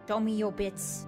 Show me your bits.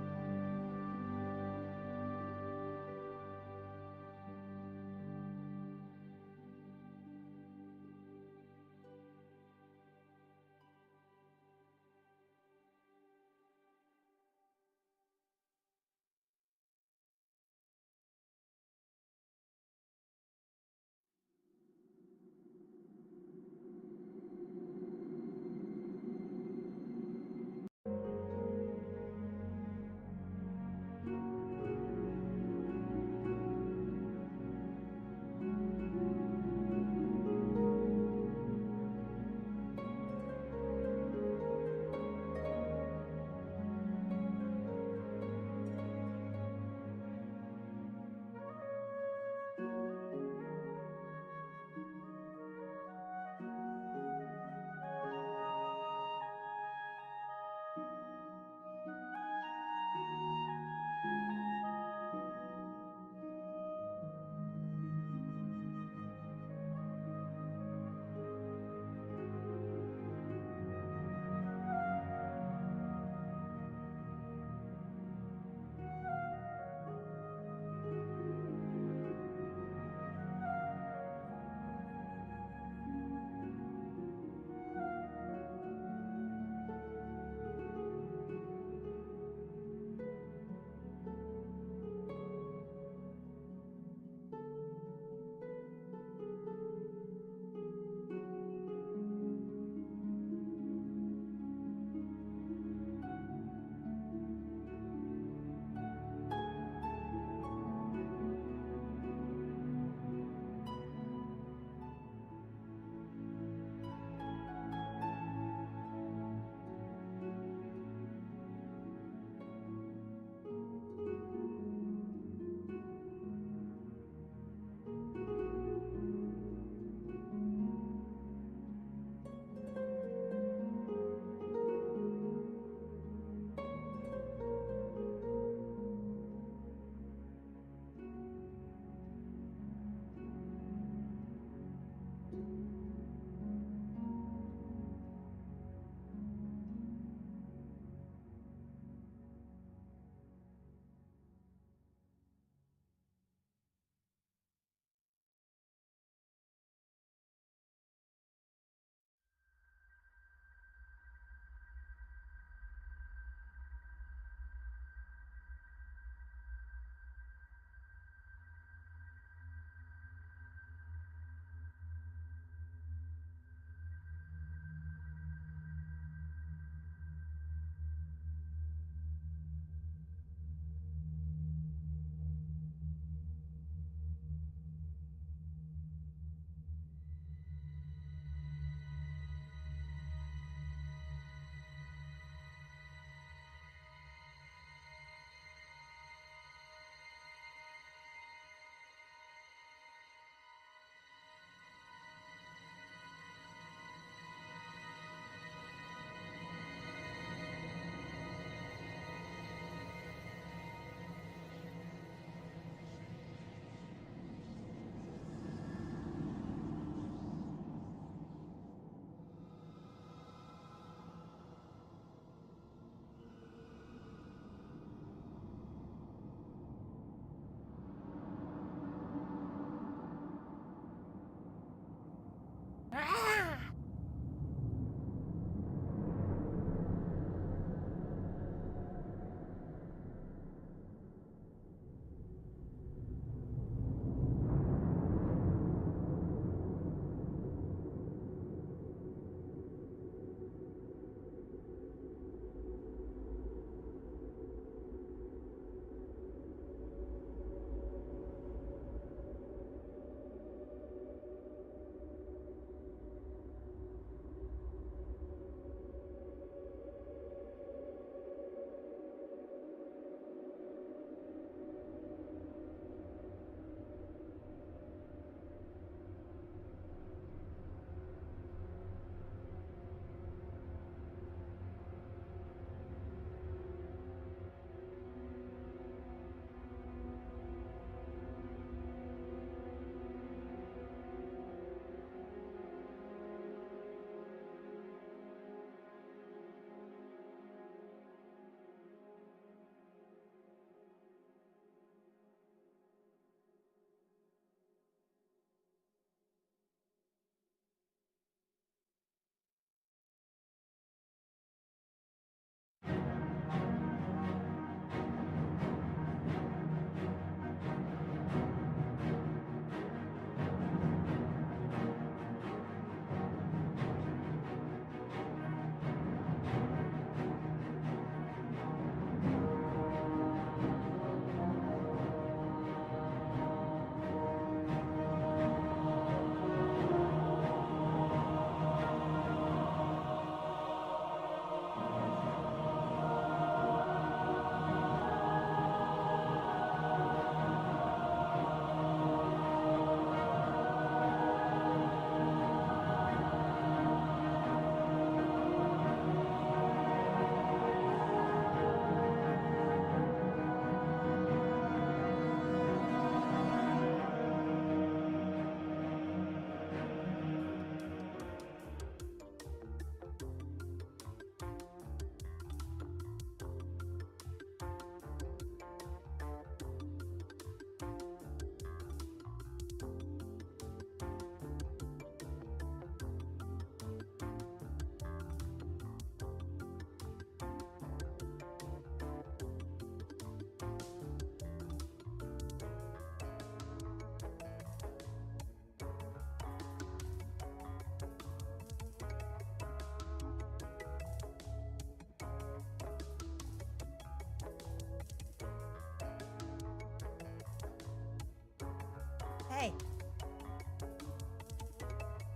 Hey.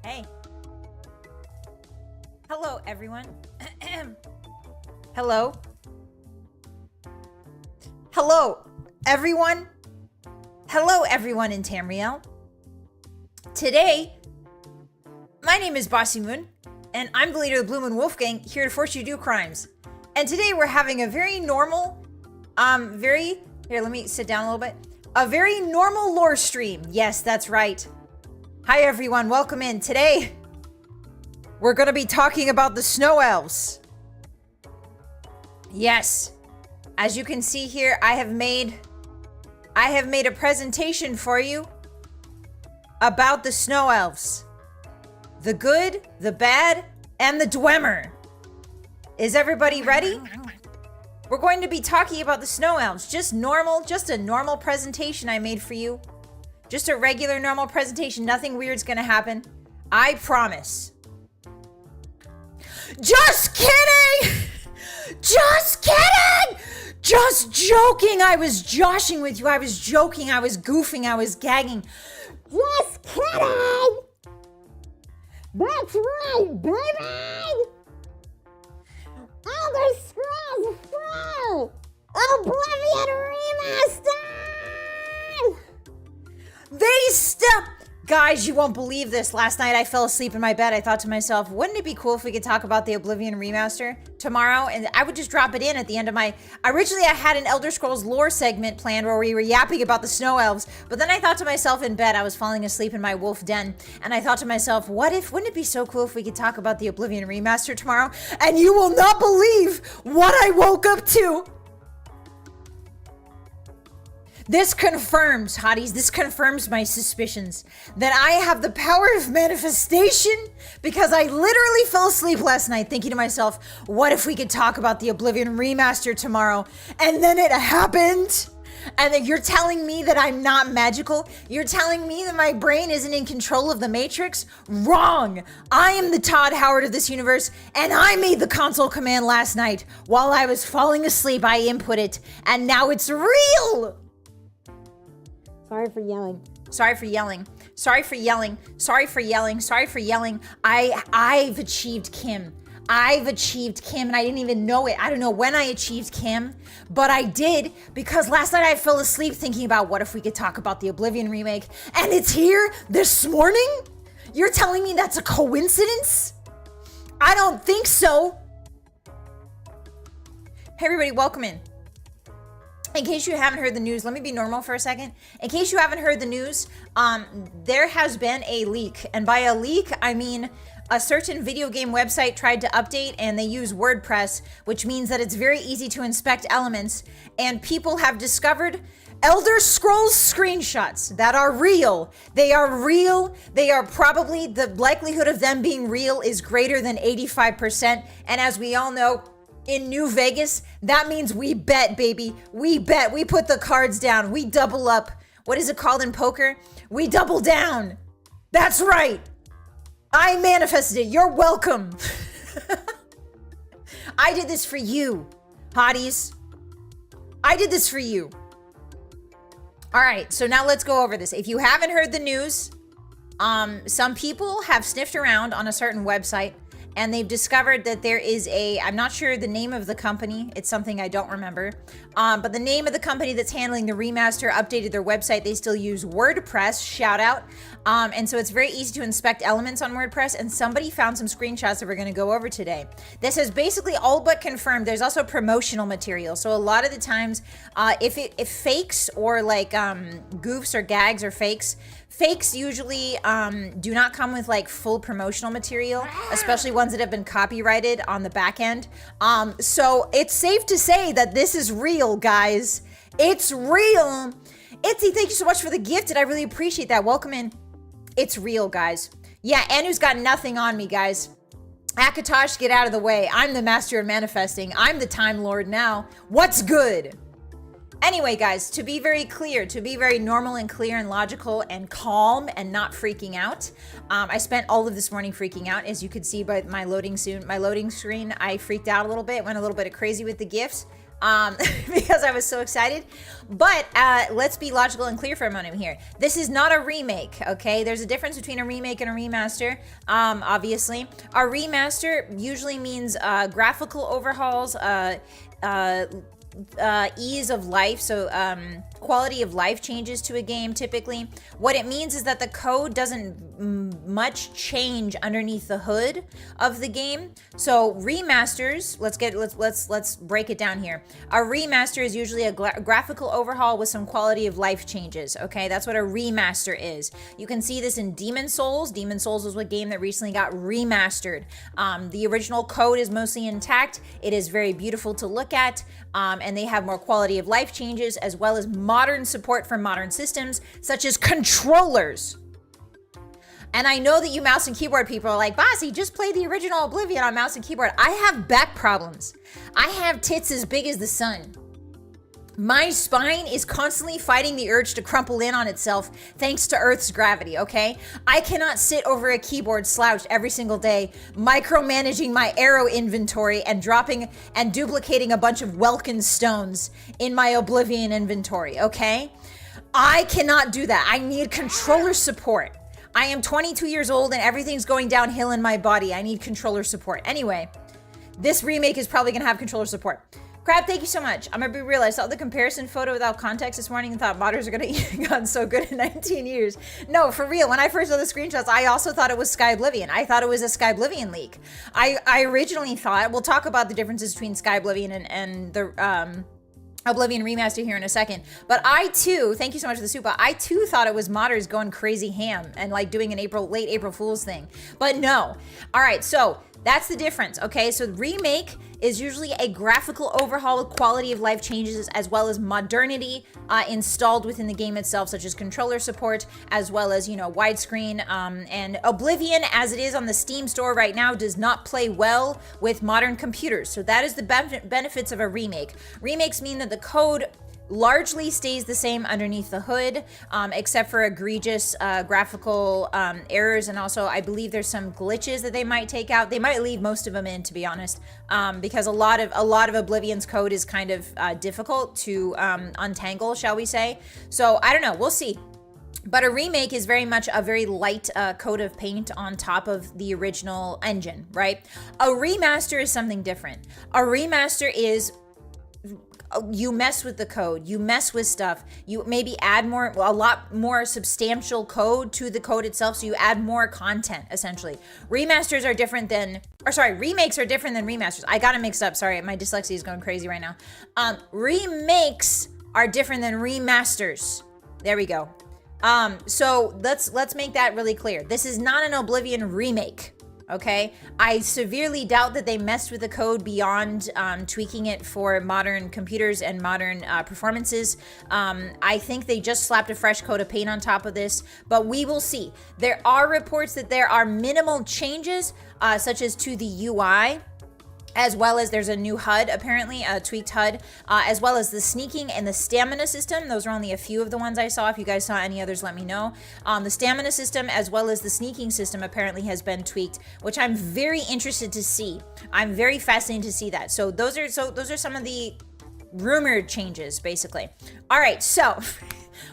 Hey. Hello, everyone. Hello. Hello, everyone. Hello, everyone in Tamriel. Today, my name is Bossymoon, and I'm the leader of the Blue Moon Wolf Gang, here to force you to do crimes. And today we're having a very normal, here, let me sit down a little bit. A very normal lore stream. Yes, that's right. Hi, everyone. Welcome in. Today, we're going to be talking about the snow elves. Yes. As you can see here, I have made a presentation for you about the snow elves. The good, the bad, and the dwemer. Is everybody ready? We're going to be talking about the snow elves. Just a normal presentation I made for you. Just a regular normal presentation. Nothing weird's gonna happen. I promise. Just kidding! Just kidding! Just joking. I was joshing with you. I was joking. I was goofing. I was gagging. Just kidding! That's right, baby! Elder Scrolls 4! Oblivion Remaster! Guys, you won't believe this. Last night I fell asleep in my bed. I thought to myself, wouldn't it be cool if we could talk about the Oblivion Remaster tomorrow? And I would just drop it in at the end of my... Originally, I had an Elder Scrolls lore segment planned where we were yapping about the snow elves. But then I thought to myself in bed, I was falling asleep in my wolf den. And I thought to myself, wouldn't it be so cool if we could talk about the Oblivion Remaster tomorrow? And you will not believe what I woke up to. This confirms, Hotties, this confirms my suspicions that I have the power of manifestation because I literally fell asleep last night thinking to myself, what if we could talk about the Oblivion Remaster tomorrow? And then it happened. And then you're telling me that I'm not magical? You're telling me that my brain isn't in control of the Matrix? Wrong! I am the Todd Howard of this universe, and I made the console command last night. While I was falling asleep, I input it, and now it's real! Sorry for yelling. Sorry for yelling. Sorry for yelling. Sorry for yelling. Sorry for yelling. I've achieved Kim. I've achieved Kim, and I didn't even know it. I don't know when I achieved Kim, but I did because last night I fell asleep thinking about what if we could talk about the Oblivion remake, and it's here this morning? You're telling me that's a coincidence? I don't think so. Hey everybody, welcome in. In case you haven't heard the news, let me be normal for a second. In case you haven't heard the news, there has been a leak. And by a leak, I mean a certain video game website tried to update and they use WordPress, which means that it's very easy to inspect elements. And people have discovered Elder Scrolls screenshots that are real. They are real. They are probably, the likelihood of them being real is greater than 85%. And as we all know, in New Vegas, that means we bet, baby. We bet. We put the cards down. We double up. What is it called in poker? We double down. That's right. I manifested it. You're welcome. I did this for you, Hotties. I did this for you. All right, so now let's go over this. If you haven't heard the news, some people have sniffed around on a certain website and they've discovered that there is I'm not sure the name of the company. It's something I don't remember. But the name of the company that's handling the remaster updated their website. They still use WordPress, shout out. And so it's very easy to inspect elements on WordPress. And somebody found some screenshots that we're gonna go over today. This is basically all but confirmed. There's also promotional material. So a lot of the times, if fakes or like goofs or gags or fakes usually do not come with like full promotional material, especially ones that have been copyrighted on the back end. So it's safe to say that this is real, guys. It's real. Itzy, thank you so much for the gift. I really appreciate that. Welcome in. It's real, guys. Yeah, Anu's got nothing on me, guys. Akatosh, get out of the way. I'm the master of manifesting. I'm the Time Lord now. What's good? Anyway, guys, to be very clear, to be very normal and clear and logical and calm and not freaking out, I spent all of this morning freaking out. As you could see by my loading screen, I freaked out a little bit, went a little bit crazy with the gifts. because I was so excited. But let's be logical and clear for a moment here. This is not a remake, okay? There's a difference between a remake and a remaster, obviously. A remaster usually means graphical overhauls, ease of life, so quality of life changes to a game typically. What it means is that the code doesn't much change underneath the hood of the game. So remasters, let's break it down here. A remaster is usually a graphical overhaul with some quality of life changes, okay? That's what a remaster is. You can see this in Demon Souls. Demon Souls was a game that recently got remastered. The original code is mostly intact. It is very beautiful to look at, and they have more quality of life changes as well as modern support for modern systems such as controllers. And I know that you mouse and keyboard people are like, Bossy, just play the original Oblivion on mouse and keyboard. I have back problems. I have tits as big as the sun. My spine is constantly fighting the urge to crumple in on itself thanks to Earth's gravity, okay? I cannot sit over a keyboard slouched every single day, micromanaging my arrow inventory and dropping and duplicating a bunch of Welkin stones in my Oblivion inventory, okay? I cannot do that. I need controller support. I am 22 years old and everything's going downhill in my body. I need controller support. Anyway, this remake is probably gonna have controller support. Crab, thank you so much. I'm gonna be real. I saw the comparison photo without context this morning and thought modders are gonna gotten so good in 19 years. No, for real. When I first saw the screenshots, I also thought it was Sky Oblivion. I thought it was a Sky Oblivion leak. I originally thought, we'll talk about the differences between Sky Oblivion and the Oblivion Remaster here in a second. But I too, thank you so much for the super, I too thought it was modders going crazy ham and like doing an late April Fool's thing. But no. All right, so that's the difference, okay? So remake is usually a graphical overhaul with quality of life changes as well as modernity installed within the game itself, such as controller support, as well as, you know, widescreen. And Oblivion, as it is on the Steam store right now, does not play well with modern computers. So that is the benefits of a remake. Remakes mean that the code largely stays the same underneath the hood, except for egregious graphical errors, and also I believe there's some glitches that they might take out. They might leave most of them in, to be honest, because a lot of Oblivion's code is kind of difficult to untangle, shall we say. So I don't know, we'll see. But a remake is very much a very light coat of paint on top of the original engine, right? A remaster is something different. A remaster is, you mess with the code, you mess with stuff, you maybe add a lot more substantial code to the code itself, so you add more content, essentially. Remakes are different than remasters. I got it mixed up, sorry, my dyslexia is going crazy right now. Remakes are different than remasters. There we go. So let's make that really clear. This is not an Oblivion remake. Okay, I severely doubt that they messed with the code beyond tweaking it for modern computers and modern performances. I think they just slapped a fresh coat of paint on top of this, but we will see. There are reports that there are minimal changes, such as to the UI, as well as there's a new HUD, apparently, a tweaked HUD, as well as the sneaking and the stamina system. Those are only a few of the ones I saw. If you guys saw any others, let me know. The stamina system as well as the sneaking system apparently has been tweaked, which I'm very interested to see. I'm very fascinated to see that. So those are some of the rumored changes, basically. All right, so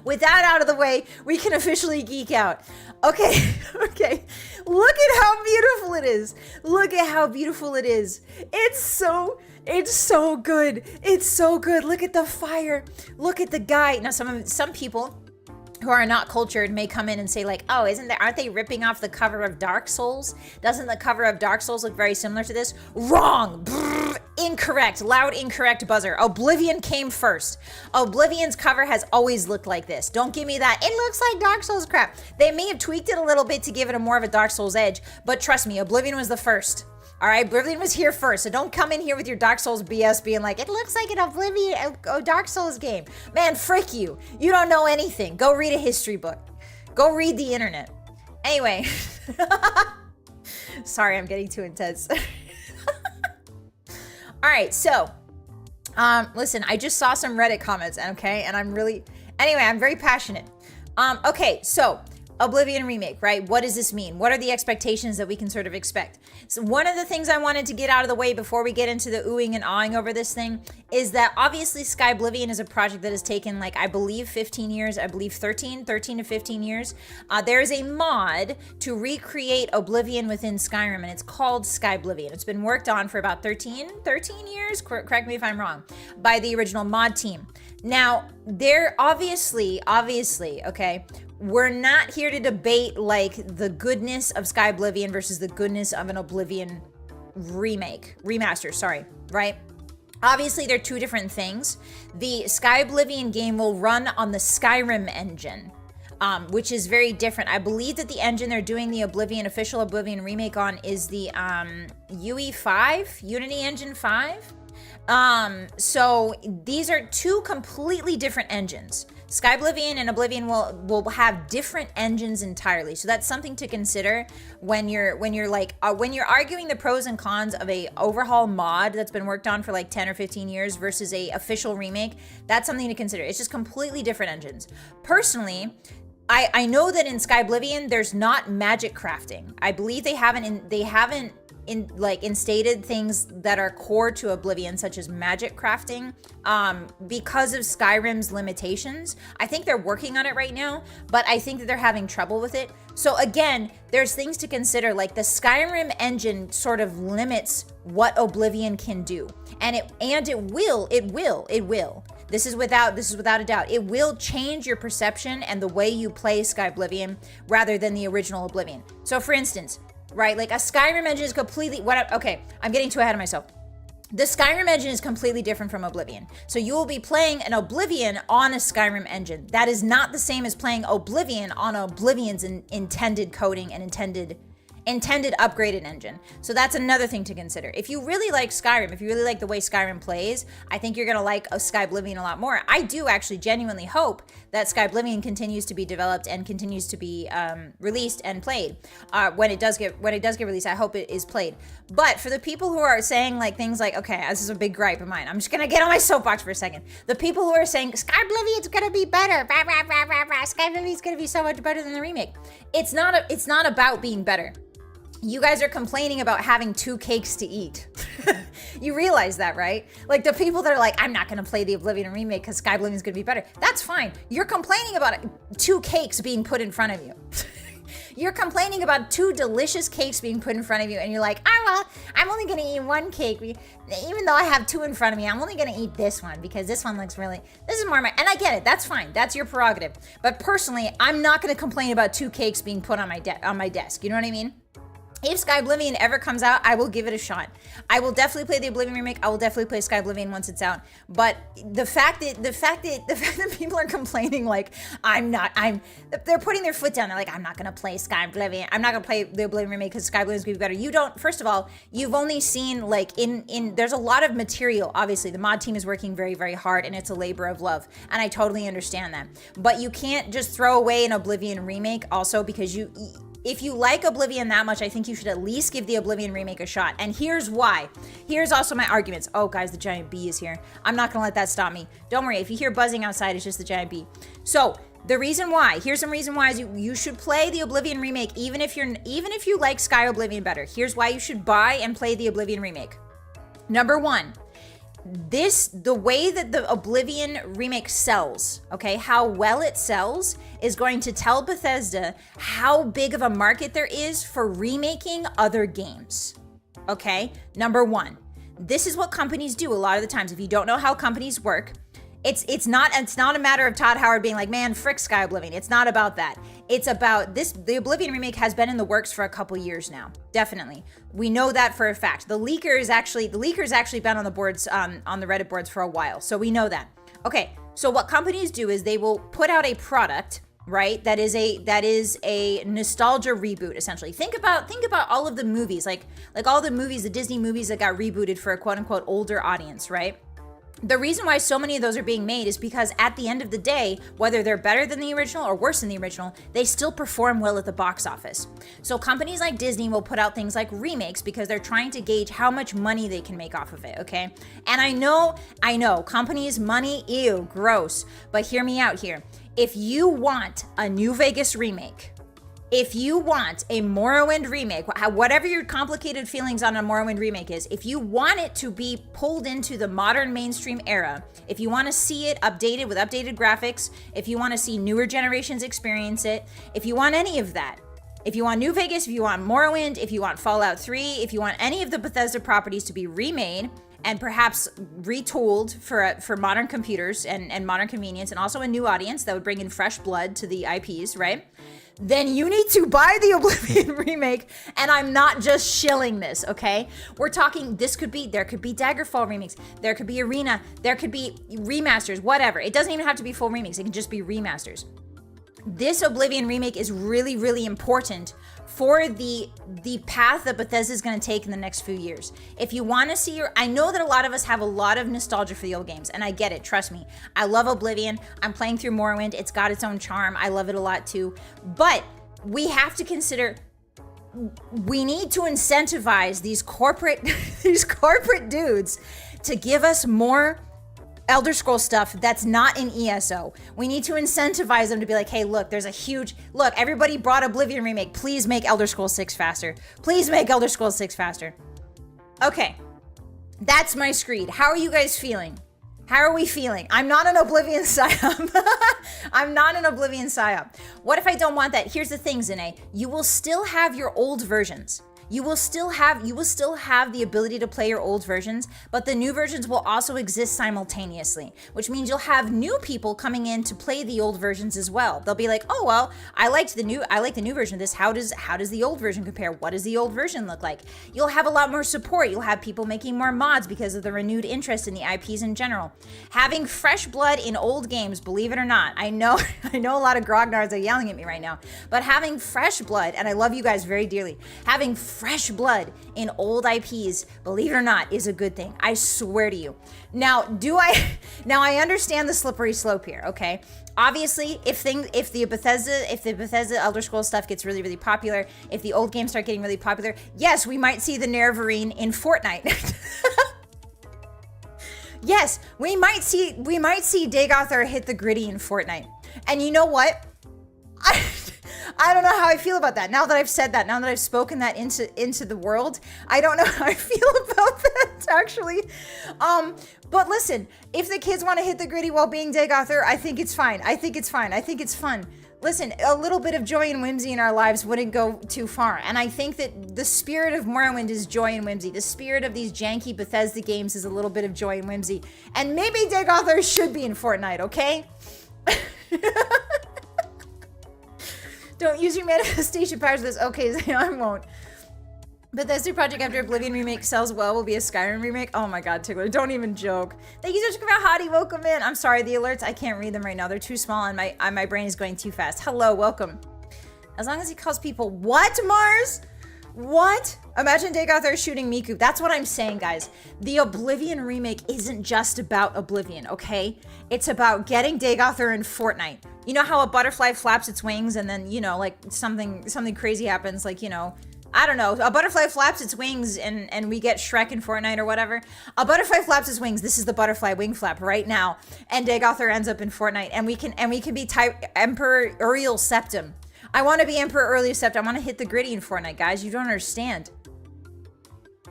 with that out of the way, we can officially geek out. Okay, okay. Look at how beautiful it is. Look at how beautiful it is. It's so good. It's so good. Look at the fire. Look at the guy. Now, some people who are not cultured may come in and say like, oh, aren't they ripping off the cover of Dark Souls? Doesn't the cover of Dark Souls look very similar to this? Wrong. Brrr, incorrect. Loud incorrect buzzer. Oblivion came first. Oblivion's cover has always looked like this. Don't give me that, it looks like Dark Souls crap. They may have tweaked it a little bit to give it a more of a Dark Souls edge, but trust me, Oblivion was the first. All right, Oblivion was here first, so don't come in here with your Dark Souls BS being like, it looks like an Oblivion, a Dark Souls game. Man, frick you. You don't know anything. Go read a history book. Go read the internet. Anyway. Sorry, I'm getting too intense. All right, so, listen, I just saw some Reddit comments, okay, and I'm very passionate. Okay, so, Oblivion Remake, right? What does this mean? What are the expectations that we can sort of expect? So one of the things I wanted to get out of the way before we get into the oohing and awing over this thing is that obviously Sky Oblivion is a project that has taken, like, I believe 15 years, I believe 13 to 15 years. There is a mod to recreate Oblivion within Skyrim, and it's called Sky Oblivion. It's been worked on for about 13 years, correct me if I'm wrong, by the original mod team. Now, they're obviously, okay, we're not here to debate like the goodness of Sky Oblivion versus the goodness of an Oblivion remaster, sorry, right? Obviously, they're two different things. The Sky Oblivion game will run on the Skyrim engine, which is very different. I believe that the engine they're doing the official Oblivion remake on is the UE5, Unity Engine 5. So these are two completely different engines. Sky Oblivion and Oblivion will have different engines entirely. So that's something to consider when you're arguing the pros and cons of a overhaul mod that's been worked on for like 10 or 15 years versus a official remake. That's something to consider. It's just completely different engines. Personally, I know that in Sky Oblivion there's not magic crafting. I believe they haven't instated things that are core to Oblivion, such as magic crafting, because of Skyrim's limitations. I think they're working on it right now, but I think that they're having trouble with it. So again, there's things to consider, like the Skyrim engine sort of limits what Oblivion can do, and it will. This is without a doubt. It will change your perception and the way you play Sky Oblivion rather than the original Oblivion. So for instance, right, like a Skyrim engine is completely, okay, I'm getting too ahead of myself. The Skyrim engine is completely different from Oblivion. So you will be playing an Oblivion on a Skyrim engine. That is not the same as playing Oblivion on Oblivion's intended coding and intended upgraded engine. So that's another thing to consider. If you really like Skyrim, if you really like the way Skyrim plays, I think you're gonna like Sky Oblivion a lot more. I do actually genuinely hope that Sky Oblivion continues to be developed and continues to be released and played. When it does get released, I hope it is played. But for the people who are saying like things like, okay, this is a big gripe of mine. I'm just gonna get on my soapbox for a second. The people who are saying Sky Oblivion's gonna be better, Sky Oblivion's gonna be so much better than the remake. It's not about being better. You guys are complaining about having two cakes to eat. You realize that, right? Like the people that are like, I'm not gonna play the Oblivion remake because Sky Oblivion's gonna be better. That's fine. You're complaining about two cakes being put in front of you. You're complaining about two delicious cakes being put in front of you, and you're like, oh, well, I'm only gonna eat one cake. Even though I have two in front of me, I'm only gonna eat this one because this one looks really, this is more my, and I get it, that's fine, that's your prerogative. But personally, I'm not gonna complain about two cakes being put on my desk, you know what I mean? If Sky Oblivion ever comes out, I will give it a shot. I will definitely play the Oblivion remake. I will definitely play Sky Oblivion once it's out. But the fact that people are complaining like they're putting their foot down. They're like, I'm not gonna play Sky Oblivion. I'm not gonna play the Oblivion remake because Sky Oblivion's gonna be better. You don't. First of all, you've only seen like there's a lot of material. Obviously, the mod team is working very, very hard, and it's a labor of love, and I totally understand that. But you can't just throw away an Oblivion remake also because if you like Oblivion that much, I think you should at least give the Oblivion remake a shot. And here's why. Here's also my arguments. Oh, guys, the giant bee is here. I'm not gonna let that stop me. Don't worry, if you hear buzzing outside, it's just the giant bee. So the reason why, here's some reason why you should play the Oblivion remake, even if you like Sky Oblivion better. Here's why you should buy and play the Oblivion remake. Number one, the way that the Oblivion remake sells, okay, how well it sells is going to tell Bethesda how big of a market there is for remaking other games, okay? Number one, this is what companies do a lot of the times. If you don't know how companies work, it's not a matter of Todd Howard being like, man, frick Sky Oblivion. It's not about that. It's about this. The Oblivion remake has been in the works for a couple years now. Definitely. We know that for a fact. The leaker's actually been on the boards, on the Reddit boards for a while. So we know that. Okay. So what companies do is they will put out a product, right? That is a nostalgia reboot, essentially. Think about all of the movies, like all the movies, the Disney movies that got rebooted for a quote unquote older audience, right? The reason why so many of those are being made is because at the end of the day, whether they're better than the original or worse than the original, they still perform well at the box office. So companies like Disney will put out things like remakes because they're trying to gauge how much money they can make off of it, okay? And I know, companies, money, ew, gross. But hear me out here. If you want a New Vegas remake, If you want a Morrowind remake, whatever your complicated feelings on a Morrowind remake is, if you want it to be pulled into the modern mainstream era, if you want to see it updated with updated graphics, if you want to see newer generations experience it, if you want any of that, if you want New Vegas, if you want Morrowind, if you want Fallout 3, if you want any of the Bethesda properties to be remade and perhaps retooled for modern computers and modern convenience, and also a new audience that would bring in fresh blood to the IPs, right? Then you need to buy the Oblivion remake, and I'm not just shilling this, okay? We're talking, there could be Daggerfall remakes, there could be Arena, there could be remasters, whatever. It doesn't even have to be full remakes, it can just be remasters. This Oblivion remake is really, really important for the path that Bethesda is going to take in the next few years. If you want to see I know that a lot of us have a lot of nostalgia for the old games, and I get it, trust me. I love Oblivion. I'm playing through Morrowind. It's got its own charm. I love it a lot too. But we have to consider, we need to incentivize these corporate dudes to give us more Elder Scrolls stuff that's not in ESO. We need to incentivize them to be like, hey, look, everybody brought Oblivion remake. Please make Elder Scrolls 6 faster. Please make Elder Scrolls 6 faster. Okay, that's my screed. How are you guys feeling? How are we feeling? I'm not an Oblivion psyop. I'm not an Oblivion psyop. What if I don't want that? Here's the thing, Zane. You will still have your old versions. You will still have the ability to play your old versions, but the new versions will also exist simultaneously, which means you'll have new people coming in to play the old versions as well. They'll be like, oh, well, I like the new version of this. How does the old version compare? What does the old version look like? You'll have a lot more support. You'll have people making more mods because of the renewed interest in the IPs in general. Having fresh blood in old games, believe it or not, I know a lot of grognards are yelling at me right now, but having fresh blood, and I love you guys very dearly, having fresh blood in old IPs, believe it or not, is a good thing. I swear to you. Now I understand the slippery slope here, okay? Obviously, if the Bethesda Elder Scrolls stuff gets really, really popular, if the old games start getting really popular, yes, we might see the Nerevarine in Fortnite. Yes, we might see Dagothar hit the gritty in Fortnite. And you know what? I don't know how I feel about that. Now that I've said that, now that I've spoken that into the world, I don't know how I feel about that, actually. But listen, if the kids want to hit the gritty while being Dagothar, I think it's fine. I think it's fun. Listen, a little bit of joy and whimsy in our lives wouldn't go too far. And I think that the spirit of Morrowind is joy and whimsy. The spirit of these janky Bethesda games is a little bit of joy and whimsy. And maybe Dagothar should be in Fortnite, okay? Don't use your manifestation powers for this. Okay, I won't. Bethesda project after Oblivion remake sells well will be a Skyrim remake. Oh my god, Tickler, don't even joke. Thank you so much for Hottie, welcome in. I'm sorry, the alerts, I can't read them right now. They're too small and my brain is going too fast. Hello, welcome. As long as he calls people, what, Mars? What? Imagine Dagothar shooting Miku. That's what I'm saying, guys. The Oblivion remake isn't just about Oblivion, okay? It's about getting Dagothar in Fortnite. You know how a butterfly flaps its wings and then, you know, like something crazy happens, like, you know, I don't know, a butterfly flaps its wings and we get Shrek in Fortnite or whatever. A butterfly flaps its wings. This is the butterfly wing flap right now. And Dagothar ends up in Fortnite and we can be Emperor Uriel Septim. I want to be Emperor Uriel Septim. I want to hit the gritty in Fortnite, guys. You don't understand.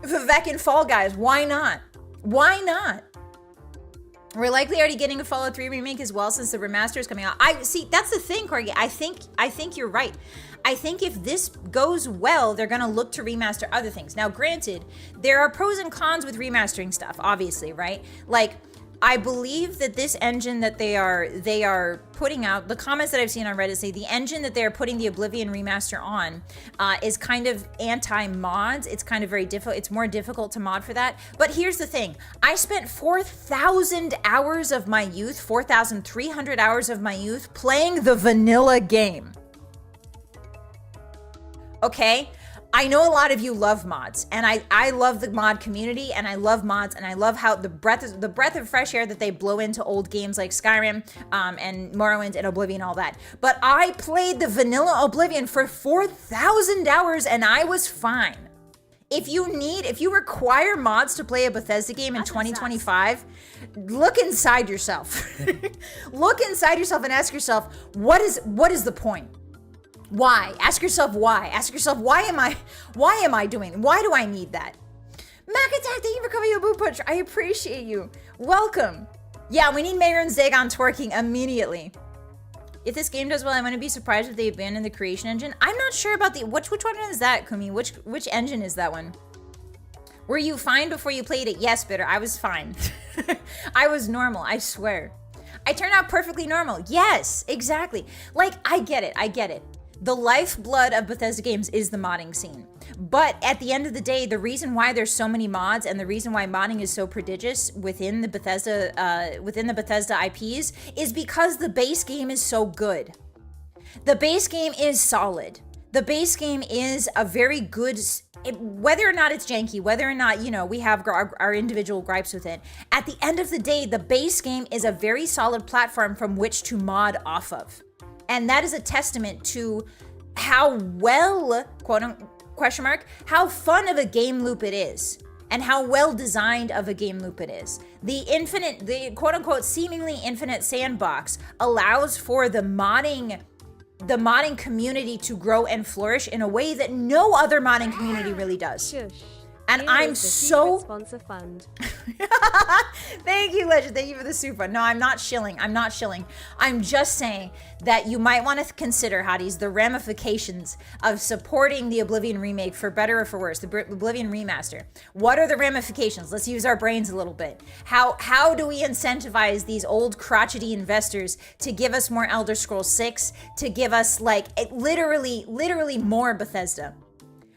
Vivek and Fall Guys, why not? Why not? We're likely already getting a Fallout 3 remake as well since the remaster is coming out. I see, that's the thing, Corgi. I think you're right. I think if this goes well, they're gonna look to remaster other things. Now, granted, there are pros and cons with remastering stuff, obviously, right? Like, I believe that this engine that they are putting out, the comments that I've seen on Reddit say the engine that they're putting the Oblivion remaster on is kind of anti-mods. It's kind of very difficult. It's more difficult to mod for that. But here's the thing. I spent 4,000 hours of my youth, 4,300 hours of my youth playing the vanilla game. Okay? I know a lot of you love mods, and I love the mod community, and I love mods, and I love how the breath of fresh air that they blow into old games like Skyrim, and Morrowind and Oblivion, all that. But I played the vanilla Oblivion for 4,000 hours, and I was fine. If you require mods to play a Bethesda game in 2025, look inside yourself. Look inside yourself and ask yourself, what is the point? Why? Ask yourself why. Ask yourself, why am I doing? Why do I need that? Mac Attack, thank you for coming to Boot Punch. I appreciate you. Welcome. Yeah, we need Mayron's Dagon twerking immediately. If this game does well, I'm gonna be surprised if they abandon the creation engine. I'm not sure about the, which one is that, Kumi? Which engine is that one? Were you fine before you played it? Yes, Bitter, I was fine. I was normal, I swear. I turned out perfectly normal. Yes, exactly. Like, I get it. The lifeblood of Bethesda games is the modding scene. But at the end of the day, the reason why there's so many mods and the reason why modding is so prodigious within the Bethesda IPs is because the base game is so good. The base game is solid. The base game is a very good, whether or not it's janky, whether or not, you know, we have our individual gripes with it. At the end of the day, the base game is a very solid platform from which to mod off of. And that is a testament to how well, quote unquote, question mark, how fun of a game loop it is and how well designed of a game loop it is. The quote unquote seemingly infinite sandbox allows for the modding community to grow and flourish in a way that no other modding community really does. Shush. And Here I'm is the so sponsor fund. Thank you, Legend. Thank you for the super. No, I'm not shilling. I'm just saying that you might want to consider, Hotties, the ramifications of supporting the Oblivion remake, for better or for worse, the Oblivion Remaster. What are the ramifications? Let's use our brains a little bit. How do we incentivize these old crotchety investors to give us more Elder Scrolls 6, to give us like literally more Bethesda?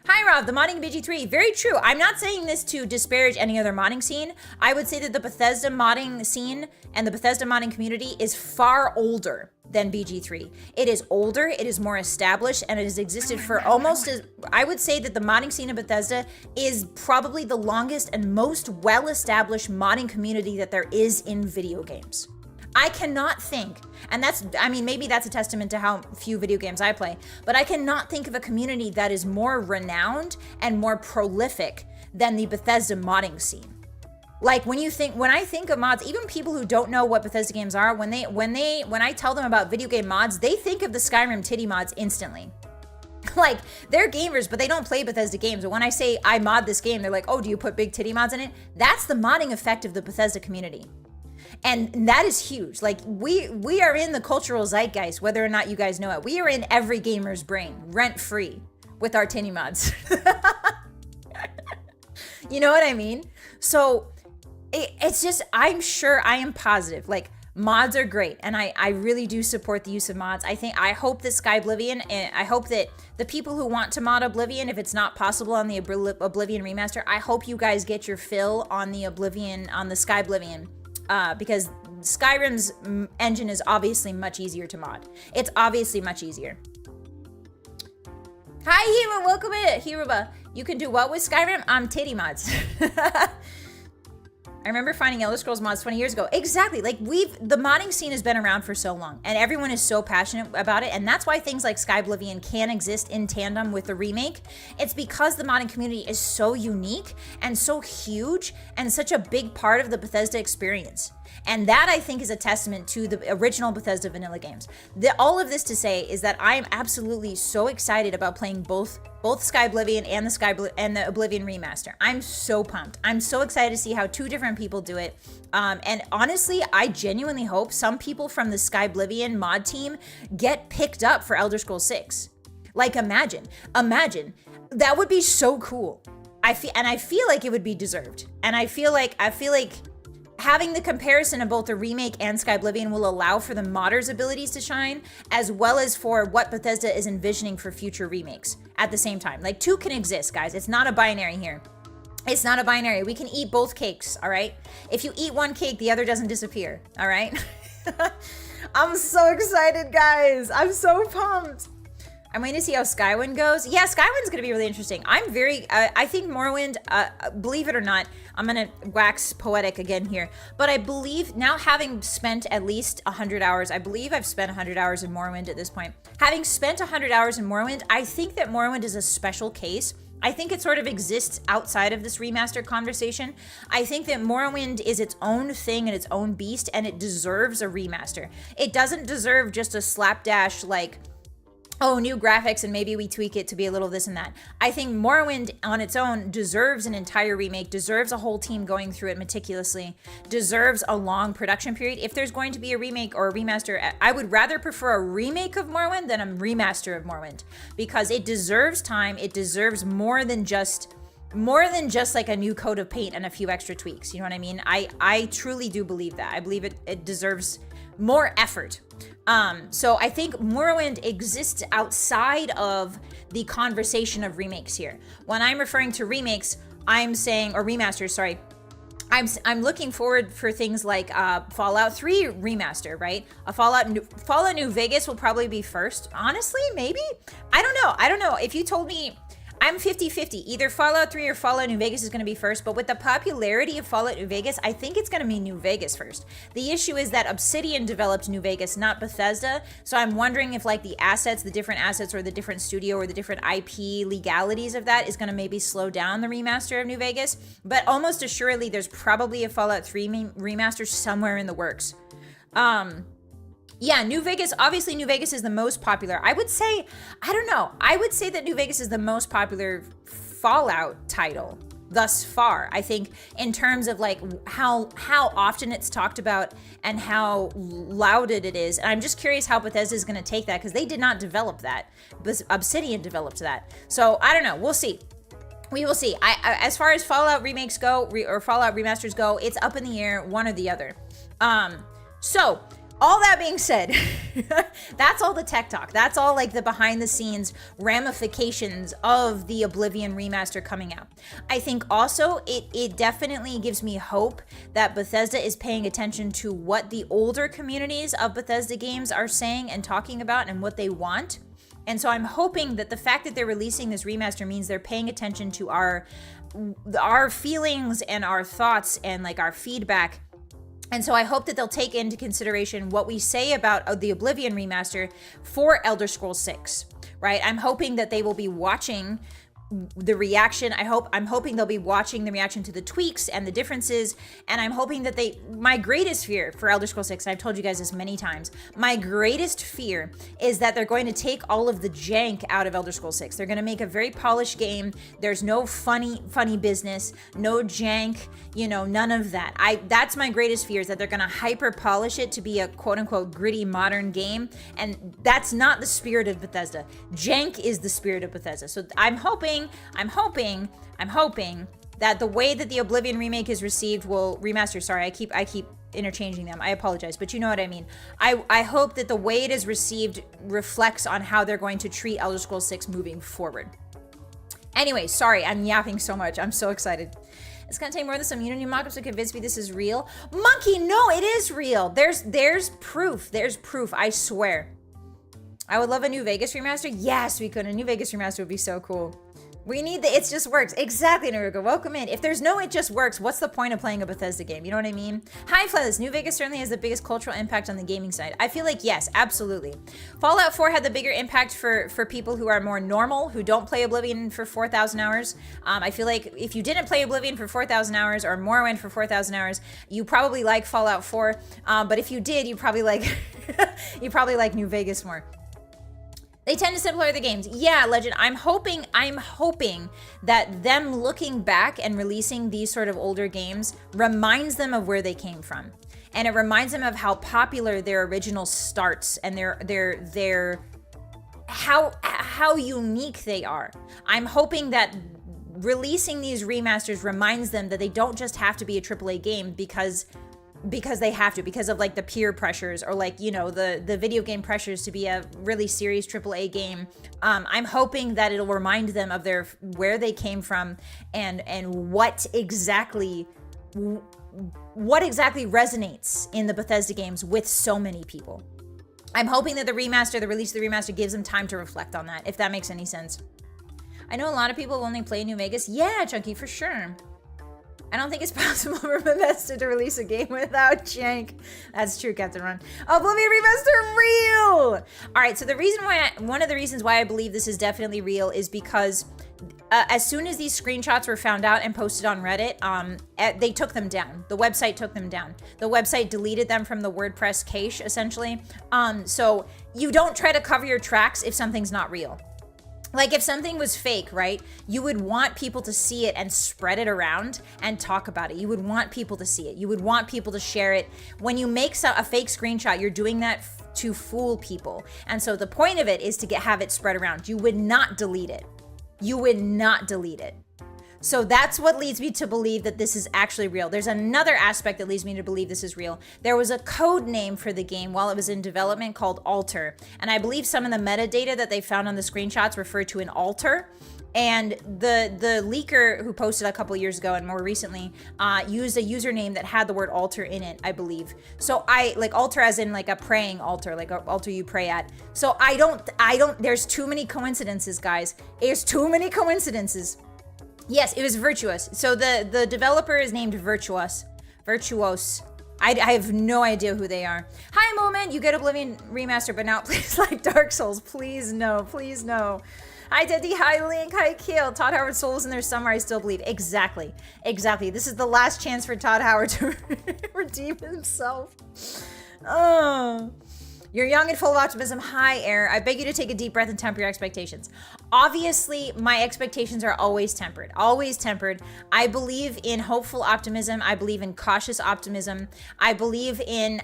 Hi Rob, the modding BG3. Very true. I'm not saying this to disparage any other modding scene. I would say that the Bethesda modding scene and the Bethesda modding community is far older than BG3. It is older, it is more established, and it has existed for almost as, I would say that the modding scene of Bethesda is probably the longest and most well-established modding community that there is in video games. I cannot think, and maybe that's a testament to how few video games I play, but I cannot think of a community that is more renowned and more prolific than the Bethesda modding scene. Like when I think of mods, even people who don't know what Bethesda games are, when I tell them about video game mods, they think of the Skyrim titty mods instantly. Like, they're gamers, but they don't play Bethesda games. But when I say I mod this game, they're like, oh, do you put big titty mods in it? That's the modding effect of the Bethesda community. And that is huge. Like, we are in the cultural zeitgeist, whether or not you guys know it. We are in every gamer's brain, rent-free, with our titty mods. You know what I mean? So, it's just, I am positive. Like, mods are great, and I really do support the use of mods. I hope that I hope that the people who want to mod Oblivion, if it's not possible on the Oblivion Remaster, I hope you guys get your fill on the Sky Oblivion. Because Skyrim's engine is obviously much easier to mod. It's obviously much easier. Hi, Hira, welcome in. Hiruba, you can do what with Skyrim? Titty mods. I remember finding Elder Scrolls mods 20 years ago. Exactly, like the modding scene has been around for so long, and everyone is so passionate about it, and that's why things like Sky Oblivion can exist in tandem with the remake. It's because the modding community is so unique and so huge and such a big part of the Bethesda experience. And that, I think, is a testament to the original Bethesda vanilla games. All of this to say is that I am absolutely so excited about playing both Sky Oblivion and the Oblivion Remaster. I'm so pumped. I'm so excited to see how two different people do it. And honestly, I genuinely hope some people from the Sky Oblivion mod team get picked up for Elder Scrolls 6. Like, imagine. That would be so cool. I feel like it would be deserved. And I feel like having the comparison of both the remake and Sky Oblivion will allow for the modders' abilities to shine, as well as for what Bethesda is envisioning for future remakes at the same time. Like, two can exist, guys. It's not a binary here. It's not a binary. We can eat both cakes, all right? If you eat one cake, the other doesn't disappear, all right? I'm so excited, guys. I'm so pumped. I'm waiting to see how Skywind goes. Yeah, Skywind's gonna be really interesting. I think Morrowind, believe it or not, I'm gonna wax poetic again here, but I believe, now having spent at least 100 hours, I believe I've spent 100 hours in Morrowind at this point. Having spent 100 hours in Morrowind, I think that Morrowind is a special case. I think it sort of exists outside of this remaster conversation. I think that Morrowind is its own thing and its own beast, and it deserves a remaster. It doesn't deserve just a slapdash, like, oh, new graphics and maybe we tweak it to be a little this and that. I think Morrowind on its own deserves an entire remake, deserves a whole team going through it meticulously, deserves a long production period. If there's going to be a remake or a remaster, I would rather prefer a remake of Morrowind than a remaster of Morrowind, because it deserves time. It deserves more than just like a new coat of paint and a few extra tweaks. You know what I mean? I truly do believe that. I believe it deserves more effort. So I think Morrowind exists outside of the conversation of remakes here. When I'm referring to remakes, I'm saying, or remasters, sorry, I'm looking forward for things like Fallout 3 remaster, right? A Fallout New Vegas will probably be first. Honestly, maybe? I don't know. If you told me, I'm 50-50. Either Fallout 3 or Fallout New Vegas is going to be first, but with the popularity of Fallout New Vegas, I think it's going to be New Vegas first. The issue is that Obsidian developed New Vegas, not Bethesda, so I'm wondering if like the different assets or the different studio or the different IP legalities of that is going to maybe slow down the remaster of New Vegas, but almost assuredly there's probably a Fallout 3 remaster somewhere in the works. Yeah, New Vegas, obviously New Vegas is the most popular. I would say, I don't know, I would say that New Vegas is the most popular Fallout title thus far. I think in terms of like how often it's talked about and how lauded it is. And I'm just curious how Bethesda is going to take that, because they did not develop that. Obsidian developed that. So I don't know, we'll see. We will see. As far as Fallout remakes go, or Fallout remasters go, it's up in the air, one or the other. So all that being said, that's all the tech talk. That's all like the behind the scenes ramifications of the Oblivion remaster coming out. I think also it definitely gives me hope that Bethesda is paying attention to what the older communities of Bethesda games are saying and talking about and what they want. And so I'm hoping that the fact that they're releasing this remaster means they're paying attention to our feelings and our thoughts and like our feedback. And so I hope that they'll take into consideration what we say about the Oblivion remaster for Elder Scrolls 6, right? I'm hoping that they will be watching the reaction. I'm hoping they'll be watching the reaction to the tweaks and the differences. And I'm hoping that my greatest fear for Elder Scrolls 6, and I've told you guys this many times, my greatest fear is that they're going to take all of the jank out of Elder Scrolls 6. They're going to make a very polished game. There's no funny business, no jank, none of that. That's my greatest fear, is that they're going to hyper polish it to be a quote unquote gritty modern game. And that's not the spirit of Bethesda. Jank is the spirit of Bethesda. So I'm hoping that the way that the Oblivion remake is received will remaster. Sorry, I keep interchanging them. I apologize, but you know what I mean. I hope that the way it is received reflects on how they're going to treat Elder Scrolls 6 moving forward. Anyway, sorry, I'm yapping so much. I'm so excited. It's gonna take more than some Unity mockups to convince me this is real. Monkey, no, it is real. There's proof. There's proof, I swear. I would love a New Vegas remaster. Yes, we could. A New Vegas remaster would be so cool. We need the It Just Works. Exactly, Naruko. Welcome in. If there's no It Just Works, what's the point of playing a Bethesda game? You know what I mean? Hi, Flylis. New Vegas certainly has the biggest cultural impact on the gaming side. I feel like, yes, absolutely. Fallout 4 had the bigger impact for people who are more normal, who don't play Oblivion for 4,000 hours. I feel like if you didn't play Oblivion for 4,000 hours or Morrowind for 4,000 hours, you probably like Fallout 4. But if you did, you probably like New Vegas more. They tend to simplify the games. Yeah, Legend. I'm hoping that them looking back and releasing these sort of older games reminds them of where they came from. And it reminds them of how popular their original starts and their how unique they are. I'm hoping that releasing these remasters reminds them that they don't just have to be a AAA game because they have to, because of like the peer pressures or like, the video game pressures to be a really serious AAA game. I'm hoping that it'll remind them of where they came from and what exactly resonates in the Bethesda games with so many people. I'm hoping that the release of the remaster gives them time to reflect on that, if that makes any sense. I know a lot of people will only play New Vegas. Yeah, Chunky, for sure. I don't think it's possible for Bethesda to release a game without jank. That's true, Captain Run. Oblivion Remaster real! Alright, so one of the reasons why I believe this is definitely real is because as soon as these screenshots were found out and posted on Reddit, they took them down. The website took them down. The website deleted them from the WordPress cache, essentially. So you don't try to cover your tracks if something's not real. Like if something was fake, right? You would want people to see it and spread it around and talk about it. You would want people to see it. You would want people to share it. When you make a fake screenshot, you're doing that to fool people. And so the point of it is to have it spread around. You would not delete it. You would not delete it. So that's what leads me to believe that this is actually real. There's another aspect that leads me to believe this is real. There was a code name for the game while it was in development called Alter. And I believe some of the metadata that they found on the screenshots referred to an altar. And the leaker who posted a couple years ago and more recently used a username that had the word altar in it, I believe. So like altar as in like a praying altar, like an altar you pray at. So I don't, there's too many coincidences, guys. There's too many coincidences. Yes, it was Virtuous. So the developer is named Virtuos. I have no idea who they are. Hi, Moment. You get Oblivion Remaster, but now it plays like Dark Souls. Please no. Please no. Hi, Teddy. Hi, Link. Hi, Kale. Todd Howard's soul is in there somewhere. I still believe. Exactly. This is the last chance for Todd Howard to redeem himself. Oh. You're young and full of optimism. Hi, Air. I beg you to take a deep breath and temper your expectations. Obviously, my expectations are always tempered. Always tempered. I believe in hopeful optimism. I believe in cautious optimism. I believe in,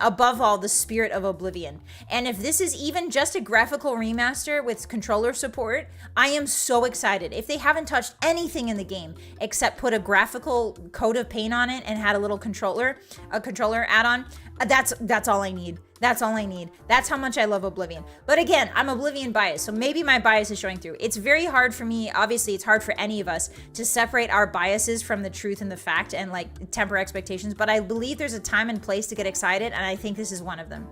above all, the spirit of Oblivion. And if this is even just a graphical remaster with controller support, I am so excited. If they haven't touched anything in the game except put a graphical coat of paint on it and had a little controller add-on, that's all I need. That's all I need. That's how much I love Oblivion. But again, I'm Oblivion biased, so maybe my bias is showing through. It's very hard for me, obviously it's hard for any of us to separate our biases from the truth and the fact and like temper expectations, but I believe there's a time and place to get excited, and I think this is one of them.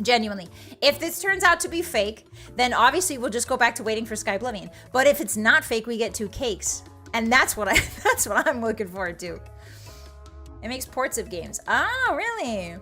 Genuinely. If this turns out to be fake, then obviously we'll just go back to waiting for Sky Oblivion. But if it's not fake, we get 2 cakes. And that's what I'm looking forward to. It makes ports of games. Oh, really?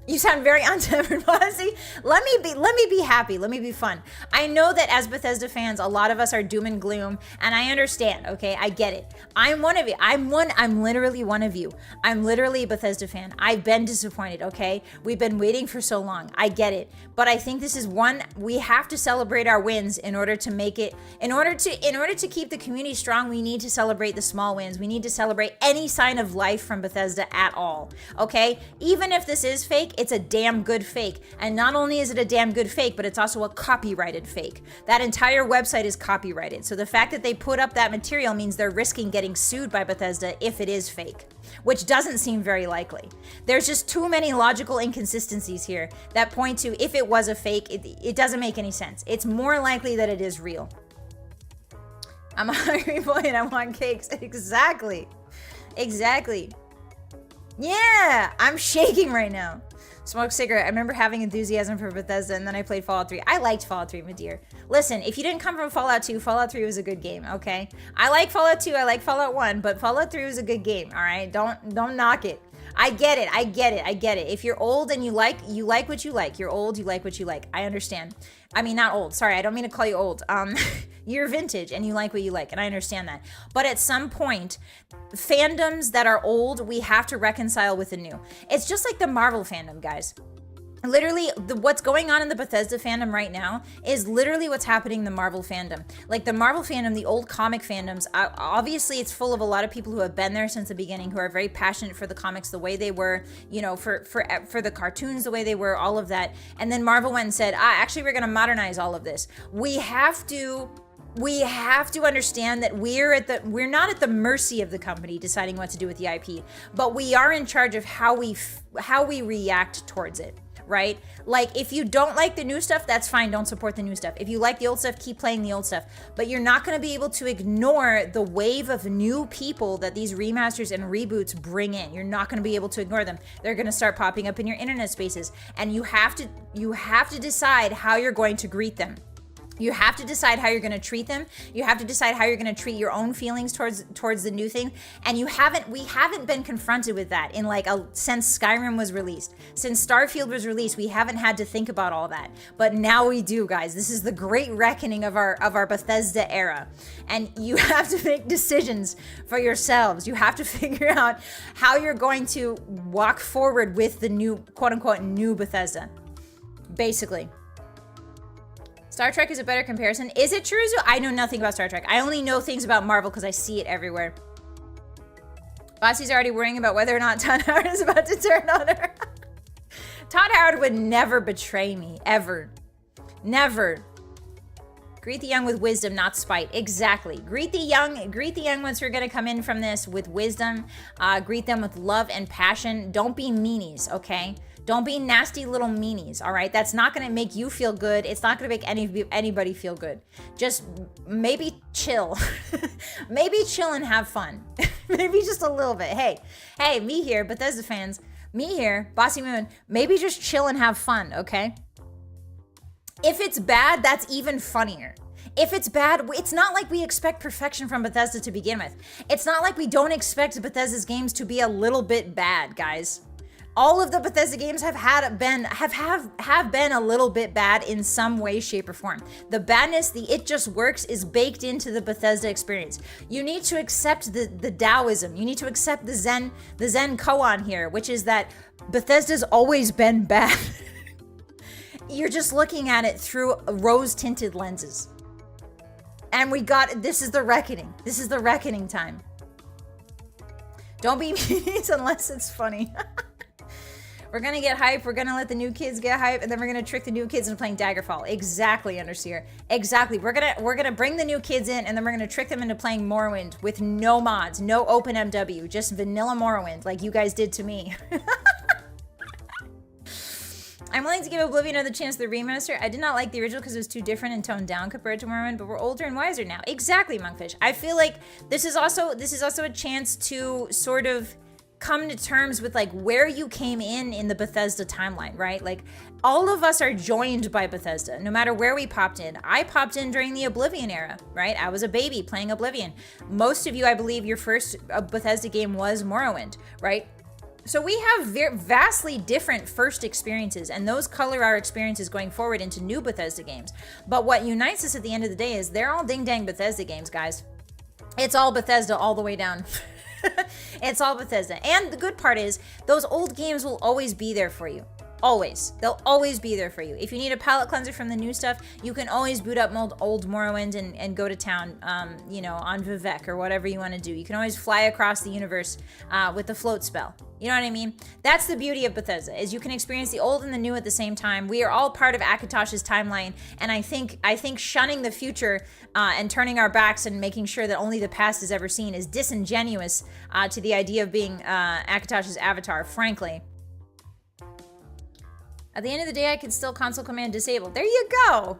You sound very untempered, Bossy. Let me be happy. Let me be fun. I know that as Bethesda fans, a lot of us are doom and gloom, and I understand, okay? I get it. I'm one of you. I'm literally one of you. I'm literally a Bethesda fan. I've been disappointed, okay? We've been waiting for so long. I get it. But I think this is one, we have to celebrate our wins in order to make it, in order to keep the community strong, we need to celebrate the small wins. We need to celebrate any sign of life from Bethesda at all, okay? Even if this is fake, it's a damn good fake. And not only is it a damn good fake, but it's also a copyrighted fake. That entire website is copyrighted. So the fact that they put up that material means they're risking getting sued by Bethesda if it is fake, which doesn't seem very likely. There's just too many logical inconsistencies here that point to if it was a fake, it doesn't make any sense. It's more likely that it is real. I'm a hungry boy and I want cakes. Exactly. Yeah, I'm shaking right now. Smoke cigarette. I remember having enthusiasm for Bethesda, and then I played Fallout 3. I liked Fallout 3, my dear. Listen, if you didn't come from Fallout 2, Fallout 3 was a good game, okay? I like Fallout 2, I like Fallout 1, but Fallout 3 was a good game, all right? Don't knock it. I get it. If you're old and you like what you like. You're old, you like what you like. I understand. I mean, not old. Sorry, I don't mean to call you old. You're vintage and you like what you like, and I understand that. But at some point, fandoms that are old, we have to reconcile with the new. It's just like the Marvel fandom, guys. Literally, what's going on in the Bethesda fandom right now is literally what's happening in the Marvel fandom. Like the Marvel fandom, the old comic fandoms, obviously it's full of a lot of people who have been there since the beginning, who are very passionate for the comics the way they were, you know, for the cartoons the way they were, all of that. And then Marvel went and said, actually, we're going to modernize all of this. We have to understand that we're not at the mercy of the company deciding what to do with the IP, but we are in charge of how we react towards it. Right? Like, if you don't like the new stuff, that's fine. Don't support the new stuff. If you like the old stuff, keep playing the old stuff. But you're not going to be able to ignore the wave of new people that these remasters and reboots bring in. You're not going to be able to ignore them. They're going to start popping up in your internet spaces. And you have to decide how you're going to greet them. You have to decide how you're going to treat them. You have to decide how you're going to treat your own feelings towards the new thing. And we haven't been confronted with that in since Skyrim was released. Since Starfield was released, we haven't had to think about all that. But now we do, guys. This is the great reckoning of our Bethesda era. And you have to make decisions for yourselves. You have to figure out how you're going to walk forward with the new, quote unquote, new Bethesda. Basically. Star Trek is a better comparison. Is it true? I know nothing about Star Trek. I only know things about Marvel because I see it everywhere. Bossy's already worrying about whether or not Todd Howard is about to turn on her. Todd Howard would never betray me, ever. Never. Greet the young with wisdom, not spite. Exactly. Greet the young ones who are going to come in from this with wisdom. Greet them with love and passion. Don't be meanies, okay? Don't be nasty little meanies, all right? That's not going to make you feel good. It's not going to make anybody feel good. Just maybe chill. Maybe chill and have fun. Maybe just a little bit. Hey, me here, Bethesda fans. Me here, Bossymoon. Maybe just chill and have fun, okay? If it's bad, that's even funnier. If it's bad, it's not like we expect perfection from Bethesda to begin with. It's not like we don't expect Bethesda's games to be a little bit bad, guys. All of the Bethesda games have been a little bit bad in some way, shape, or form. The badness, the it just works, is baked into the Bethesda experience. You need to accept the Taoism. You need to accept the Zen koan here, which is that Bethesda's always been bad. You're just looking at it through rose-tinted lenses. And this is the reckoning. This is the reckoning time. Don't be meanies unless it's funny. We're gonna get hype, we're gonna let the new kids get hype, and then we're gonna trick the new kids into playing Daggerfall. Exactly, Underseer. Exactly. We're gonna bring the new kids in, and then we're gonna trick them into playing Morrowind with no mods, no open MW, just vanilla Morrowind, like you guys did to me. I'm willing to give Oblivion another chance to the remaster. I did not like the original because it was too different and toned down compared to Morrowind, but we're older and wiser now. Exactly, Monkfish. I feel like this is also a chance to sort of come to terms with where you came in the Bethesda timeline, right? All of us are joined by Bethesda, no matter where we popped in. I popped in during the Oblivion era, right? I was a baby playing Oblivion. Most of you, I believe, your first Bethesda game was Morrowind, right? So we have vastly different first experiences, and those color our experiences going forward into new Bethesda games. But what unites us at the end of the day is they're all ding-dang Bethesda games, guys. It's all Bethesda all the way down. It's all Bethesda. And the good part is those old games will always be there for you. Always. They'll always be there for you. If you need a palate cleanser from the new stuff, you can always boot up old Morrowind and go to town, on Vivek or whatever you want to do. You can always fly across the universe with the float spell. You know what I mean? That's the beauty of Bethesda, is you can experience the old and the new at the same time. We are all part of Akatosh's timeline, and I think shunning the future and turning our backs and making sure that only the past is ever seen is disingenuous to the idea of being Akatosh's avatar, frankly. At the end of the day, I can still console command disable. There you go.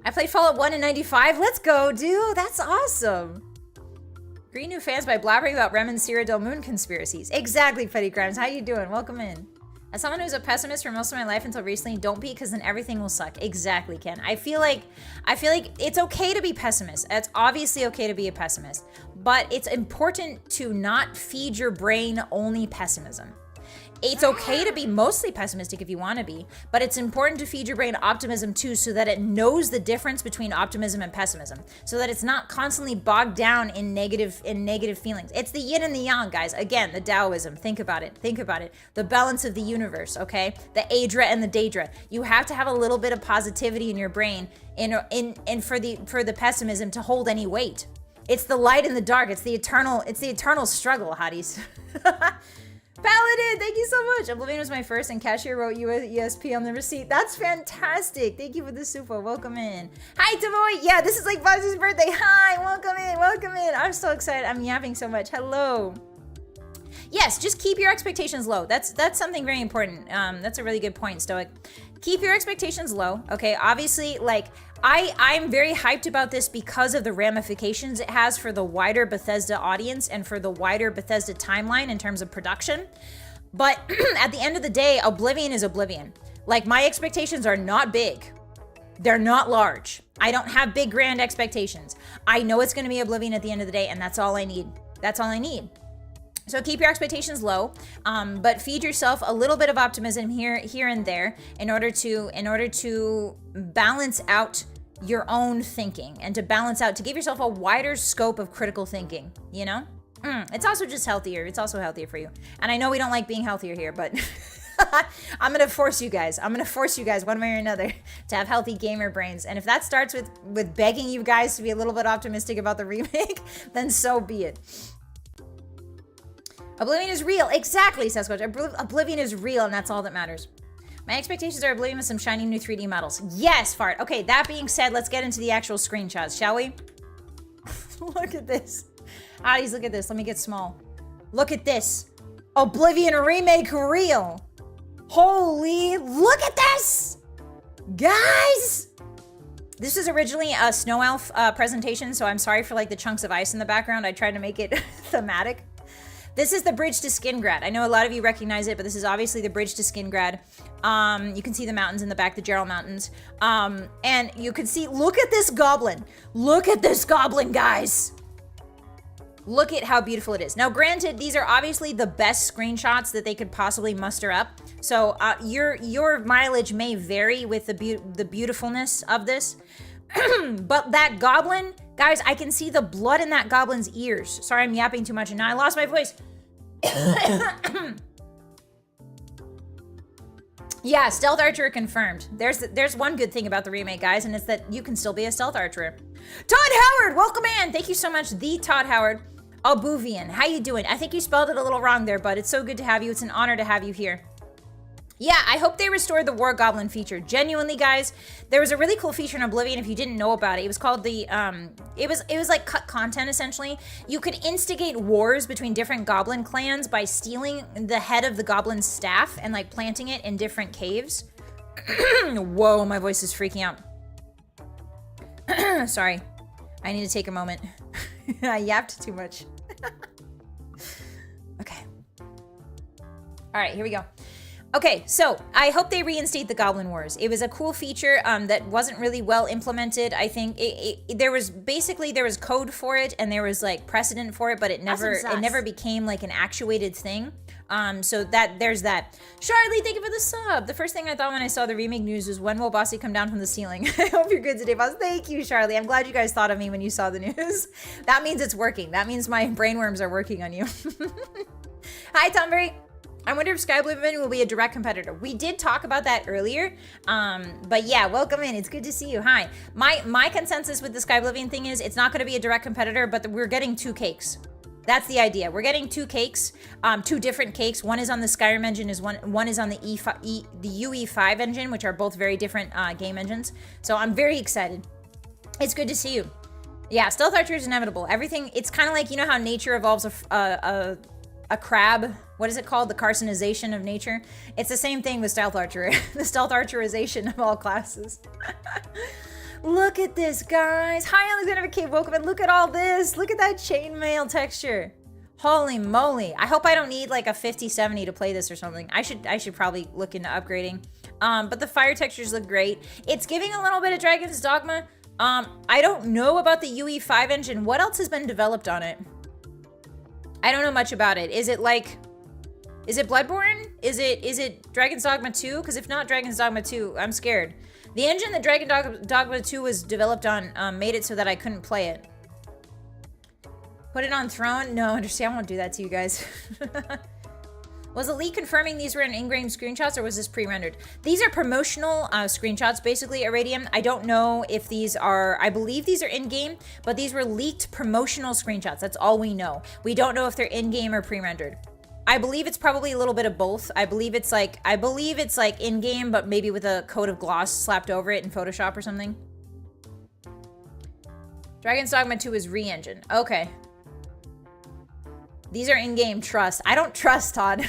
I played Fallout 1 in 95. Let's go, dude. That's awesome. Greet new fans by blabbering about Rem and Sierra Del Moon conspiracies. Exactly, Petty Grimes. How you doing? Welcome in. As someone who's a pessimist for most of my life until recently, don't be, because then everything will suck. Exactly, Ken. I feel like it's okay to be pessimist. It's obviously okay to be a pessimist, but it's important to not feed your brain only pessimism. It's okay to be mostly pessimistic if you want to be, but it's important to feed your brain optimism too, so that it knows the difference between optimism and pessimism, so that it's not constantly bogged down in negative feelings. It's the yin and the yang, guys. Again, the Taoism. Think about it. Think about it. The balance of the universe, okay? The Aedra and the Daedra. You have to have a little bit of positivity in your brain for the pessimism to hold any weight. It's the light and the dark. It's the eternal struggle, Hotties. Paladin, thank you so much. Oblivion was my first, and cashier wrote ESP on the receipt. That's fantastic. Thank you for the super. Welcome in. Hi, Tavoy. Yeah, this is like Buzzy's birthday. Hi, welcome in, welcome in. I'm so excited. I'm yapping so much. Hello. Yes, just keep your expectations low. That's something very important. That's a really good point, Stoic. Keep your expectations low, okay? Obviously, I'm very hyped about this because of the ramifications it has for the wider Bethesda audience and for the wider Bethesda timeline in terms of production. But at the end of the day, Oblivion is Oblivion. My expectations are not big. They're not large. I don't have big grand expectations. I know it's going to be Oblivion at the end of the day, and that's all I need. That's all I need. So keep your expectations low, but feed yourself a little bit of optimism here and there in order to balance out your own thinking and to give yourself a wider scope of critical thinking, you know? It's also just healthier. It's also healthier for you. And I know we don't like being healthier here, but I'm going to force you guys. I'm going to force you guys one way or another to have healthy gamer brains. And if that starts with begging you guys to be a little bit optimistic about the remake, then so be it. Oblivion is real. Exactly, Sasquatch. Oblivion is real, and that's all that matters. My expectations are Oblivion with some shiny new 3D models. Yes, Fart. Okay, that being said, let's get into the actual screenshots, shall we? Look at this. Hotties, look at this. Let me get small. Look at this. Oblivion Remake real. Holy, look at this! Guys! This is originally a Snow Elf presentation, so I'm sorry for like the chunks of ice in the background. I tried to make it thematic. This is the bridge to Skingrad. I know a lot of you recognize it, but this is obviously the bridge to Skingrad. You can see the mountains in the back, the Gerald Mountains. And you can see, look at this goblin. Look at this goblin, guys. Look at how beautiful it is. Now, granted, these are obviously the best screenshots that they could possibly muster up. So your mileage may vary with the beautifulness of this. But that goblin, guys, I can see the blood in that goblin's ears. Sorry, I'm yapping too much and now I lost my voice. Yeah, stealth archer confirmed. There's one good thing about the remake, guys, and it's that you can still be a stealth archer. Todd Howard, welcome in. Thank you so much, the Todd Howard. Oblivion, how you doing? I think you spelled it a little wrong there, but it's so good to have you. It's an honor to have you here. Yeah, I hope they restored the War Goblin feature. Genuinely, guys, there was a really cool feature in Oblivion if you didn't know about it. It was called the, it was like cut content, essentially. You could instigate wars between different goblin clans by stealing the head of the goblin's staff and like planting it in different caves. Whoa, my voice is freaking out. Sorry, I need to take a moment. I yapped too much. Okay. All right, here we go. Okay, so I hope they reinstate the Goblin Wars. It was a cool feature that wasn't really well implemented. I think there was code for it and there was like precedent for it, but it never became like an actuated thing. So there's that. Charlie, thank you for the sub. The first thing I thought when I saw the remake news was, when will Bossy come down from the ceiling? I hope you're good today, boss. Thank you, Charlie. I'm glad you guys thought of me when you saw the news. That means it's working. That means my brainworms are working on you. Hi, Tomberry. I wonder if Sky Oblivion will be a direct competitor. We did talk about that earlier, but yeah, welcome in. It's good to see you. Hi. My consensus with the Sky Oblivion thing is it's not going to be a direct competitor, but we're getting two cakes. That's the idea. We're getting two cakes, two different cakes. One is on the Skyrim engine, one is on the UE5 engine, which are both very different game engines. So I'm very excited. It's good to see you. Yeah, Stealth Archer is inevitable. Everything, it's kind of like, you know how nature evolves a crab. What is it called? The carcinization of nature. It's the same thing with Stealth Archer. The Stealth Archerization of all classes. Look at this, guys. Hi, Alexander McCabe. Welcome and look at all this. Look at that chainmail texture. Holy moly. I hope I don't need like a 5070 to play this or something. I should probably look into upgrading. But the fire textures look great. It's giving a little bit of Dragon's Dogma. I don't know about the UE5 engine. What else has been developed on it? I don't know much about it. Is it Bloodborne? Is it Dragon's Dogma 2? Because if not Dragon's Dogma 2, I'm scared. The engine that Dragon Dogma 2 was developed on made it so that I couldn't play it. Put it on throne? No, understand. I won't do that to you guys. Was the leak confirming these were in-game screenshots or was this pre-rendered? These are promotional screenshots, basically, Irradium. I don't know if these are, I believe these are in-game, but these were leaked promotional screenshots. That's all we know. We don't know if they're in-game or pre-rendered. I believe it's probably a little bit of both. I believe it's like in-game, but maybe with a coat of gloss slapped over it in Photoshop or something. Dragon's Dogma 2 is re-engine. Okay. These are in-game trust. I don't trust, Todd.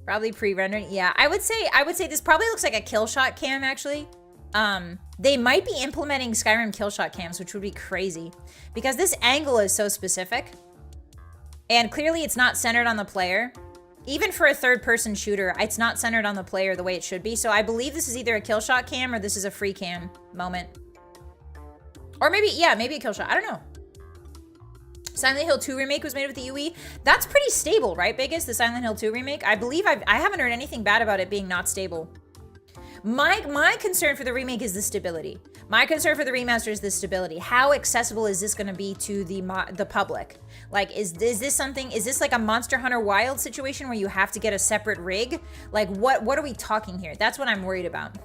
Probably pre-rendered. Yeah, I would say this probably looks like a kill shot cam, actually. They might be implementing Skyrim kill shot cams, which would be crazy. Because this angle is so specific. And clearly it's not centered on the player. even for a third-person shooter, it's not centered on the player the way it should be. So I believe this is either a kill shot cam or this is a free cam moment. Or maybe, yeah, maybe a kill shot. I don't know. Silent Hill 2 remake was made with the UE. That's pretty stable, right, Biggest? The Silent Hill 2 remake? I believe I haven't heard anything bad about it being not stable. My concern for the remake is the stability. My concern for the remaster is the stability. How accessible is this going to be to the public? Like, is this something? Is this like a Monster Hunter Wild situation where you have to get a separate rig? Like, what are we talking here? That's what I'm worried about.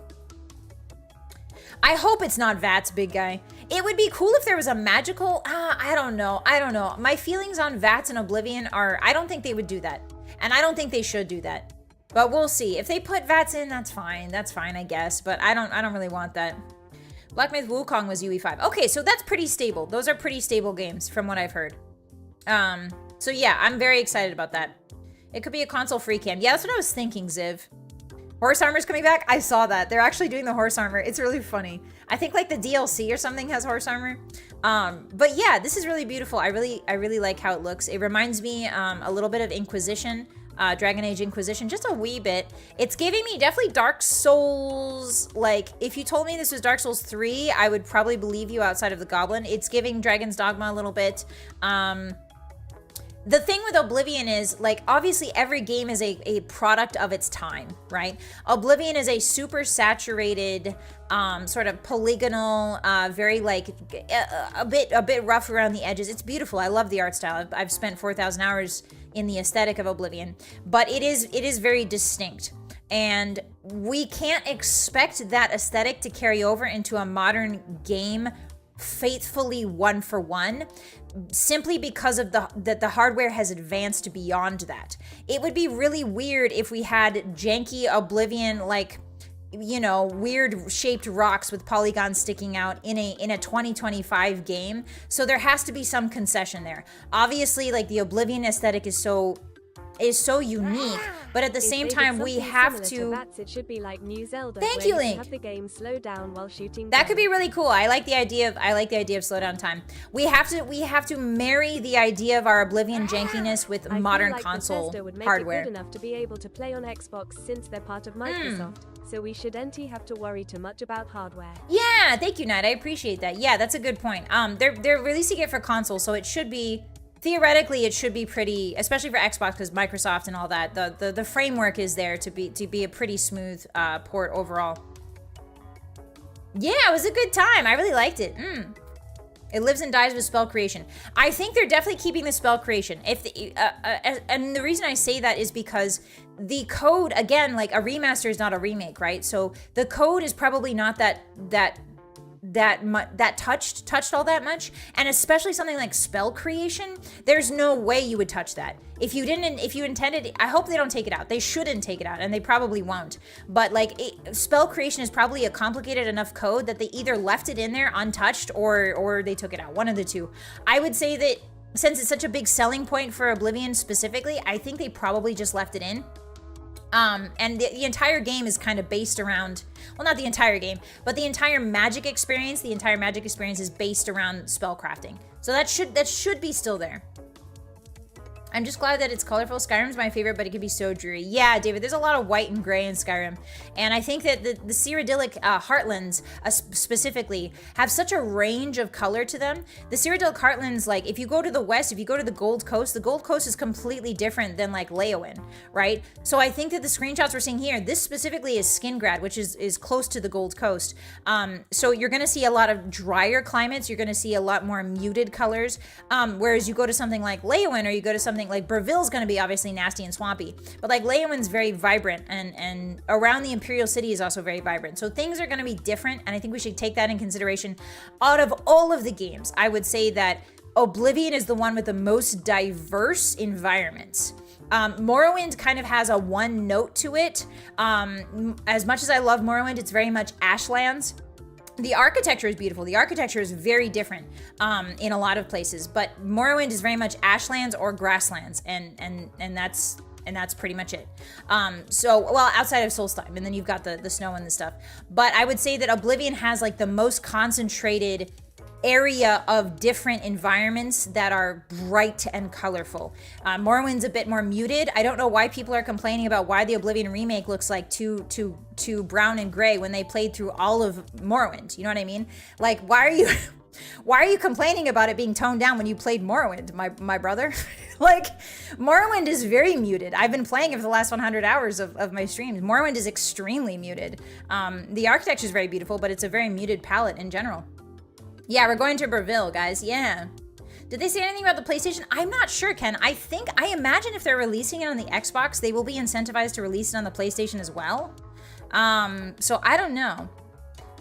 I hope it's not VATS, big guy. It would be cool if there was a magical. I don't know. My feelings on VATS and Oblivion are. I don't think they would do that, and I don't think they should do that. But we'll see. If they put VATS in, that's fine. That's fine, I guess. But I don't really want that. Black Myth Wukong was UE5. Okay, so that's pretty stable. Those are pretty stable games from what I've heard. So yeah, I'm very excited about that. It could be a console free cam. Yeah, that's what I was thinking, Ziv. Horse armor's coming back? I saw that. They're actually doing the horse armor. It's really funny. I think like the DLC or something has horse armor. But yeah, this is really beautiful. I really like how it looks. It reminds me a little bit of Inquisition. Dragon Age Inquisition, just a wee bit. It's giving me definitely Dark Souls. Like, if you told me this was Dark Souls 3, I would probably believe you outside of the Goblin. It's giving Dragon's Dogma a little bit. The thing with Oblivion is, like, obviously every game is a product of its time, right? Oblivion is a super saturated, sort of polygonal, very like a bit rough around the edges. It's beautiful. I love the art style. I've spent 4,000 hours in the aesthetic of Oblivion, but it is very distinct. And we can't expect that aesthetic to carry over into a modern game faithfully one for one, simply because of the hardware has advanced beyond that. It would be really weird if we had janky Oblivion, like, you know, weird shaped rocks with polygons sticking out in a 2025 game. So there has to be some concession there. Obviously, like, the Oblivion aesthetic is so unique, but at the same time we have to. It should be like New Zelda. Thank you, Link. Have the game slow down while shooting. That could be really cool. I like the idea of slow down time. We have to marry the idea of our Oblivion jankiness with modern console Bethesda would make hardware. it good enough to be able to play on Xbox since they're part of Microsoft. So we shouldn't have to worry too much about hardware. Yeah, thank you, Knight. I appreciate that. Yeah, that's a good point. They're releasing it for console, so it should be. Theoretically, it should be pretty, especially for Xbox, because Microsoft and all that. The framework is there to be a pretty smooth port overall. Yeah, it was a good time. I really liked it. It lives and dies with spell creation. I think they're definitely keeping the spell creation. And the reason I say that is because the code, again, like a remaster is not a remake, right? So the code is probably not that touched all that much, and especially something like spell creation, there's no way you would touch that. If you intended, I hope they don't take it out. They shouldn't take it out, and they probably won't. But like, spell creation is probably a complicated enough code that they either left it in there untouched or they took it out. One of the two. I would say that since it's such a big selling point for Oblivion specifically, I think they probably just left it in. And the entire game is kind of based around, well, not the entire game, but the entire magic experience is based around spellcrafting. So that should be still there. I'm just glad that it's colorful. Skyrim's my favorite, but it can be so dreary. Yeah, David, there's a lot of white and gray in Skyrim. And I think that the Cyrodiilic Heartlands specifically have such a range of color to them. The Cyrodiilic Heartlands, like, if you go to the west, if you go to the Gold Coast is completely different than like Leyawiin, right? So I think that the screenshots we're seeing here, this specifically is Skingrad, which is close to the Gold Coast. So you're gonna see a lot of drier climates. You're gonna see a lot more muted colors. Whereas you go to something like Leyawiin, or you go to something like Braville's going to be obviously nasty and swampy, but like Leyawiin's very vibrant, and around the Imperial City is also very vibrant. So things are going to be different, and I think we should take that in consideration. Out of all of the games, I would say that Oblivion is the one with the most diverse environments. Morrowind kind of has a one note to it. As much as I love Morrowind, it's very much Ashlands. The architecture is beautiful. The architecture is very different in a lot of places, but Morrowind is very much Ashlands or Grasslands, and that's pretty much it. So, well, outside of Solstheim, and then you've got the snow and the stuff. But I would say that Oblivion has like the most concentrated area of different environments that are bright and colorful. Morrowind's a bit more muted. I don't know why people are complaining about why the Oblivion remake looks like too brown and gray when they played through all of Morrowind. You know what I mean? Like, why are you complaining about it being toned down when you played Morrowind, my brother? Like, Morrowind is very muted. I've been playing it for the last 100 hours of my streams. Morrowind is extremely muted. The architecture is very beautiful, but it's a very muted palette in general. Yeah, we're going to Brazil, guys. Yeah. Did they say anything about the PlayStation? I'm not sure, Ken. I imagine if they're releasing it on the Xbox, they will be incentivized to release it on the PlayStation as well. So I don't know.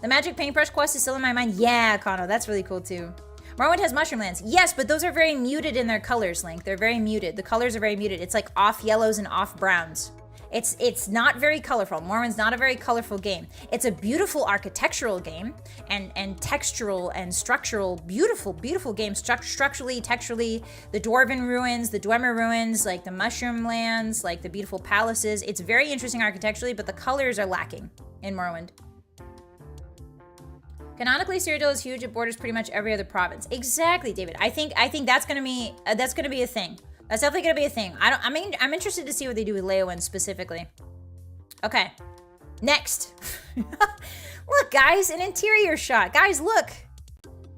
The Magic Paintbrush quest is still in my mind. Yeah, Kano, that's really cool too. Morrowind has mushroom lands. Yes, but those are very muted in their colors, Link. They're very muted. The colors are very muted. It's like off yellows and off browns. It's not very colorful. Morrowind's not a very colorful game. It's a beautiful architectural game and textural and structural, beautiful game. Structurally, texturally, the Dwarven ruins, the Dwemer ruins, like the mushroom lands, like the beautiful palaces. It's very interesting architecturally, but the colors are lacking in Morrowind. Canonically, Cyrodiil is huge. It borders pretty much every other province. Exactly, David. I think that's gonna be a thing. That's definitely gonna be a thing. I'm interested to see what they do with Leowen specifically. Okay, next. Look, guys, an interior shot. Guys, look.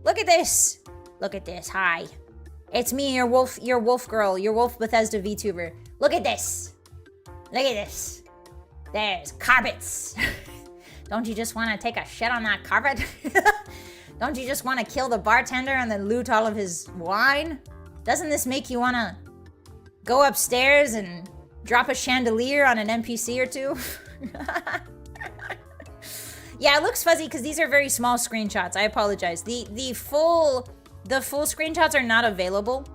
Look at this. Look at this. Hi, it's me, your wolf girl, your wolf Bethesda VTuber. Look at this. Look at this. There's carpets. Don't you just want to take a shit on that carpet? Don't you just want to kill the bartender and then loot all of his wine? Doesn't this make you want to go upstairs and drop a chandelier on an NPC or two? Yeah, it looks fuzzy because these are very small screenshots. I apologize. The full screenshots are not available.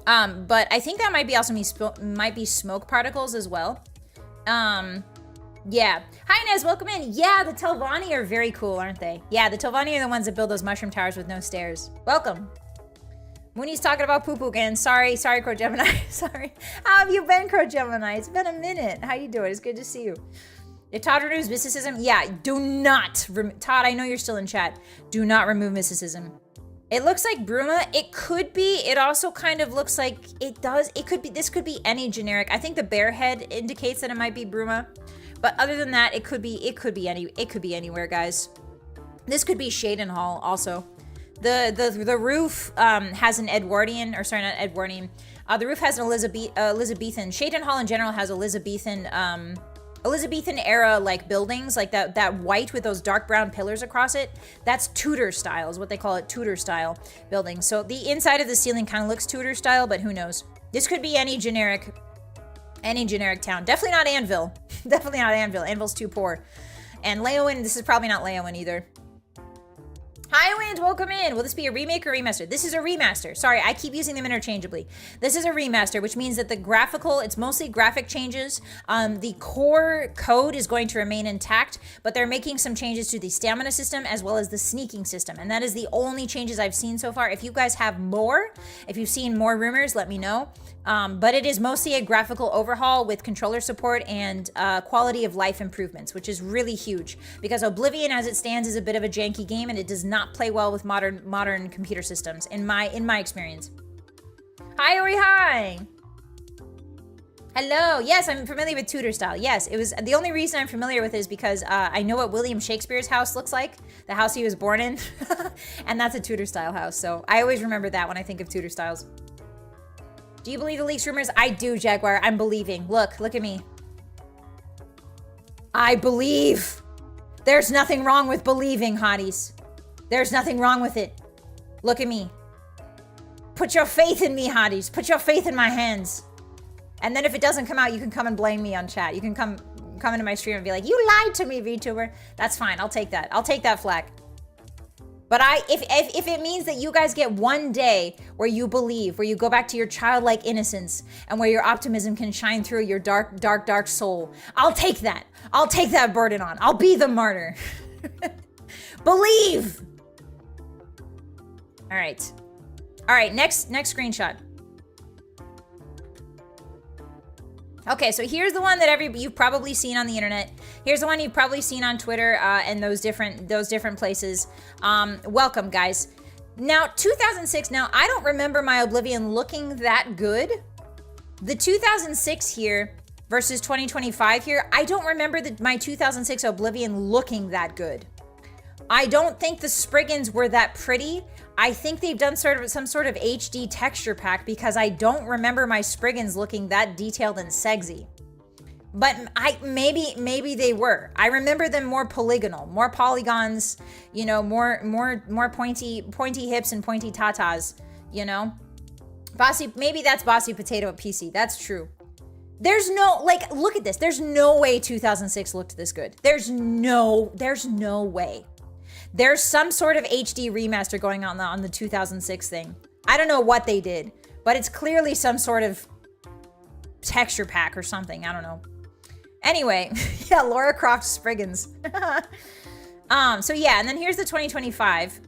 But I think that might be also might be smoke particles as well. Yeah. Hi, Nez. Welcome in. Yeah, the Telvanni are very cool, aren't they? Yeah, the Telvanni are the ones that build those mushroom towers with no stairs. Welcome. Mooney's talking about poo-poo again. Sorry, Crow Gemini. Sorry. How have you been, Crow Gemini? It's been a minute. How you doing? It's good to see you. If Todd removes mysticism, yeah, do not. Todd, I know you're still in chat. Do not remove mysticism. It looks like Bruma. It could be. It also kind of looks like it does. It could be. This could be any generic. I think the bear head indicates that it might be Bruma. But other than that, it could be anywhere, guys. This could be Shaden Hall also. The roof has an Edwardian, or sorry, not Edwardian. The roof has an Elizabethan. Shaden Hall in general has Elizabethan era like buildings, like that white with those dark brown pillars across it. That's Tudor style, is what they call it, Tudor style building. So the inside of the ceiling kind of looks Tudor style, but who knows? This could be any generic town. Definitely not Anvil. Definitely not Anvil. Anvil's too poor. And Leowen, this is probably not Leowen either. Hi, Wind, welcome in. Will this be a remake or remaster? This is a remaster. Sorry, I keep using them interchangeably. This is a remaster, which means that it's mostly graphic changes. The core code is going to remain intact, but they're making some changes to the stamina system as well as the sneaking system. And that is the only changes I've seen so far. If you guys have more, if you've seen more rumors, let me know. But it is mostly a graphical overhaul with controller support and quality of life improvements, which is really huge because Oblivion as it stands is a bit of a janky game and it does not play well with modern computer systems in my experience. Hi, Ori, hi. Hello. Yes, I'm familiar with Tudor style. Yes, it was the only reason I'm familiar with it is because I know what William Shakespeare's house looks like, the house he was born in, and that's a Tudor style house. So I always remember that when I think of Tudor styles. Do you believe the leaks rumors? I do, Jaguar. I'm believing. Look at me. I believe. There's nothing wrong with believing, hotties. There's nothing wrong with it. Look at me. Put your faith in me, hotties. Put your faith in my hands. And then if it doesn't come out, you can come and blame me on chat. You can come into my stream and be like, you lied to me, VTuber. That's fine. I'll take that. I'll take that flack. But if it means that you guys get one day where you believe, where you go back to your childlike innocence and where your optimism can shine through your dark soul, I'll take that. I'll take that burden on. I'll be the martyr. Believe. All right, next screenshot. Okay, so here's the one that you've probably seen on the internet. Here's the one you've probably seen on Twitter and those different places. Welcome, guys. Now, 2006, now I don't remember my Oblivion looking that good. The 2006 here versus 2025 here, I don't remember my 2006 Oblivion looking that good. I don't think the Spriggans were that pretty. I think they've done some sort of HD texture pack because I don't remember my Spriggans looking that detailed and sexy. But maybe they were. I remember them more polygonal, more polygons, you know, more pointy hips and pointy tatas, you know. Maybe that's Bossy Potato at PC. That's true. There's no, like, look at this. There's no way 2006 looked this good. There's no way. There's some sort of HD remaster going on the 2006 thing. I don't know what they did, but it's clearly some sort of texture pack or something. I don't know. Anyway, yeah, Lara Croft Spriggans. So yeah, and then here's the 2025.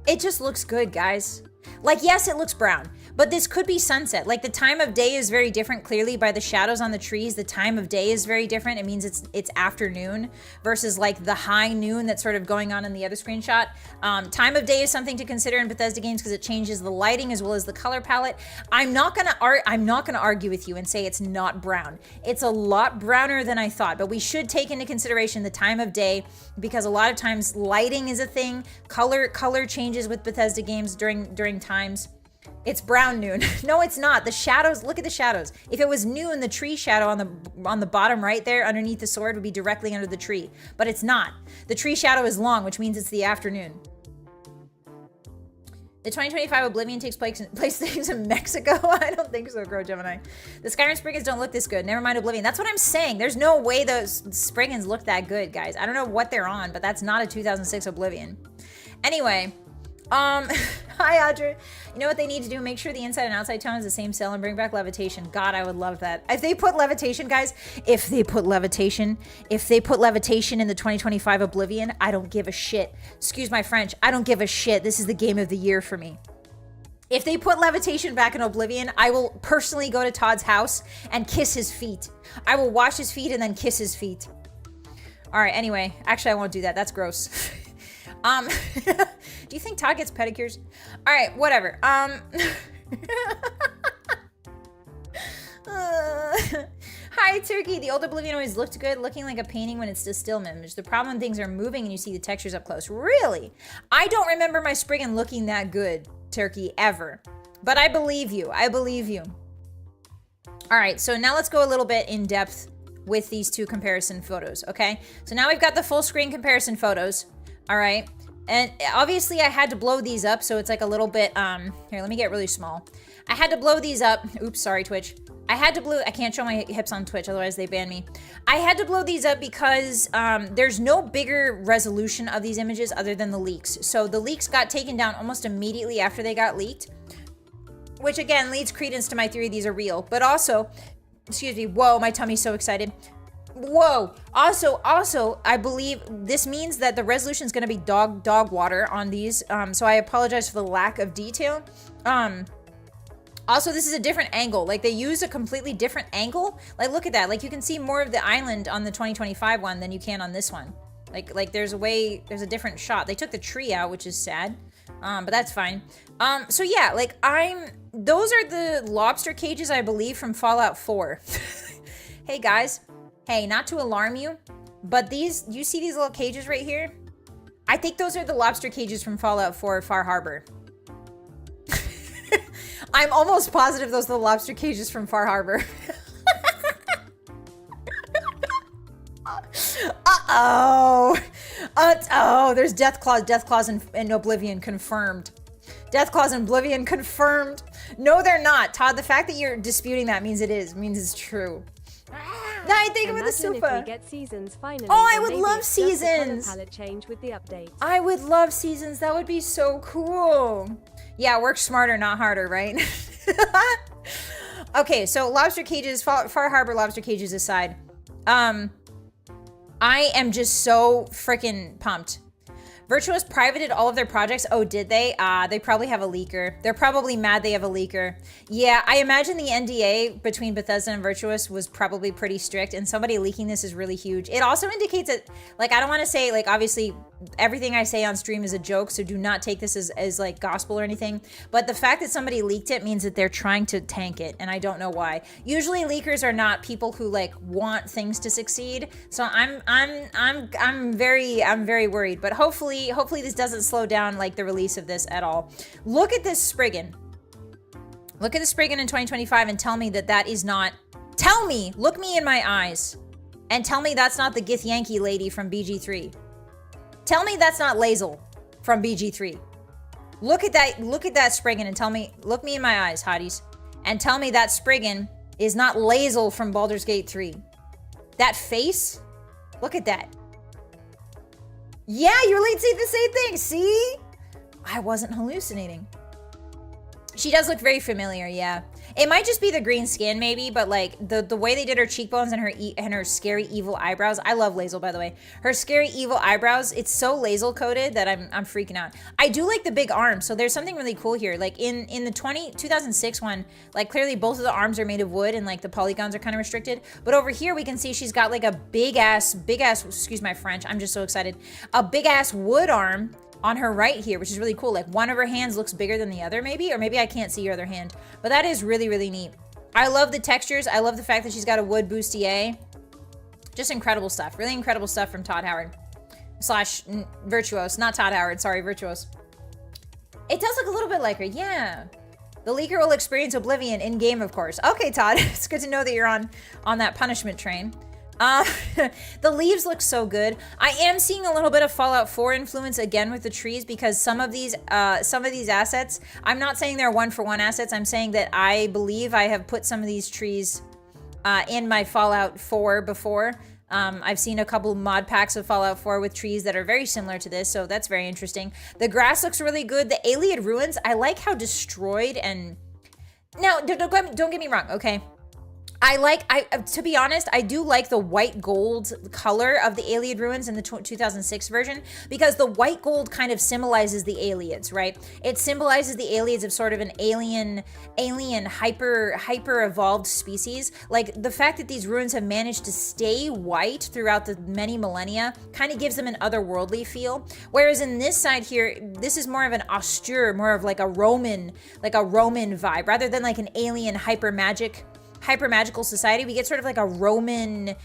It just looks good, guys. Like, yes, it looks brown, but this could be sunset. Like, the time of day is very different, clearly, by the shadows on the trees. The time of day is very different. It means it's afternoon versus, like, the high noon that's sort of going on in the other screenshot. Time of day is something to consider in Bethesda games because it changes the lighting as well as the color palette. I'm not gonna argue with you and say it's not brown. It's a lot browner than I thought, but we should take into consideration the time of day because a lot of times lighting is a thing. Color changes with Bethesda games during times. It's brown noon. No, it's not. The shadows, look at the shadows. If it was noon, the tree shadow on the bottom right there underneath the sword would be directly under the tree, but it's not. The tree shadow is long, which means it's the afternoon. The 2025 Oblivion takes place in Mexico? I don't think so, Grow Gemini. The Skyrim Spriggans don't look this good. Never mind Oblivion. That's what I'm saying. There's no way those Spriggans look that good, guys. I don't know what they're on, but that's not a 2006 Oblivion. Anyway, hi Audrey. You know what they need to do? Make sure the inside and outside tone is the same cell and bring back levitation. God, I would love that. If they put levitation, guys, if they put levitation in the 2025 Oblivion, I don't give a shit. Excuse my French. I don't give a shit. This is the game of the year for me. If they put levitation back in Oblivion, I will personally go to Todd's house and kiss his feet. I will wash his feet and then kiss his feet. All right, anyway, actually I won't do that. That's gross. Do you think Todd gets pedicures? All right, whatever. Hi, Turkey. The old Oblivion always looked good, looking like a painting when it's a still image. The problem when things are moving and you see the textures up close. Really? I don't remember my Spriggan looking that good, Turkey, ever. But I believe you. I believe you. All right, so now let's go a little bit in depth with these two comparison photos, okay? So now we've got the full screen comparison photos, all right? And obviously I had to blow these up, so it's like a little bit, here, let me get really small. I had to blow these up. Oops, sorry, Twitch. I can't show my hips on Twitch, otherwise they ban me. I had to blow these up because there's no bigger resolution of these images other than the leaks. So the leaks got taken down almost immediately after they got leaked, which again leads credence to my theory these are real. But also, excuse me, whoa, my tummy's so excited. Whoa, also, I believe this means that the resolution is going to be dog water on these. So I apologize for the lack of detail. Also, this is a different angle. Like, they use a completely different angle. Like, look at that. Like, you can see more of the island on the 2025 one than you can on this one. Like there's a different shot. They took the tree out, which is sad. But that's fine. So yeah, like those are the lobster cages, I believe, from Fallout 4. Hey guys, hey, not to alarm you, but you see these little cages right here? I think those are the lobster cages from Fallout 4 Far Harbor. I'm almost positive those are the lobster cages from Far Harbor. Uh-oh, there's death claws in Oblivion confirmed. Death claws in Oblivion confirmed. No, they're not. Todd, the fact that you're disputing that means it's true. No, I think with the sofa. If we get seasons finally. Oh, I would love seasons. Palette change with the update. I would love seasons. That would be so cool. Yeah, work smarter, not harder, right? Okay, so lobster cages, Far Harbor lobster cages aside. I am just so freaking pumped. Virtuous privated all of their projects. Oh, did they? They probably have a leaker. They're probably mad they have a leaker. Yeah, I imagine the NDA between Bethesda and Virtuous was probably pretty strict, and somebody leaking this is really huge. It also indicates that, like, I don't want to say, like, obviously everything I say on stream is a joke, so do not take this as like gospel or anything. But the fact that somebody leaked it means that they're trying to tank it, and I don't know why. Usually leakers are not people who like want things to succeed. So I'm very worried. But hopefully this doesn't slow down like the release of this at all. Look at this Spriggan. Look at the Spriggan in 2025 and tell me that is not. Tell me, look me in my eyes, and tell me that's not the Githyanki lady from BG3. Tell me that's not Lae'zel from BG3. Look at that Spriggan and tell me, look me in my eyes, hotties, and tell me that Spriggan is not Lae'zel from Baldur's Gate 3. That face, look at that. Yeah, you're late saying the same thing, see? I wasn't hallucinating. She does look very familiar, yeah. It might just be the green skin, maybe, but like the way they did her cheekbones and her scary evil eyebrows. I love Lae'zel, by the way. Her scary evil eyebrows. It's so Lae'zel coded that I'm freaking out. I do like the big arms, so there's something really cool here. Like in the 2006 one, like clearly both of the arms are made of wood and like the polygons are kind of restricted. But over here we can see she's got like a big ass. Excuse my French. I'm just so excited. A big ass wood arm on her right here, which is really cool. Like one of her hands looks bigger than the other maybe, or maybe I can't see your other hand, but that is really neat. I love the textures. I love the fact that she's got a wood bustier. Just incredible stuff. Really incredible stuff from Todd Howard slash Virtuos, not Todd Howard, sorry, Virtuos. It does look a little bit like her, yeah. The leaker will experience Oblivion in game, of course. Okay, Todd, it's good to know that you're on that punishment train. The leaves look so good. I am seeing a little bit of Fallout 4 influence again with the trees, because some of these assets, I'm not saying they're one-for-one assets. I'm saying that I believe I have put some of these trees in my Fallout 4 before. I've seen a couple mod packs of Fallout 4 with trees that are very similar to this, so that's very interesting. The grass looks really good. The Ayleid ruins, I like how destroyed and... Now, don't get me wrong, okay? To be honest, I do like the white gold color of the Ayleid ruins in the 2006 version, because the white gold kind of symbolizes the Ayleids, right? It symbolizes the Ayleids of sort of an alien hyper evolved species. Like the fact that these ruins have managed to stay white throughout the many millennia kind of gives them an otherworldly feel. Whereas in this side here, this is more of an austere, more of like a Roman vibe, rather than like an alien hyper-magical society. We get sort of like a Roman,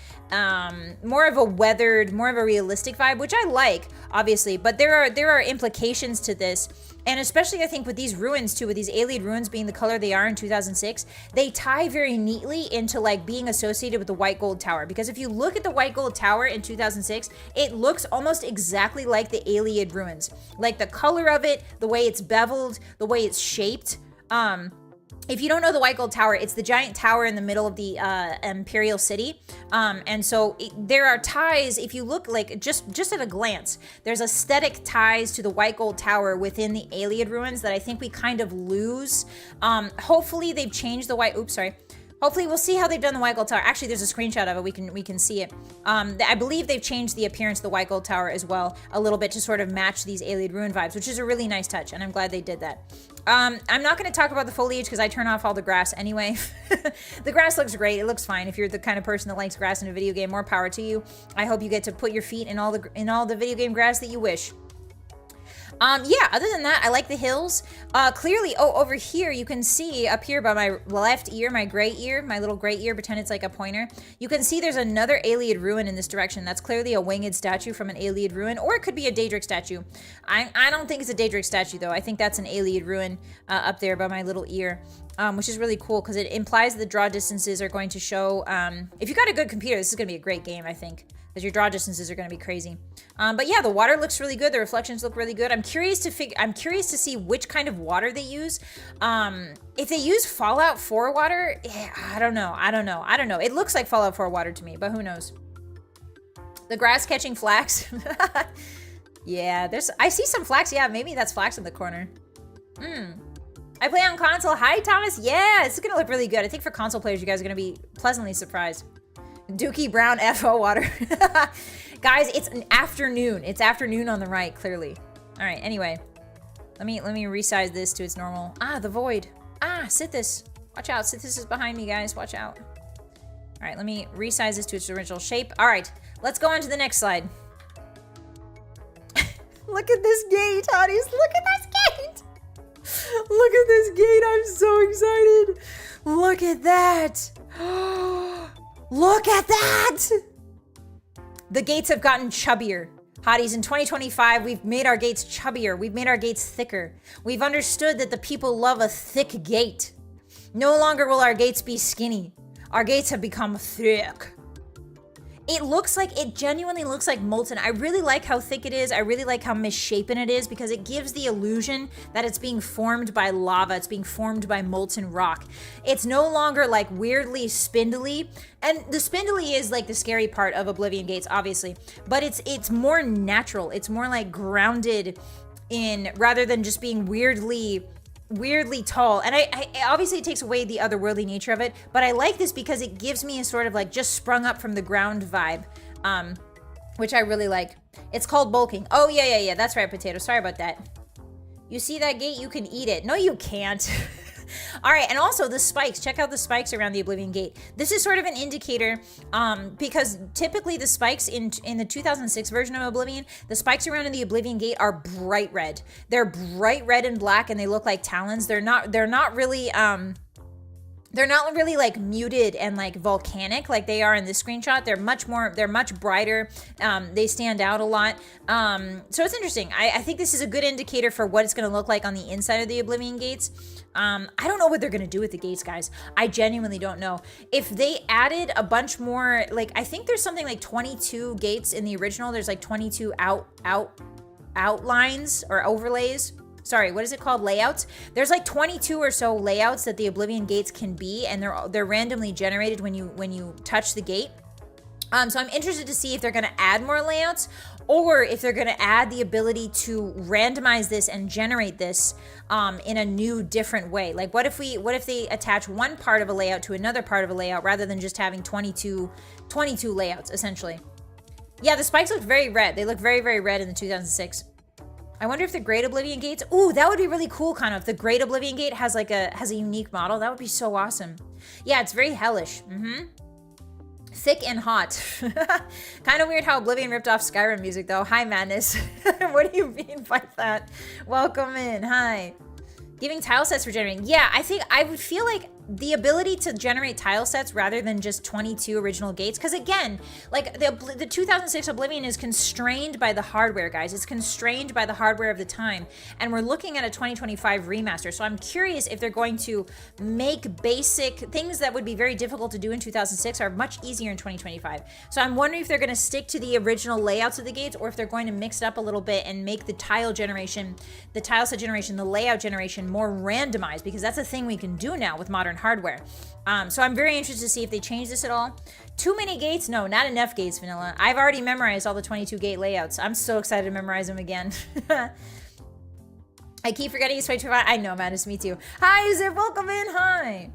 more of a weathered, more of a realistic vibe, which I like, obviously, but there are implications to this, and especially I think with these ruins too, with these Ayleid ruins being the color they are in 2006, they tie very neatly into like being associated with the White Gold Tower, because if you look at the White Gold Tower in 2006, it looks almost exactly like the Ayleid ruins. Like the color of it, the way it's beveled, the way it's shaped. If you don't know the White Gold Tower, it's the giant tower in the middle of the Imperial City. And so there are ties, if you look like just at a glance, there's aesthetic ties to the White Gold Tower within the Ayleid ruins that I think we kind of lose. Hopefully they've changed the Hopefully we'll see how they've done the White Gold Tower. Actually, there's a screenshot of it. We can see it. I believe they've changed the appearance of the White Gold Tower as well a little bit to sort of match these Ayleid ruin vibes, which is a really nice touch, and I'm glad they did that. I'm not going to talk about the foliage because I turn off all the grass anyway. The grass looks great. It looks fine. If you're the kind of person that likes grass in a video game, more power to you. I hope you get to put your feet in all the video game grass that you wish. Yeah, other than that, I like the hills. Clearly, over here, you can see up here by my left ear, my gray ear, my little gray ear, pretend it's like a pointer. You can see there's another Ayleid ruin in this direction. That's clearly a winged statue from an Ayleid ruin, or it could be a Daedric statue. I don't think it's a Daedric statue, though. I think that's an Ayleid ruin up there by my little ear. Which is really cool because it implies the draw distances are going to show, if you got a good computer, this is going to be a great game, I think, because your draw distances are going to be crazy. But yeah, the water looks really good. The reflections look really good. I'm curious to see which kind of water they use. If they use Fallout 4 water, I don't know. It looks like Fallout 4 water to me, but who knows? The grass catching flax. Yeah, I see some flax. Yeah, maybe that's flax in the corner. I play on console. Hi, Thomas. Yeah, it's gonna look really good. I think for console players, you guys are gonna be pleasantly surprised. Dookie Brown FO water. Guys, it's an afternoon. It's afternoon on the right, clearly. All right, anyway. Let me resize this to its normal. The void. Sithis. Watch out. Sithis is behind me, guys. Watch out. All right, let me resize this to its original shape. All right, let's go on to the next slide. Look at this gate, Hotties. Look at this gate. Look at this gate. I'm so excited. Look at that. Look at that. The gates have gotten chubbier. Hotties, in 2025, we've made our gates chubbier. We've made our gates thicker. We've understood that the people love a thick gate. No longer will our gates be skinny. Our gates have become thick. It genuinely looks like molten. I really like how thick it is. I really like how misshapen it is because it gives the illusion that it's being formed by lava. It's being formed by molten rock. It's no longer like weirdly spindly. And the spindly is like the scary part of Oblivion gates, obviously. But it's more natural. It's more like grounded in, rather than just being weirdly tall. And I obviously it takes away the otherworldly nature of it, but I like this because it gives me a sort of like just sprung up from the ground vibe, which I really like. It's called bulking. Oh yeah, that's right, Potato, sorry about that. You see that gate, you can eat it. No, you can't. All right, and also the spikes. Check out the spikes around the Oblivion Gate. This is sort of an indicator, because typically the spikes in the 2006 version of Oblivion, the spikes around in the Oblivion Gate are bright red. They're bright red and black, and they look like talons. They're not really like muted and like volcanic like they are in this screenshot. They're much brighter. They stand out a lot. So it's interesting. I think this is a good indicator for what it's going to look like on the inside of the Oblivion Gates. I don't know what they're going to do with the gates, guys. I genuinely don't know. If they added a bunch more, like I think there's something like 22 gates in the original. There's like 22 outlines or overlays. Sorry, what is it called? Layouts. There's like 22 or so layouts that the Oblivion gates can be, and they're randomly generated when you touch the gate. So I'm interested to see if they're going to add more layouts, or if they're going to add the ability to randomize this and generate this in a new, different way. Like, what if they attach one part of a layout to another part of a layout rather than just having 22 layouts essentially? Yeah, the spikes look very red. They look very, very red in the 2006. I wonder if the Great Oblivion Gates, ooh, that would be really cool, kind of. If the Great Oblivion Gate has a unique model, that would be so awesome. Yeah, it's very hellish. Thick and hot. Kind of weird how Oblivion ripped off Skyrim music, though. Hi, Madness. What do you mean by that? Welcome in. Hi. Giving tile sets for generating. Yeah, I think I would feel like the ability to generate tile sets rather than just 22 original gates, because again, like the 2006 Oblivion is constrained by the hardware, guys. It's constrained by the hardware of the time, and we're looking at a 2025 remaster. So I'm curious if they're going to make basic things that would be very difficult to do in 2006 are much easier in 2025. So I'm wondering if they're going to stick to the original layouts of the gates, or if they're going to mix it up a little bit and make the tile generation, the tile set generation, the layout generation more randomized, because that's a thing we can do now with modern hardware. So I'm very interested to see if they change this at all. Too many gates? No, not enough gates, Vanilla. I've already memorized all the 22 gate layouts. I'm so excited to memorize them again. I keep forgetting it's 2025. I know, Madness, me too. Hi, Zip, welcome in, hi.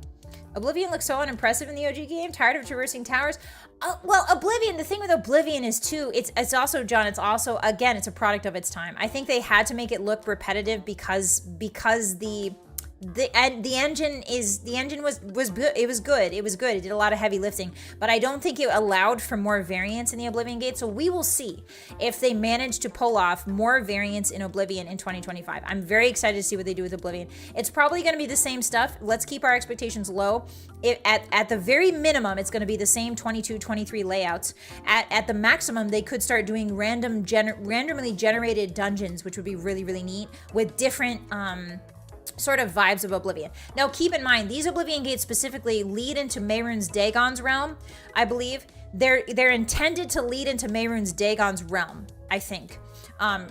Oblivion looks so unimpressive in the OG game. Tired of traversing towers? Well, Oblivion, the thing with Oblivion is too, it's also, John, it's also, again, it's a product of its time. I think they had to make it look repetitive because the engine was good. It was good. It did a lot of heavy lifting, but I don't think it allowed for more variance in the Oblivion Gate. So we will see if they manage to pull off more variance in Oblivion in 2025. I'm very excited to see what they do with Oblivion. It's probably going to be the same stuff. Let's keep our expectations low. At the very minimum, it's going to be the same 22, 23 layouts. At the maximum, they could start doing randomly generated dungeons, which would be really, really neat, with different sort of vibes of Oblivion. Now, keep in mind, these Oblivion Gates specifically lead into Mehrunes Dagon's realm, I believe. They're intended to lead into Mehrunes Dagon's realm, I think.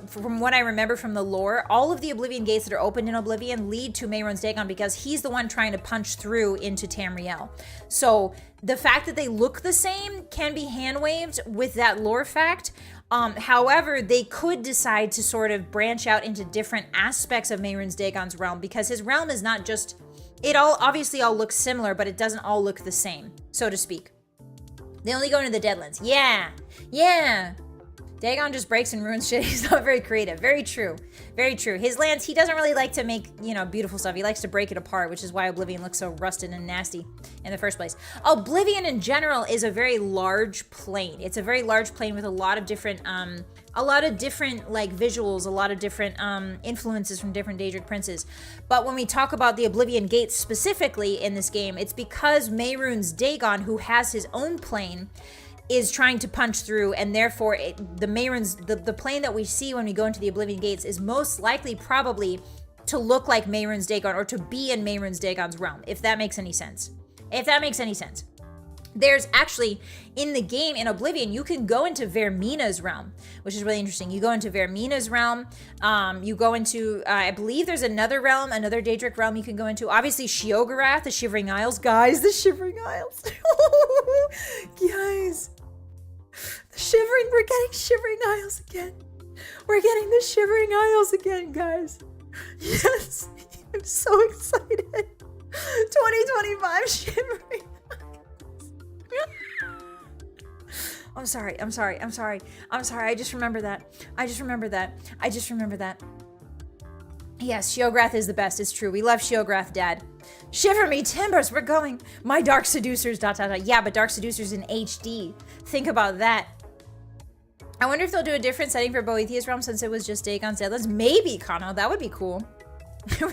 From what I remember from the lore, all of the Oblivion Gates that are opened in Oblivion lead to Mehrunes Dagon because he's the one trying to punch through into Tamriel. So the fact that they look the same can be hand-waved with that lore fact. However, they could decide to sort of branch out into different aspects of Mehrunes Dagon's realm, because his realm is not just, it all obviously all looks similar, but it doesn't all look the same, so to speak. They only go into the Deadlands. Yeah. Dagon just breaks and ruins shit. He's not very creative. Very true. Very true. His lands, he doesn't really like to make, you know, beautiful stuff. He likes to break it apart, which is why Oblivion looks so rusted and nasty in the first place. Oblivion in general is a very large plane. It's a very large plane with a lot of different like visuals, a lot of different influences from different Daedric princes. But when we talk about the Oblivion Gates specifically in this game, it's because Mehrunes Dagon, who has his own plane, is trying to punch through, and therefore the plane that we see when we go into the Oblivion Gates is most likely probably to look like Mehrunes Dagon, or to be in Mehrunes Dagon's realm, if that makes any sense. If that makes any sense. There's actually, in the game, in Oblivion, you can go into Vermina's realm, which is really interesting. You go into Vermina's realm, you go into, I believe there's another realm, another Daedric realm you can go into. Obviously, Sheogorath, the Shivering Isles. Guys, the Shivering Isles. Guys. We're getting Shivering Isles again. We're getting the Shivering Isles again, guys. Yes, I'm so excited. 2025 Shivering I'm sorry. I just remember that. Yes, Sheogorath is the best. It's true. We love Sheogorath, Dad. Shiver me timbers. We're going. My Dark Seducers. ... Yeah, but Dark Seducers in HD. Think about that. I wonder if they'll do a different setting for Boethiah's realm since it was just Dagon's Deadlands. Maybe, Kano. That would be cool.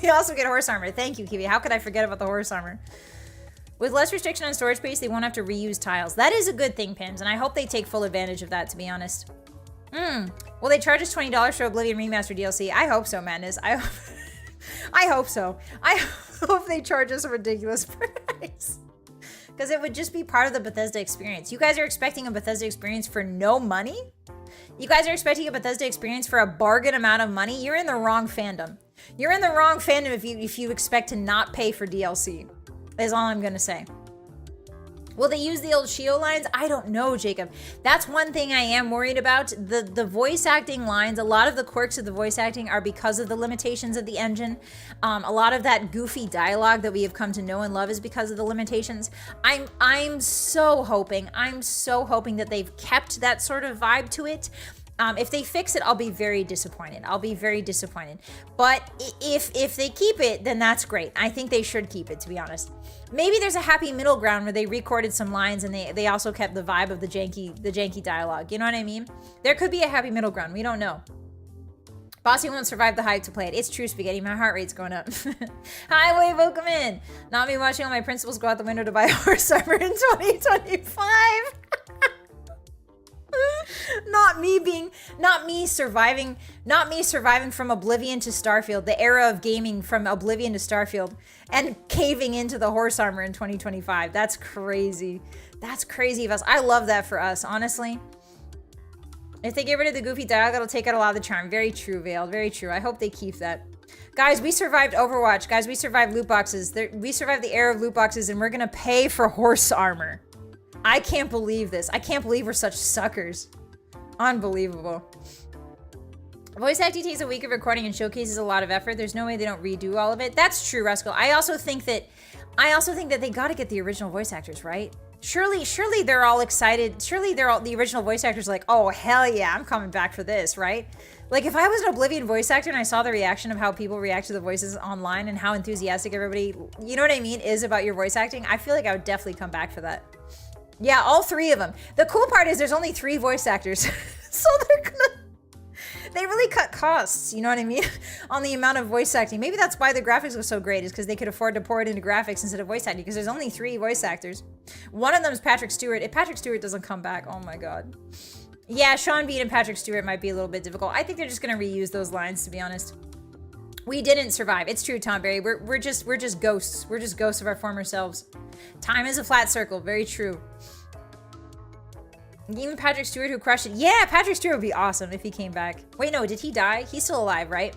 We also get horse armor. Thank you, Kiwi. How could I forget about the horse armor? With less restriction on storage space, they won't have to reuse tiles. That is a good thing, Pims, and I hope they take full advantage of that, to be honest. Will they charge us $20 for Oblivion Remaster DLC? I hope so, Madness. I hope so. I hope they charge us a ridiculous price. Because it would just be part of the Bethesda experience. You guys are expecting a Bethesda experience for no money? You guys are expecting a Bethesda experience for a bargain amount of money? You're in the wrong fandom. You're in the wrong fandom if you expect to not pay for DLC. Is all I'm gonna say. Will they use the old Shio lines? I don't know, Jacob. That's one thing I am worried about. The voice acting lines, a lot of the quirks of the voice acting are because of the limitations of the engine. A lot of that goofy dialogue that we have come to know and love is because of the limitations. I'm so hoping that they've kept that sort of vibe to it. If they fix it, I'll be very disappointed. But if they keep it, then that's great. I think they should keep it, to be honest. Maybe there's a happy middle ground where they recorded some lines and they also kept the vibe of the janky dialogue. You know what I mean? There could be a happy middle ground. We don't know. Bossy won't survive the hype to play it. It's true, Spaghetti. My heart rate's going up. Hi, Wave, welcome in. Not me watching all my principles go out the window to buy a horse armor in 2025. Not me surviving from Oblivion to Starfield, the era of gaming from Oblivion to Starfield, and caving into the horse armor in 2025. That's crazy. That's crazy of us. I love that for us, honestly. If they get rid of the goofy dialogue, it'll take out a lot of the charm. Very true, Vale. Very true. I hope they keep that. Guys, we survived Overwatch. Guys, we survived loot boxes. We survived the era of loot boxes, and we're gonna pay for horse armor. I can't believe this. I can't believe we're such suckers. Unbelievable. Voice acting takes a week of recording and showcases a lot of effort. There's no way they don't redo all of it. That's true, Rascal. I also think that they got to get the original voice actors, right? Surely they're all excited. Surely the original voice actors are like, oh hell yeah, I'm coming back for this, right? Like if I was an Oblivion voice actor and I saw the reaction of how people react to the voices online and how enthusiastic everybody, you know what I mean, is about your voice acting, I feel like I would definitely come back for that. Yeah, all three of them. The cool part is there's only 3 voice actors. So they really cut costs, you know what I mean? On the amount of voice acting. Maybe that's why the graphics was so great, is because they could afford to pour it into graphics instead of voice acting, because there's only 3 voice actors. One of them is Patrick Stewart. If Patrick Stewart doesn't come back, oh my god. Yeah, Sean Bean and Patrick Stewart might be a little bit difficult. I think they're just gonna reuse those lines, to be honest. We didn't survive. It's true, Tom Berry. We're just ghosts. We're just ghosts of our former selves. Time is a flat circle. Very true. Even Patrick Stewart, who crushed it. Yeah, Patrick Stewart would be awesome if he came back. Wait, no, did he die? He's still alive, right?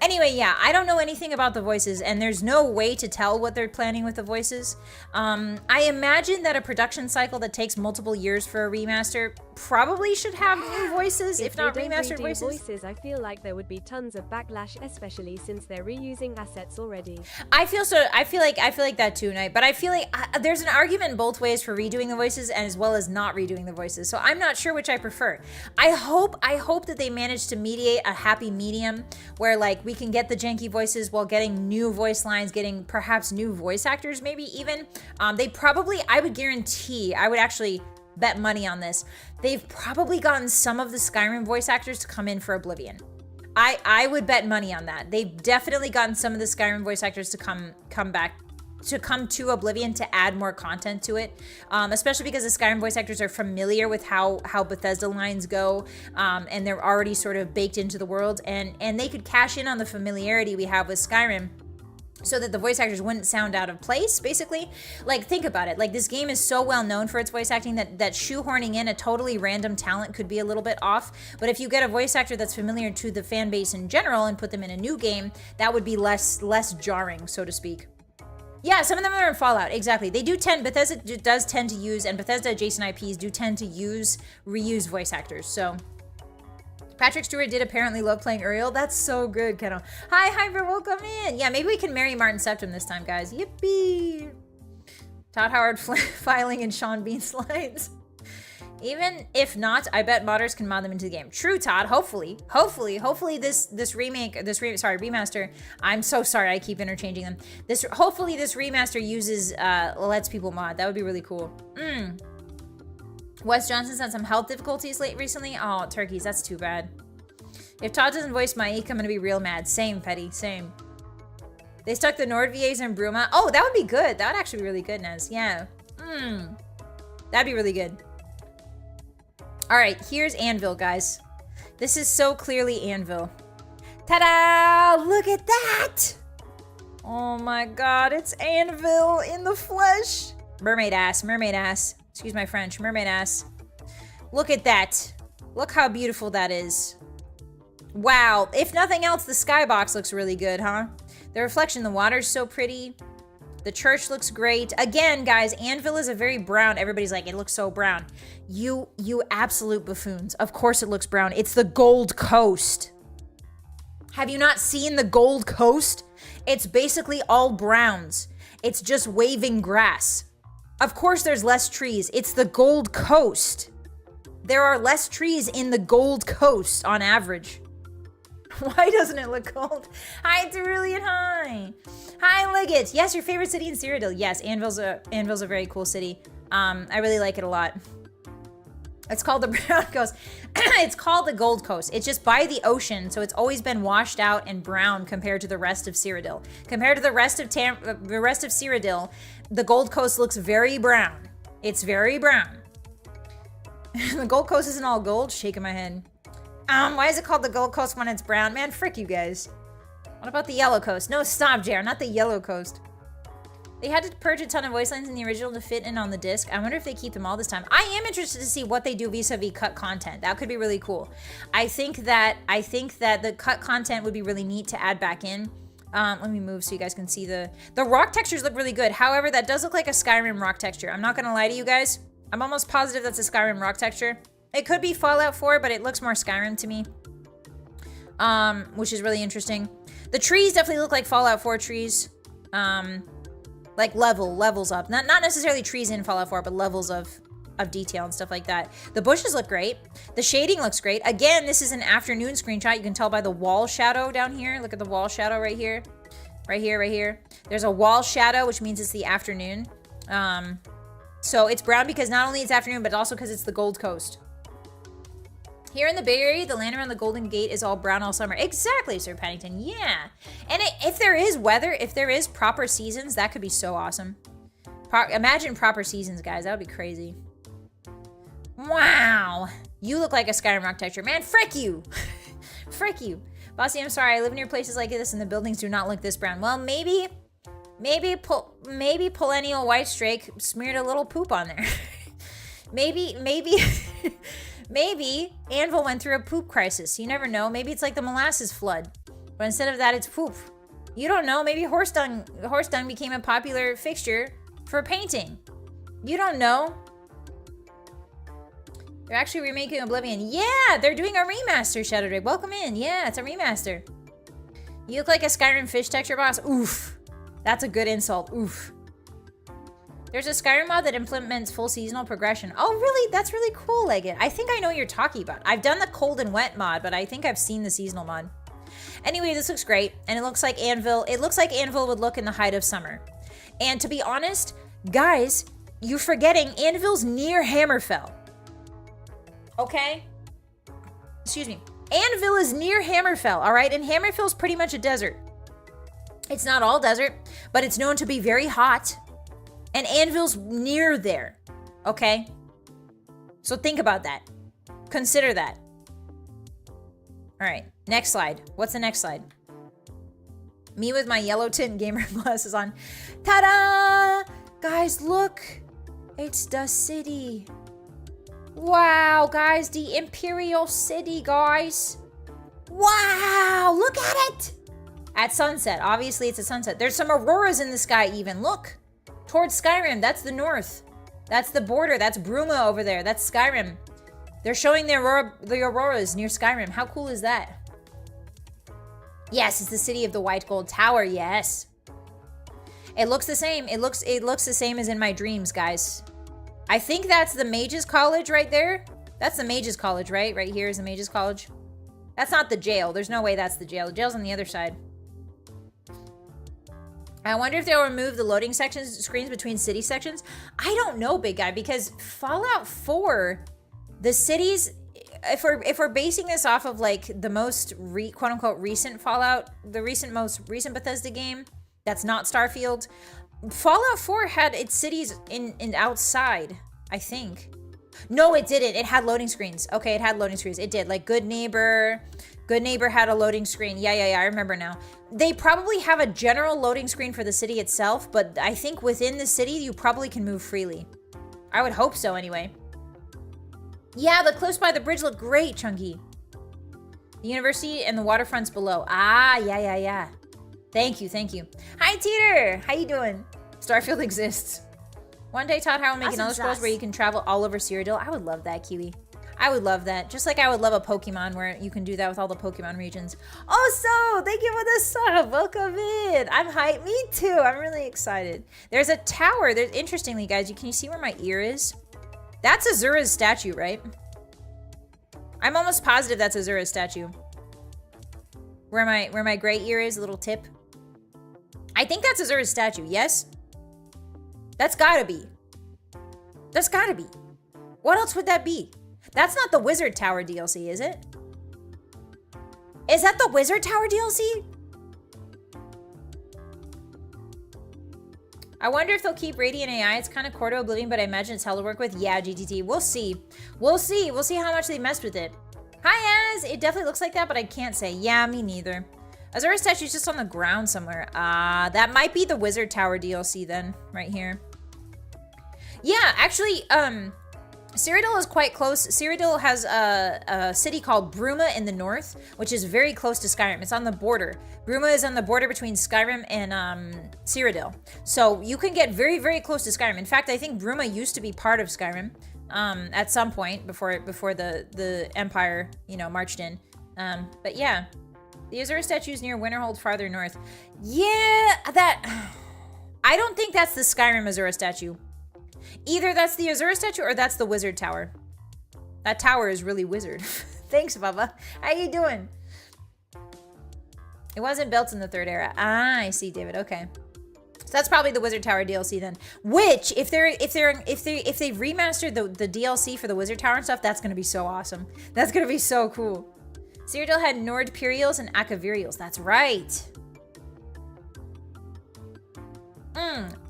Anyway, yeah, I don't know anything about the voices, and there's no way to tell what they're planning with the voices. I imagine that a production cycle that takes multiple years for a remaster probably should have new voices, if not they don't remastered redo voices. I feel like there would be tons of backlash, especially since they're reusing assets already. I feel like that too, Knight. But I feel like there's an argument both ways for redoing the voices and as well as not redoing the voices. So I'm not sure which I prefer. I hope that they manage to mediate a happy medium where like we can get the janky voices while getting new voice lines, getting perhaps new voice actors, maybe even. I would guarantee, I would actually bet money on this. They've probably gotten some of the Skyrim voice actors to come in for Oblivion. I would bet money on that. They've definitely gotten some of the Skyrim voice actors to come back, to come to Oblivion to add more content to it, especially because the Skyrim voice actors are familiar with how Bethesda lines go, and they're already sort of baked into the world, and they could cash in on the familiarity we have with Skyrim, so that the voice actors wouldn't sound out of place, basically. Like, think about it. Like, this game is so well known for its voice acting that shoehorning in a totally random talent could be a little bit off. But if you get a voice actor that's familiar to the fan base in general and put them in a new game, that would be less jarring, so to speak. Yeah, some of them are in Fallout, exactly. Bethesda does tend to use, and Bethesda adjacent IPs do tend to reuse voice actors, so... Patrick Stewart did apparently love playing Uriel. That's so good, Keno. Hi, Hyper, welcome in. Yeah, maybe we can marry Martin Septim this time, guys. Yippee. Todd Howard filing in Sean Bean slides. Even if not, I bet modders can mod them into the game. True, Todd. Hopefully this remaster. I'm so sorry, I keep interchanging them. Hopefully this remaster uses lets people mod. That would be really cool. Wes Johnson's had some health difficulties recently. Oh, turkeys, that's too bad. If Todd doesn't voice Maik, I'm gonna be real mad. Same, Petty, same. They stuck the Nord VAs in Bruma. Oh, that would be good. That would actually be really good, Nez. Yeah. That'd be really good. All right, here's Anvil, guys. This is so clearly Anvil. Ta-da! Look at that! Oh my god, it's Anvil in the flesh. Mermaid ass, mermaid ass. Excuse my French, mermaid ass. Look at that. Look how beautiful that is. Wow, if nothing else, the skybox looks really good, huh? The reflection in the water's so pretty. The church looks great. Again, guys, Anvil is a very brown. Everybody's like, it looks so brown. You absolute buffoons. Of course it looks brown. It's the Gold Coast. Have you not seen the Gold Coast? It's basically all browns. It's just waving grass. Of course there's less trees. It's the Gold Coast. There are less trees in the Gold Coast on average. Why doesn't it look gold? Hi, Cerulean, hi. Hi, Liggett. Yes, your favorite city in Cyrodiil. Yes, Anvil's a very cool city. I really like it a lot. It's called the Brown Coast. It's called the Gold Coast. It's just by the ocean, so it's always been washed out and brown compared to the rest of Cyrodiil. Compared to the rest of Cyrodiil, the Gold Coast looks very brown. It's very brown. The Gold Coast isn't all gold? Shaking my head. Why is it called the Gold Coast when it's brown? Man, frick you guys. What about the Yellow Coast? No, stop, JR, not the Yellow Coast. They had to purge a ton of voice lines in the original to fit in on the disc. I wonder if they keep them all this time. I am interested to see what they do vis-a-vis cut content. That could be really cool. I think that the cut content would be really neat to add back in. Let me move so you guys can see the rock textures look really good. However, that does look like a Skyrim rock texture. I'm not gonna lie to you guys. I'm almost positive that's a Skyrim rock texture. It could be Fallout 4, but it looks more Skyrim to me. Which is really interesting. The trees definitely look like Fallout 4 trees. Like levels up. Not necessarily trees in Fallout 4, but levels of detail and stuff like that. The bushes look great. The shading looks great. Again, this is an afternoon screenshot. You can tell by the wall shadow down here. Look at the wall shadow right here. Right here, right here. There's a wall shadow, which means it's the afternoon. So it's brown because not only it's afternoon, but also because it's the Gold Coast. Here in the Bay Area, the land around the Golden Gate is all brown all summer. Exactly, Sir Paddington. Yeah. And if there is weather, if there is proper seasons, that could be so awesome. Imagine proper seasons, guys. That would be crazy. Wow. You look like a Skyrim rock texture. Man, frick you. Frick you. Bossy, I'm sorry. I live near places like this and the buildings do not look this brown. Well, maybe Perennial White Strake smeared a little poop on there. maybe Anvil went through a poop crisis. You never know. Maybe it's like the molasses flood. But instead of that, it's poop. You don't know. Maybe horse dung became a popular fixture for painting. You don't know. They're actually remaking Oblivion. Yeah, they're doing a remaster, Shadow Drake. Welcome in. Yeah, it's a remaster. You look like a Skyrim fish texture boss. Oof. That's a good insult. Oof. There's a Skyrim mod that implements full seasonal progression. Oh, really? That's really cool, Leggett. I think I know what you're talking about. I've done the cold and wet mod, but I think I've seen the seasonal mod. Anyway, this looks great, and it looks like Anvil. It looks like Anvil would look in the height of summer. And to be honest, guys, you're forgetting Anvil's near Hammerfell. Okay? Excuse me. Anvil is near Hammerfell, all right? And Hammerfell's pretty much a desert. It's not all desert, but it's known to be very hot. And Anvil's near there, okay? So think about that. Consider that. All right, next slide. What's the next slide? Me with my yellow tint gamer glasses on. Ta-da! Guys, look. It's the city. Wow, guys, the Imperial City, guys. Wow, look at it. At sunset, obviously it's a sunset. There's some auroras in the sky even, look. Towards Skyrim, that's the north. That's the border, that's Bruma over there, that's Skyrim. They're showing the auroras near Skyrim. How cool is that? Yes, it's the city of the White Gold Tower, yes. It looks the same. It looks the same as in my dreams, guys. I think that's the Mages College right there. That's the Mages College, right? Right here is the Mages College. That's not the jail. There's no way that's the jail. The jail's on the other side. I wonder if they'll remove the loading screens between city sections. I don't know, big guy, because Fallout 4, the cities, if we're basing this off of like the most quote unquote recent Fallout, the most recent Bethesda game that's not Starfield, Fallout 4 had its cities in outside, I think. No, it didn't. It had loading screens. Okay, it had loading screens. It did. Like Good Neighbor had a loading screen. Yeah, I remember now. They probably have a general loading screen for the city itself, but I think within the city, you probably can move freely. I would hope so, anyway. Yeah, the cliffs by the bridge look great, Chunky. The university and the waterfronts below. Ah, yeah. Thank you. Hi, Teeter. How you doing? Starfield exists. One day, Todd Howard will make another Scrolls where you can travel all over Cyrodiil. I would love that, Kiwi. I would love that. Just like I would love a Pokemon where you can do that with all the Pokemon regions. Oh, so thank you for the sub. Welcome in. I'm hyped. Me too. I'm really excited. There's a tower. There's interestingly, guys. Can you see where my ear is? That's Azura's statue, right? I'm almost positive that's Azura's statue. Where my gray ear is, a little tip. I think that's Azura's statue. Yes. That's gotta be. That's gotta be. What else would that be? That's not the Wizard Tower DLC, is it? Is that the Wizard Tower DLC? I wonder if they'll keep Radiant AI. It's kind of core to Oblivion, but I imagine it's hell to work with. Yeah, GTT. We'll see. We'll see how much they messed with it. Hi, Az. It definitely looks like that, but I can't say. Yeah, me neither. Azura's statue's just on the ground somewhere. That might be the Wizard Tower DLC then, right here. Yeah, actually, Cyrodiil is quite close. Cyrodiil has a city called Bruma in the north, which is very close to Skyrim. It's on the border. Bruma is on the border between Skyrim and Cyrodiil. So you can get very, very close to Skyrim. In fact, I think Bruma used to be part of Skyrim at some point before the Empire, marched in. But yeah, the Azura statue is near Winterhold farther north. Yeah, I don't think that's the Skyrim Azura statue. Either that's the Azura statue or that's the Wizard Tower. That tower is really wizard. Thanks, Bubba. How you doing? It wasn't built in the third era. Ah, I see, David. Okay. So that's probably the Wizard Tower DLC then. Which, if they remastered the DLC for the Wizard Tower and stuff, that's gonna be so awesome. That's gonna be so cool. Cyrodiil had Nordpirials and Akavirials. That's right.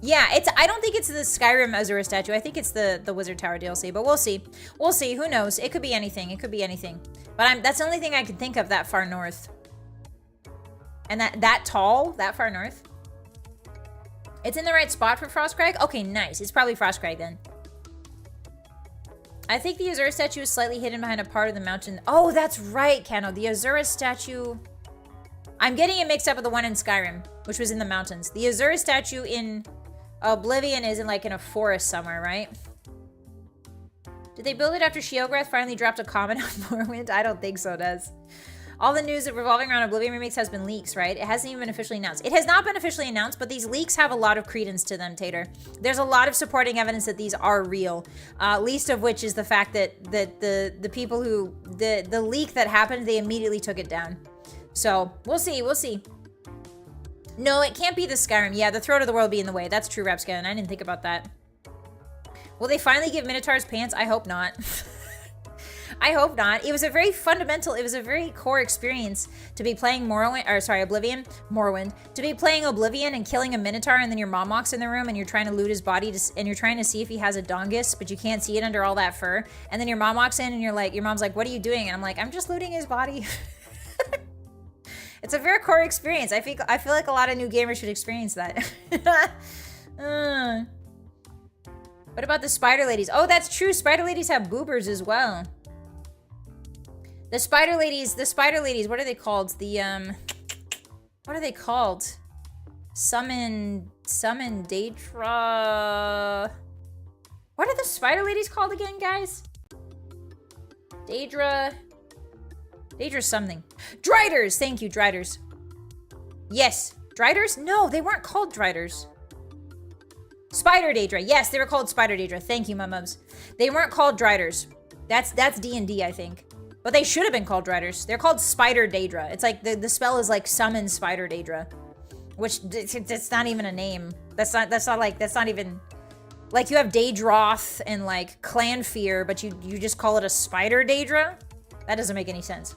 Yeah, I don't think it's the Skyrim Azura statue. I think it's the Wizard Tower DLC, but we'll see. We'll see. Who knows? It could be anything. It could be anything. But that's the only thing I can think of that far north. And that tall, that far north. It's in the right spot for Frostcrag? Okay, nice. It's probably Frostcrag then. I think the Azura statue is slightly hidden behind a part of the mountain. Oh, that's right, Kano. The Azura statue... I'm getting it mixed up with the one in Skyrim, which was in the mountains. The Azura statue in Oblivion is in a forest somewhere, right? Did they build it after Sheograth finally dropped a comment on Morrowind? I don't think so, Des. All the news revolving around Oblivion remakes has been leaks, right? It hasn't even been officially announced. It has not been officially announced, but these leaks have a lot of credence to them, Tater. There's a lot of supporting evidence that these are real. Least of which is the fact that the people who the leak that happened, they immediately took it down. So we'll see, we'll see. No, it can't be the Skyrim. Yeah, the Throat of the World be in the way. That's true, Rapscan. I didn't think about that. Will they finally give Minotaurs pants? I hope not. I hope not. It was a very fundamental, it was a very core experience to be playing Morrowind, to be playing Oblivion and killing a Minotaur, and then your mom walks in the room and you're trying to loot his body and you're trying to see if he has a dongus, but you can't see it under all that fur. And then your mom walks in and you're like, your mom's like, what are you doing? And I'm like, I'm just looting his body. It's a very core experience. I feel like a lot of new gamers should experience that. What about the spider ladies? Oh, that's true. Spider ladies have boobers as well. The spider ladies, what are they called? What are they called? Summon Daedra. What are the spider ladies called again, guys? Daedra something. Driders, thank you, Driders. Yes, Driders? No, they weren't called Driders. Spider Daedra, yes, they were called Spider Daedra. Thank you, my mums. They weren't called Driders. That's D&D, I think. But they should have been called Driders. They're called Spider Daedra. It's like the spell is like summon Spider Daedra, which it's not even a name. That's not even like you have Daedroth and like Clan Fear, but you just call it a Spider Daedra. That doesn't make any sense.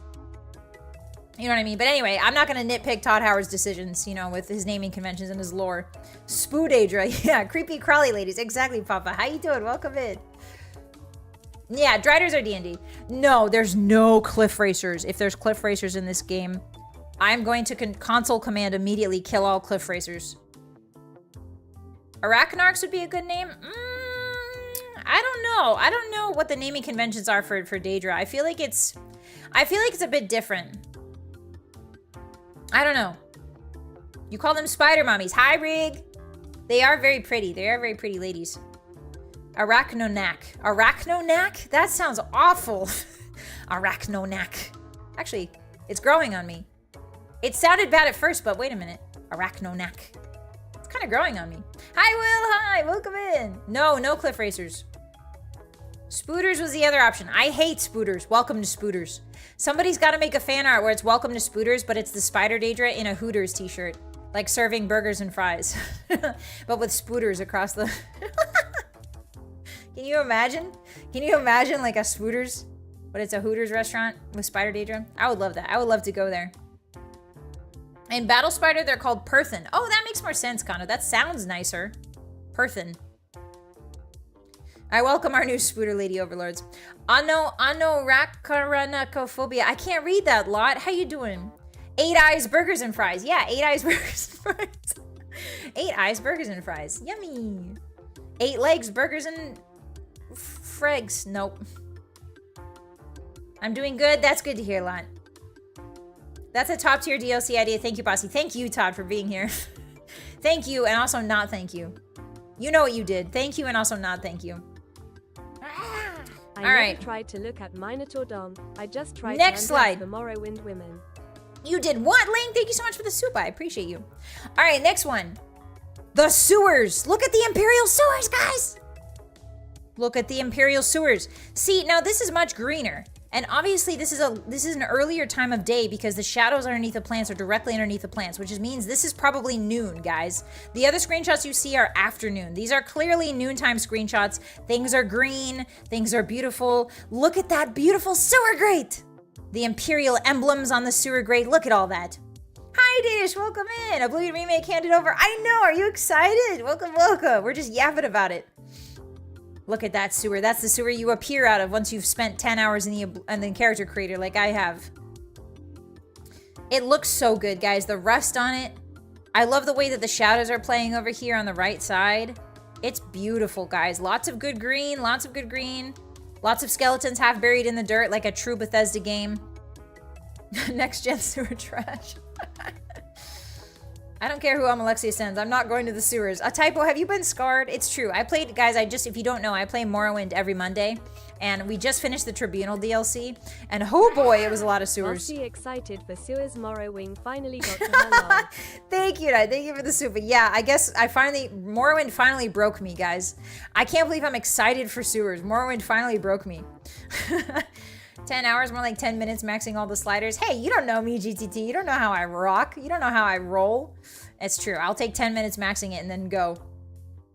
You know what I mean? But anyway, I'm not gonna nitpick Todd Howard's decisions, you know, with his naming conventions and his lore. Spoo Daedra, yeah, creepy crawly ladies, exactly, Papa. How you doing? Welcome in. Yeah, Driders are D&D. No, there's no cliff racers. If there's cliff racers in this game, I'm going to console command immediately kill all cliff racers. Arachnarchs would be a good name. I don't know. I don't know what the naming conventions are for Daedra. I feel like it's a bit different. I don't know. You call them spider mommies. Hi, Rig. They are very pretty. They are very pretty ladies. Arachnonac. Arachnonac? That sounds awful. Arachnonac. Actually, it's growing on me. It sounded bad at first, but wait a minute. Arachnonac. It's kind of growing on me. Hi, Will. Hi. Welcome in. No cliff racers. Spooters was the other option. I hate Spooters. Welcome to Spooters. Somebody's got to make a fan art where it's welcome to Spooters, but it's the Spider Daedra in a Hooters t-shirt. Like serving burgers and fries. But with Spooters across the... Can you imagine? Can you imagine like a Spooters, but it's a Hooters restaurant with Spider Daedra? I would love that. I would love to go there. In Battle Spider, they're called Perthen. Oh, that makes more sense, Connor. That sounds nicer. Perthen. I welcome our new Spooter lady overlords. Anorakkaranakophobia. I can't read that lot. How you doing? 8 Eyes Burgers and Fries. Yeah, 8 Eyes Burgers and Fries. 8 Eyes Burgers and Fries. Yummy. 8 Legs Burgers and Fregs. Nope. I'm doing good. That's good to hear, Lot. That's a top tier DLC idea. Thank you, Bossy. Thank you, Todd, for being here. Thank you, and also not thank you. You know what you did. Thank you, and also not thank you. I never tried to look at Minotaur Dom. I just tried Next to slide. the Morrowind women. You did what, Link? Thank you so much for the soup. I appreciate you. All right, next one. The sewers. Look at the Imperial sewers, guys. Look at the Imperial sewers. See, now this is much greener. And obviously this is an earlier time of day because the shadows underneath the plants are directly underneath the plants, which means this is probably noon, guys. The other screenshots you see are afternoon. These are clearly noontime screenshots. Things are green, things are beautiful. Look at that beautiful sewer grate. The Imperial emblems on the sewer grate. Look at all that. Hi, Danish, welcome in. Oblivion Remake handed over. I know, are you excited? Welcome, welcome. We're just yapping about it. Look at that sewer. That's the sewer you appear out of once you've spent 10 hours in the character creator like I have. It looks so good, guys. The rust on it. I love the way that the shadows are playing over here on the right side. It's beautiful, guys. Lots of good green, lots of good green. Lots of skeletons half buried in the dirt like a true Bethesda game. Next gen sewer trash. I don't care who Alexia sends. I'm not going to the sewers. A typo, have you been scarred? It's true. I played, guys, if you don't know, I play Morrowind every Monday. And we just finished the Tribunal DLC. And oh boy, it was a lot of sewers. Bossy excited for sewers. Morrowind finally got to her love. Thank you, Dad. Thank you for the soup. But yeah, I guess Morrowind finally broke me, guys. I can't believe I'm excited for sewers. Morrowind finally broke me. 10 hours, more like 10 minutes, maxing all the sliders. Hey, you don't know me, GTT. You don't know how I rock. You don't know how I roll. It's true. I'll take 10 minutes maxing it and then go.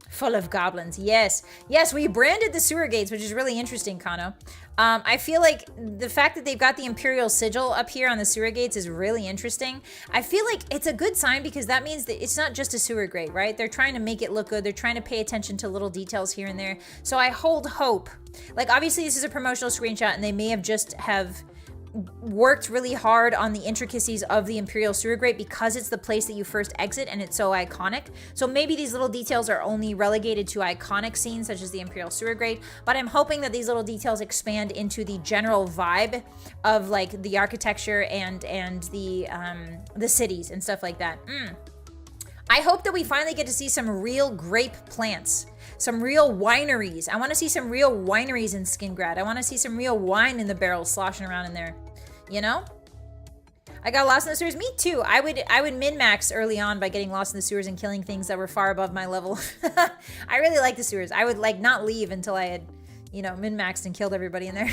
Full of goblins. Yes. Yes, we branded the sewer gates, which is really interesting, Kano. I feel like the fact that they've got the Imperial sigil up here on the sewer gates is really interesting. I feel like it's a good sign because that means that it's not just a sewer grate, right? They're trying to make it look good. They're trying to pay attention to little details here and there. So I hold hope. Like, obviously, this is a promotional screenshot, and they may have just worked really hard on the intricacies of the Imperial sewer grate because it's the place that you first exit and it's so iconic. So maybe these little details are only relegated to iconic scenes such as the Imperial sewer grate, but I'm hoping that these little details expand into the general vibe of like the architecture and the cities and stuff like that. I hope that we finally get to see some real grape plants. Some real wineries. I want to see some real wineries in Skingrad. I want to see some real wine in the barrels sloshing around in there. You know? I got lost in the sewers. Me too. I would min-max early on by getting lost in the sewers and killing things that were far above my level. I really like the sewers. I would like not leave until I had, you know, min-maxed and killed everybody in there.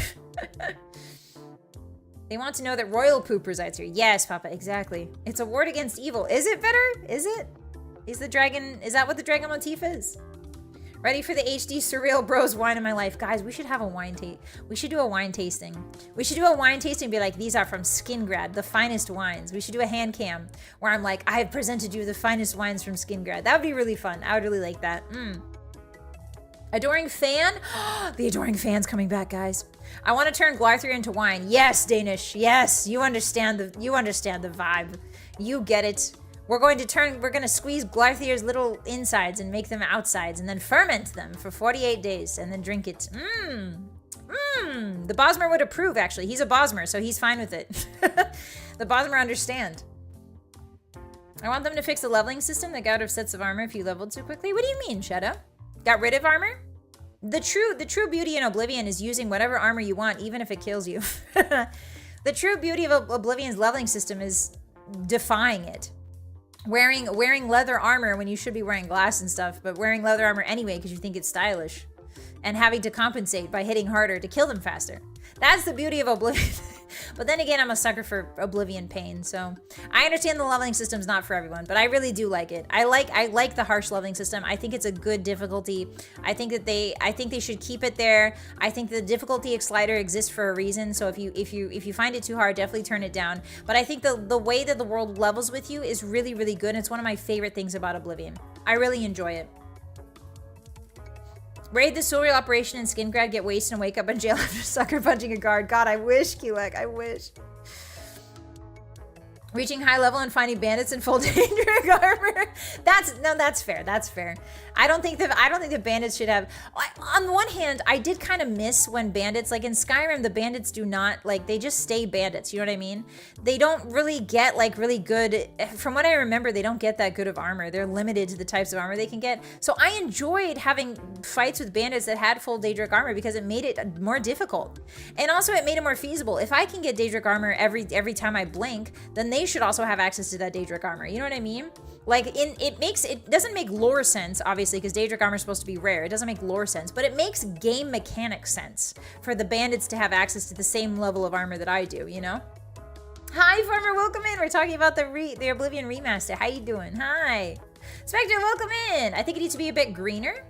They want to know that royal poop resides here. Yes, Papa, exactly. It's a ward against evil. Is it better? Is it? Is that what the dragon motif is? Ready for the HD Surreal Bros wine in my life. Guys, we should have a wine taste. We should do a wine tasting. We should do a wine tasting and be like, these are from Skingrad, the finest wines. We should do a hand cam where I'm like, I have presented you the finest wines from Skingrad. That would be really fun. I would really like that. Adoring fan? The Adoring fan's coming back, guys. I want to turn Glarthir into wine. Yes, Danish. Yes, you understand the vibe. You get it. We're going to squeeze Glarthir's little insides and make them outsides and then ferment them for 48 days and then drink it. The Bosmer would approve, actually. He's a Bosmer, so he's fine with it. The Bosmer understand. I want them to fix the leveling system that got rid of sets of armor if you leveled too quickly. What do you mean, Shadow? Got rid of armor? The true beauty in Oblivion is using whatever armor you want, even if it kills you. The true beauty of Oblivion's leveling system is defying it. Wearing leather armor when you should be wearing glass and stuff, but wearing leather armor anyway because you think it's stylish. And having to compensate by hitting harder to kill them faster. That's the beauty of Oblivion. But then again, I'm a sucker for Oblivion pain, so I understand the leveling system's not for everyone, but I really do like it. I like the harsh leveling system. I think it's a good difficulty. I think they should keep it there. I think the difficulty slider exists for a reason, so if you find it too hard, definitely turn it down. But I think the way that the world levels with you is really, really good, and it's one of my favorite things about Oblivion. I really enjoy it. Raid the serial operation in Skingrad, get wasted and wake up in jail after sucker punching a guard. God, I wish, Kulek, I wish. Reaching high level and finding bandits in full danger armor. That's fair. That's fair. I don't think the bandits should have. On the one hand, I did kind of miss when bandits, like in Skyrim, the bandits do not, like, they just stay bandits. You know what I mean? They don't really get like really good. From what I remember, they don't get that good of armor. They're limited to the types of armor they can get. So I enjoyed having fights with bandits that had full Daedric armor because it made it more difficult, and also it made it more feasible. If I can get Daedric armor every time I blink, then they should also have access to that Daedric armor. You know what I mean? Like, it doesn't make lore sense, obviously, because Daedric armor is supposed to be rare. It doesn't make lore sense, but it makes game mechanic sense for the bandits to have access to the same level of armor that I do, you know? Hi, Farmer, welcome in. We're talking about the Oblivion Remaster. How you doing? Hi. Spectre, welcome in. I think it needs to be a bit greener.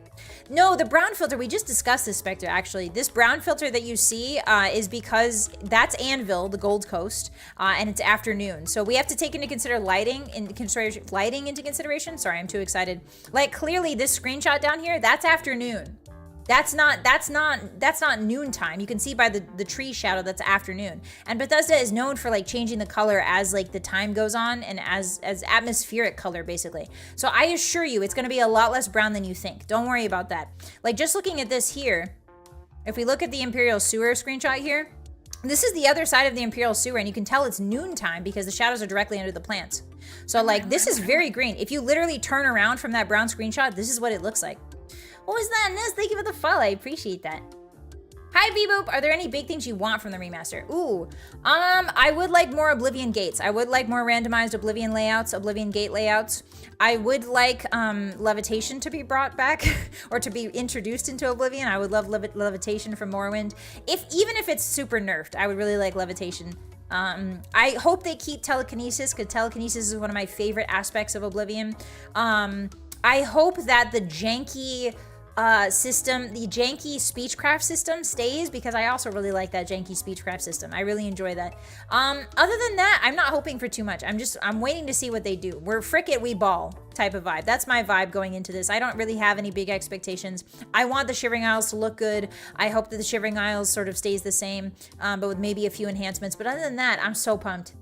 No, the brown filter, we just discussed this, Spectre, actually. This brown filter that you see is because that's Anvil, the Gold Coast, and it's afternoon. So we have to take into lighting into consideration. Sorry, I'm too excited. Like, clearly this screenshot down here, that's afternoon. That's not noontime. You can see by the tree shadow that's afternoon. And Bethesda is known for like changing the color as like the time goes on and as atmospheric color basically. So I assure you it's going to be a lot less brown than you think. Don't worry about that. Like just looking at this here, if we look at the Imperial Sewer screenshot here, This is the other side of the Imperial Sewer, and you can tell it's noontime because the shadows are directly under the plants. So, like, this is very green. If you literally turn around from that brown screenshot, this is what it looks like. What was that, Ness? Thank you for the follow. I appreciate that. Hi, B-Boop. Are there any big things you want from the remaster? Ooh, I would like more Oblivion gates. I would like more randomized Oblivion layouts, Oblivion gate layouts. I would like levitation to be brought back or to be introduced into Oblivion. I would love levitation from Morrowind. Even if it's super nerfed, I would really like levitation. I hope they keep telekinesis, because telekinesis is one of my favorite aspects of Oblivion. I hope that the janky system, the janky speechcraft system stays, because I also really like that janky speechcraft system. I really enjoy that. Other than that, I'm not hoping for too much. I'm waiting to see what they do. We're frick it, we ball type of vibe. That's my vibe going into this. I don't really have any big expectations. I want the Shivering Isles to look good. I hope that the Shivering Isles sort of stays the same, but with maybe a few enhancements. But other than that, I'm so pumped.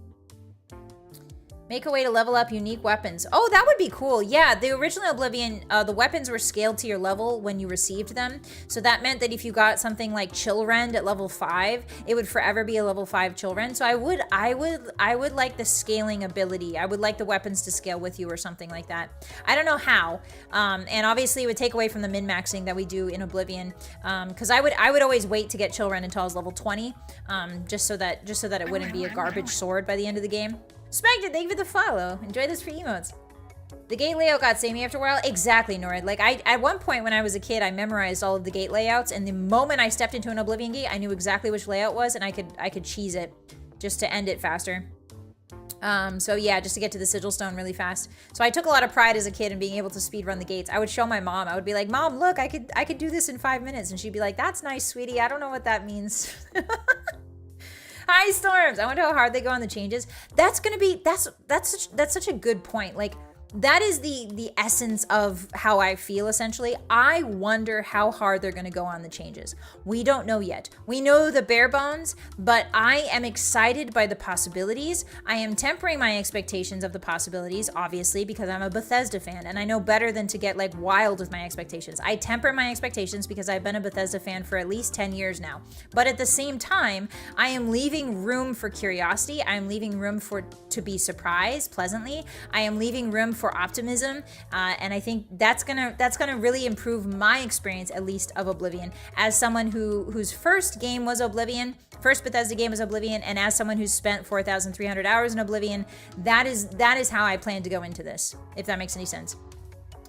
Make a way to level up unique weapons. Oh, that would be cool. Yeah, the original Oblivion, the weapons were scaled to your level when you received them. So that meant that if you got something like Chill Rend at level 5, it would forever be a level 5 Chill Rend. So I would like the scaling ability. I would like the weapons to scale with you or something like that. I don't know how. And obviously it would take away from the min-maxing that we do in Oblivion. Because I would always wait to get Chill Rend until I was level 20, just so that it wouldn't be a garbage sword by the end of the game. Spectre, thank you for the follow. Enjoy this for emotes. The gate layout got samey after a while. Exactly, Nord. Like, at one point when I was a kid, I memorized all of the gate layouts, and the moment I stepped into an Oblivion gate, I knew exactly which layout was, and I could cheese it just to end it faster. So yeah, just to get to the sigil stone really fast. So I took a lot of pride as a kid in being able to speedrun the gates. I would show my mom. I would be like, Mom, look, I could do this in 5 minutes, and she'd be like, that's nice, sweetie. I don't know what that means. Hi, Storms. I wonder how hard they go on the changes. That's such a good point. Like, that is the essence of how I feel, essentially. I wonder how hard they're going to go on the changes. We don't know yet. We know the bare bones, but I am excited by the possibilities. I am tempering my expectations of the possibilities, obviously, because I'm a Bethesda fan, and I know better than to get, like, wild with my expectations. I temper my expectations because I've been a Bethesda fan for at least 10 years now. But at the same time, I am leaving room for curiosity. I am leaving room to be surprised pleasantly. I am leaving room for optimism, and I think that's gonna really improve my experience, at least of Oblivion, as someone whose first game was Oblivion, first Bethesda game was Oblivion, and as someone who's spent 4,300 hours in Oblivion, that is how I plan to go into this, if that makes any sense.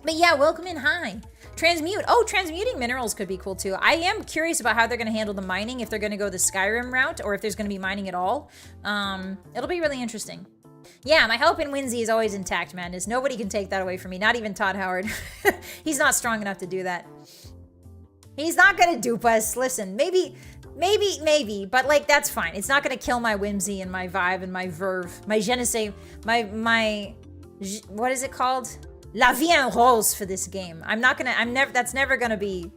But yeah, welcome in. Hi. Transmute. Oh, transmuting minerals could be cool too. I am curious about how they're going to handle the mining, if they're going to go the Skyrim route or if there's going to be mining at all. It'll be really interesting. Yeah, my hope in Whimsy is always intact, Madness. Nobody can take that away from me, not even Todd Howard. He's not strong enough to do that. He's not gonna dupe us. Listen, maybe, but like, that's fine. It's not gonna kill my whimsy and my vibe and my verve, my je ne sais, what is it called? La vie en rose for this game. That's never gonna be,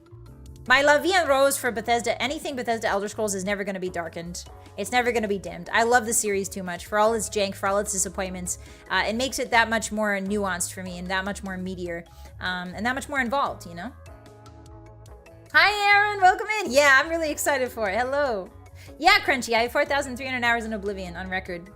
my La Vie en Rose for Bethesda, anything Bethesda Elder Scrolls is never going to be darkened. It's never going to be dimmed. I love the series too much. For all its jank, for all its disappointments, it makes it that much more nuanced for me and that much more meatier, and that much more involved, you know? Hi, Aaron. Welcome in. Yeah, I'm really excited for it. Hello. Yeah, Crunchy. I have 4,300 hours in Oblivion on record.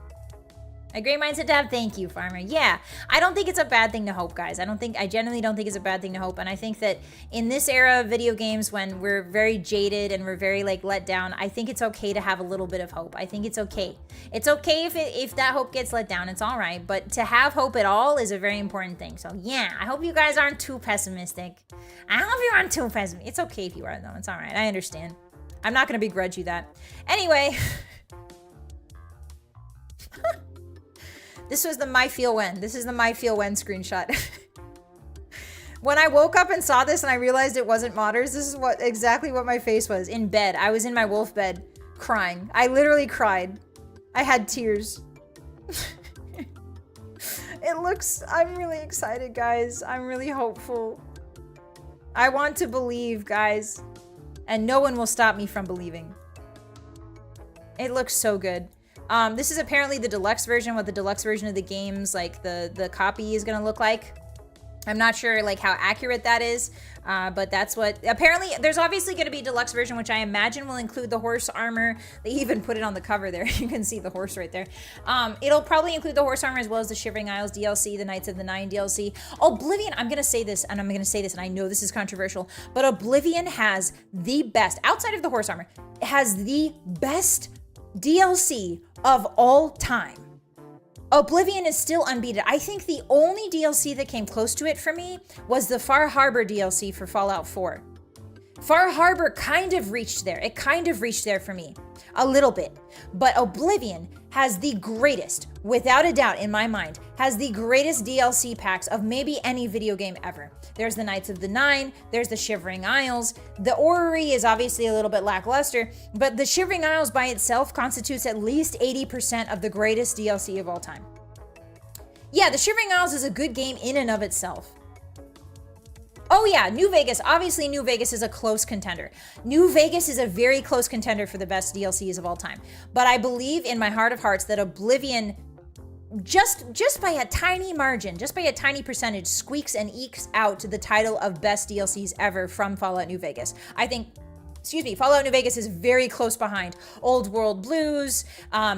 A great mindset to have. Thank you, Farmer. Yeah, I don't think it's a bad thing to hope, guys. I genuinely don't think it's a bad thing to hope. And I think that in this era of video games, when we're very jaded and we're very, like, let down, I think it's okay to have a little bit of hope. I think it's okay. It's okay if that hope gets let down. It's all right. But to have hope at all is a very important thing. So yeah, I hope you guys aren't too pessimistic. I hope you aren't too pessimistic. It's okay if you are, though. It's all right. I understand. I'm not going to begrudge you that. Anyway. This was the My Feel When. This is the My Feel When screenshot. When I woke up and saw this and I realized it wasn't modders, this is exactly what my face was. In bed. I was in my wolf bed crying. I literally cried. I had tears. I'm really excited, guys. I'm really hopeful. I want to believe, guys. And no one will stop me from believing. It looks so good. This is apparently the deluxe version, what the deluxe version of the game's, like, the copy is gonna look like. I'm not sure like how accurate that is, but that's what, apparently there's obviously going to be a deluxe version, which I imagine will include the horse armor. They even put it on the cover there. You can see the horse right there. It'll probably include the horse armor as well as the Shivering Isles DLC, the Knights of the Nine DLC. Oblivion, I'm going to say this, and I know this is controversial, but Oblivion has the best, outside of the horse armor, has the best DLC of all time. Oblivion is still unbeaten. I think the only DLC that came close to it for me was the Far Harbor DLC for Fallout 4. Far Harbor kind of reached there. It kind of reached there for me. A little bit. But Oblivion has the greatest, without a doubt in my mind, has the greatest DLC packs of maybe any video game ever. There's the Knights of the Nine, there's the Shivering Isles. The Orrery is obviously a little bit lackluster, but the Shivering Isles by itself constitutes at least 80% of the greatest DLC of all time. Yeah, the Shivering Isles is a good game in and of itself. Oh yeah, New Vegas. Obviously, New Vegas is a close contender. New Vegas is a very close contender for the best DLCs of all time. But I believe in my heart of hearts that Oblivion, just by a tiny margin, just by a tiny percentage, squeaks and ekes out the title of best DLCs ever from Fallout New Vegas. I think, Fallout New Vegas is very close behind. Old World Blues,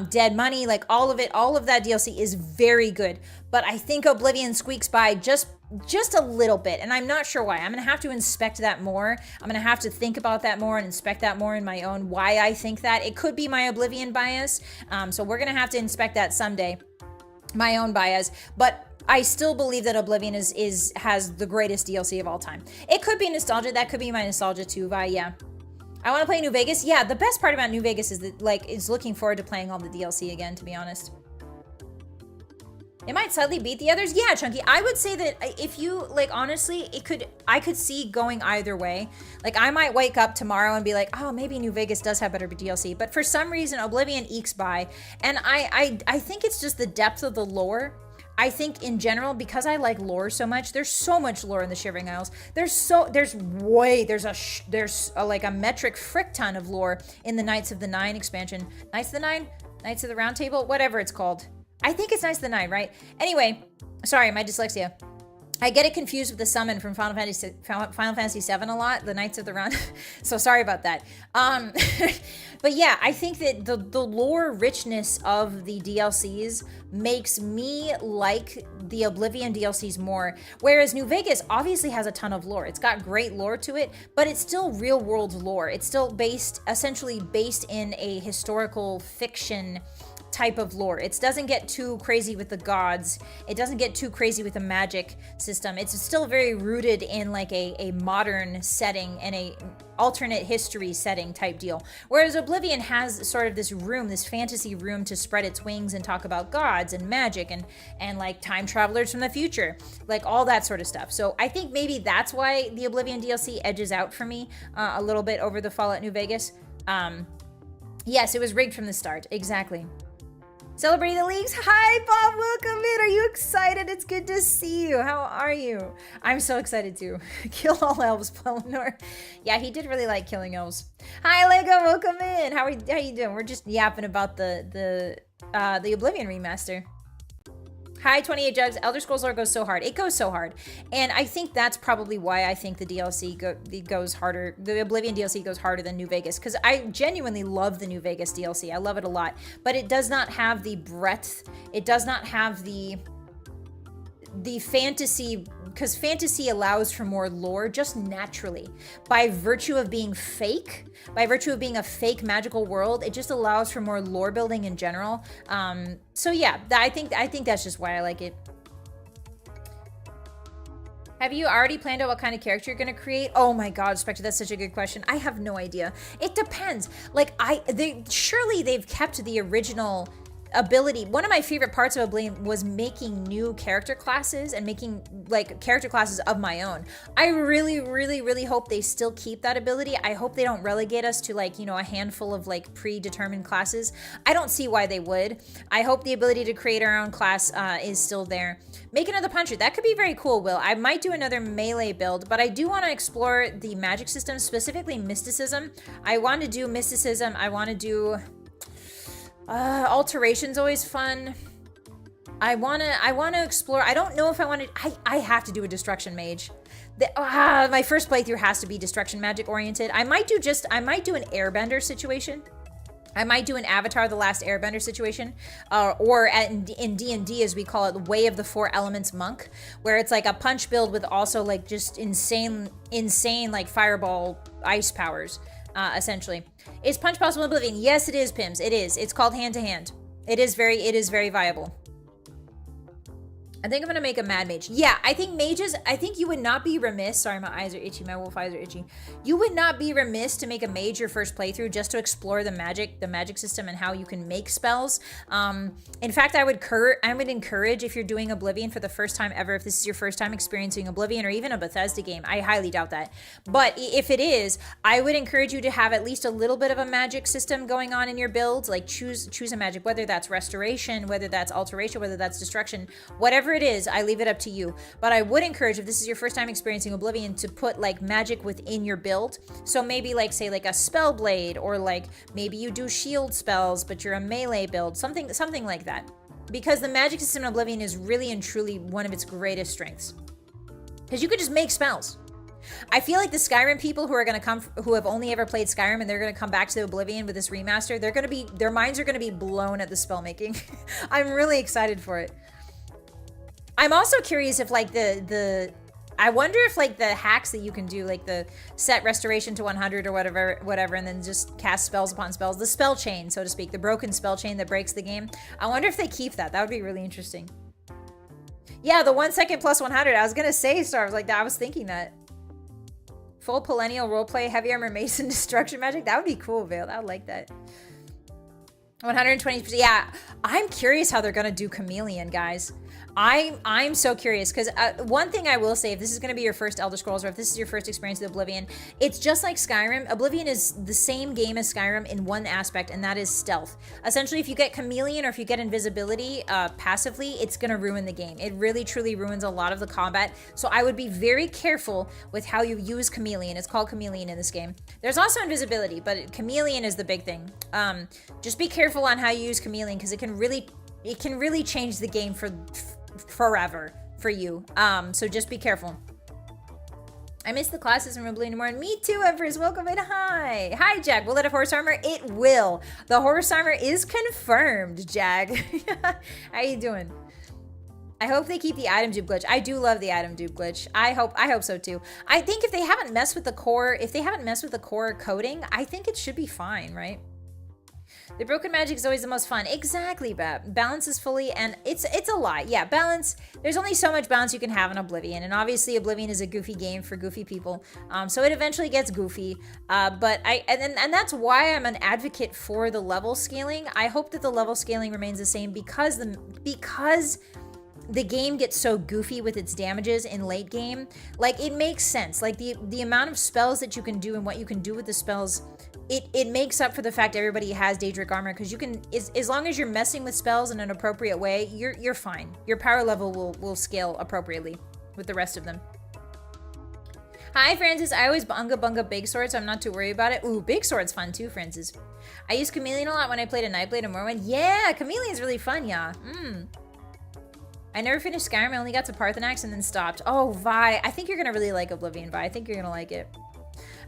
Dead Money, like all of it, all of that DLC is very good. But I think Oblivion squeaks by just a little bit, and I'm not sure why. I'm gonna have to inspect that more. I'm gonna have to think about that more and inspect that more in my own why I think that. It could be my Oblivion bias, so we're gonna have to inspect that someday, my own bias. But I still believe that Oblivion has the greatest DLC of all time. It could be nostalgia. That could be my nostalgia too. Yeah. I want to play New Vegas. Yeah, the best part about New Vegas is that is looking forward to playing all the DLC again, to be honest. It might slightly beat the others. Yeah, Chunky, I would say that if you, honestly, I could see going either way. I might wake up tomorrow and be like, oh, maybe New Vegas does have better DLC. But for some reason, Oblivion ekes by. And I think it's just the depth of the lore. I think in general, because I like lore so much, there's so much lore in the Shivering Isles. There's a metric frick ton of lore in the Knights of the Nine expansion. Knights of the Nine? Knights of the Round Table? Whatever it's called. I think it's Knights of the Nine, right? Anyway, sorry, my dyslexia. I get it confused with the summon from Final Fantasy VII a lot, the Knights of the Round. So sorry about that. But yeah, I think that the lore richness of the DLCs makes me like the Oblivion DLCs more. Whereas New Vegas obviously has a ton of lore. It's got great lore to it, but it's still real world lore. It's still essentially based in a historical fiction type of lore. It doesn't get too crazy with the gods. It doesn't get too crazy with the magic system. It's still very rooted in a modern setting and a alternate history setting type deal. Whereas Oblivion has sort of this room, this fantasy room to spread its wings and talk about gods and magic and time travelers from the future, all that sort of stuff. So I think maybe that's why the Oblivion DLC edges out for me a little bit over the Fallout New Vegas. Yes, it was rigged from the start. Exactly. Celebrating the leagues. Hi, Bob. Welcome in. Are you excited? It's good to see you. How are you? I'm so excited too. Kill all elves, Pelennor. Yeah, he did really like killing elves. Hi, Lego. Welcome in. How you doing? We're just yapping about the Oblivion Remaster. Hi, 28 Jugs. Elder Scrolls lore goes so hard. It goes so hard. And I think that's probably why I think the DLC goes harder. The Oblivion DLC goes harder than New Vegas. Because I genuinely love the New Vegas DLC. I love it a lot. But it does not have the breadth. It does not have the fantasy, because fantasy allows for more lore just naturally. By virtue of being fake, by virtue of being a fake magical world, it just allows for more lore building in general. So yeah, I think that's just why I like it. Have you already planned out what kind of character you're gonna create? Oh my God, Spectre, that's such a good question. I have no idea. It depends. Surely they've kept the original ability. One of my favorite parts of Oblivion was making new character classes and making character classes of my own. I really, really, really hope they still keep that ability. I hope they don't relegate us to a handful of predetermined classes. I don't see why they would. I hope the ability to create our own class is still there. Make another puncher. That could be very cool, Will. I might do another melee build, but I do want to explore the magic system, specifically mysticism. I want to do mysticism. I want to do alteration's always fun. I wanna explore. I don't know if I want to. I have to do a destruction mage. My first playthrough has to be destruction magic oriented. I might do an airbender situation. I might do an Avatar: The Last Airbender situation, or in D&D, as we call it, Way of the Four Elements Monk, where it's like a punch build with also like just insane like fireball ice powers, essentially. Is punch possible in Oblivion? Yes, it is, Pims. It is. It's called hand to hand. It is very viable. I think I'm gonna make a mad mage. Yeah, I think mages, I think you would not be remiss. Sorry, my eyes are itchy. My wolf eyes are itchy. You would not be remiss to make a mage your first playthrough just to explore the magic system and how you can make spells. In fact, I would encourage, if you're doing Oblivion for the first time ever, if this is your first time experiencing Oblivion or even a Bethesda game, I highly doubt that. But if it is, I would encourage you to have at least a little bit of a magic system going on in your builds. Like choose a magic, whether that's restoration, whether that's alteration, whether that's destruction, whatever it is, I leave it up to you. But I would encourage, if this is your first time experiencing Oblivion, to put like magic within your build. So maybe like, say, like a spell blade, or like maybe you do shield spells but you're a melee build, something like that, because the magic system in Oblivion is really and truly one of its greatest strengths, because you could just make spells. I feel like the Skyrim people who are going to come, who have only ever played Skyrim, and they're going to come back to Oblivion with this remaster, their minds are going to be blown at the spell making. I'm really excited for it. I'm also curious if like I wonder if like the hacks that you can do, like the set restoration to 100 or whatever, and then just cast spells upon spells, the spell chain, so to speak, the broken spell chain that breaks the game. I wonder if they keep that. That would be really interesting. Yeah, the 1 second plus 100. I was gonna say, Star, like that. I was thinking that. Full Millennial roleplay, heavy armor mason, destruction magic. That would be cool, Vale. I would like that. 120%. Yeah, I'm curious how they're gonna do Chameleon, guys. I'm so curious, because one thing I will say, if this is going to be your first Elder Scrolls, or if this is your first experience with Oblivion, it's just like Skyrim. Oblivion is the same game as Skyrim in one aspect, and that is stealth. Essentially, if you get Chameleon or if you get invisibility passively, it's going to ruin the game. It really truly ruins a lot of the combat. So I would be very careful with how you use Chameleon. It's called Chameleon in this game. There's also invisibility, but Chameleon is the big thing. Just be careful on how you use Chameleon, because it can really change the game forever for you. So just be careful. I miss the classes from Oblivion more. And me too, Empress. Welcome in. Hi, Jag. Will it have horse armor? It will. The horse armor is confirmed, Jag. How you doing? I hope they keep the item dupe glitch. I do love the item dupe glitch. I hope so too. I think if they haven't messed with the core coding, I think it should be fine, right? The broken magic is always the most fun. Exactly, Bab. Balance is fully, and it's a lie. Yeah, balance. There's only so much balance you can have in Oblivion, and obviously Oblivion is a goofy game for goofy people. So it eventually gets goofy. But that's why I'm an advocate for the level scaling. I hope that the level scaling remains the same, because the game gets so goofy with its damages in late game. Like, it makes sense. Like the amount of spells that you can do and what you can do with the spells, it makes up for the fact everybody has Daedric armor, because you can, as long as you're messing with spells in an appropriate way, you're fine. Your power level will scale appropriately with the rest of them. Hi, Francis. I always bunga big sword, so I'm not too worried about it. Ooh, big sword's fun too, Francis. I use Chameleon a lot when I played a Nightblade and Morrowind. Yeah, Chameleon's really fun, yeah. I never finished Skyrim. I only got to Parthenax and then stopped. Oh, Vi. I think you're going to really like Oblivion, Vi. I think you're going to like it.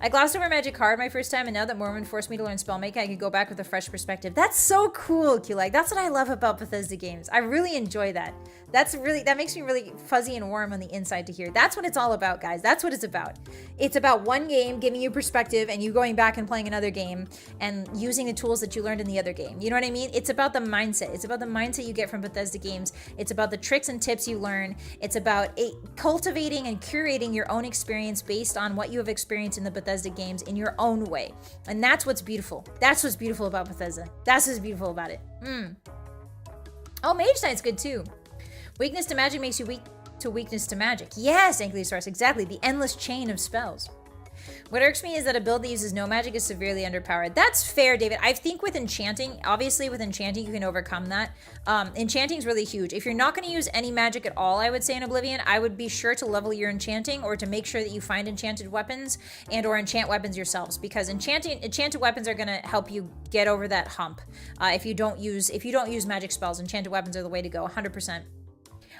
I glossed over magic hard my first time, and now that Mormon forced me to learn spellmaking, I can go back with a fresh perspective. That's so cool, Q-Like. That's what I love about Bethesda games. I really enjoy that. That makes me really fuzzy and warm on the inside to hear. That's what it's all about, guys. That's what it's about. It's about one game giving you perspective and you going back and playing another game and using the tools that you learned in the other game. You know what I mean? It's about the mindset. It's about the mindset you get from Bethesda games. It's about the tricks and tips you learn. It's about cultivating and curating your own experience based on what you have experienced in the Bethesda games in your own way. And that's what's beautiful. That's what's beautiful about Bethesda. That's what's beautiful about it. Oh, Mage Knight's good too. Weakness to magic makes you weak to weakness to magic. Yes, Ankylosaurus, exactly. The endless chain of spells. What irks me is that a build that uses no magic is severely underpowered. That's fair, David. I think with enchanting, obviously with enchanting, you can overcome that. Enchanting is really huge. If you're not going to use any magic at all, I would say in Oblivion, I would be sure to level your enchanting or to make sure that you find enchanted weapons and or enchant weapons yourselves, because enchanted weapons are going to help you get over that hump. If you don't use magic spells, enchanted weapons are the way to go, 100%.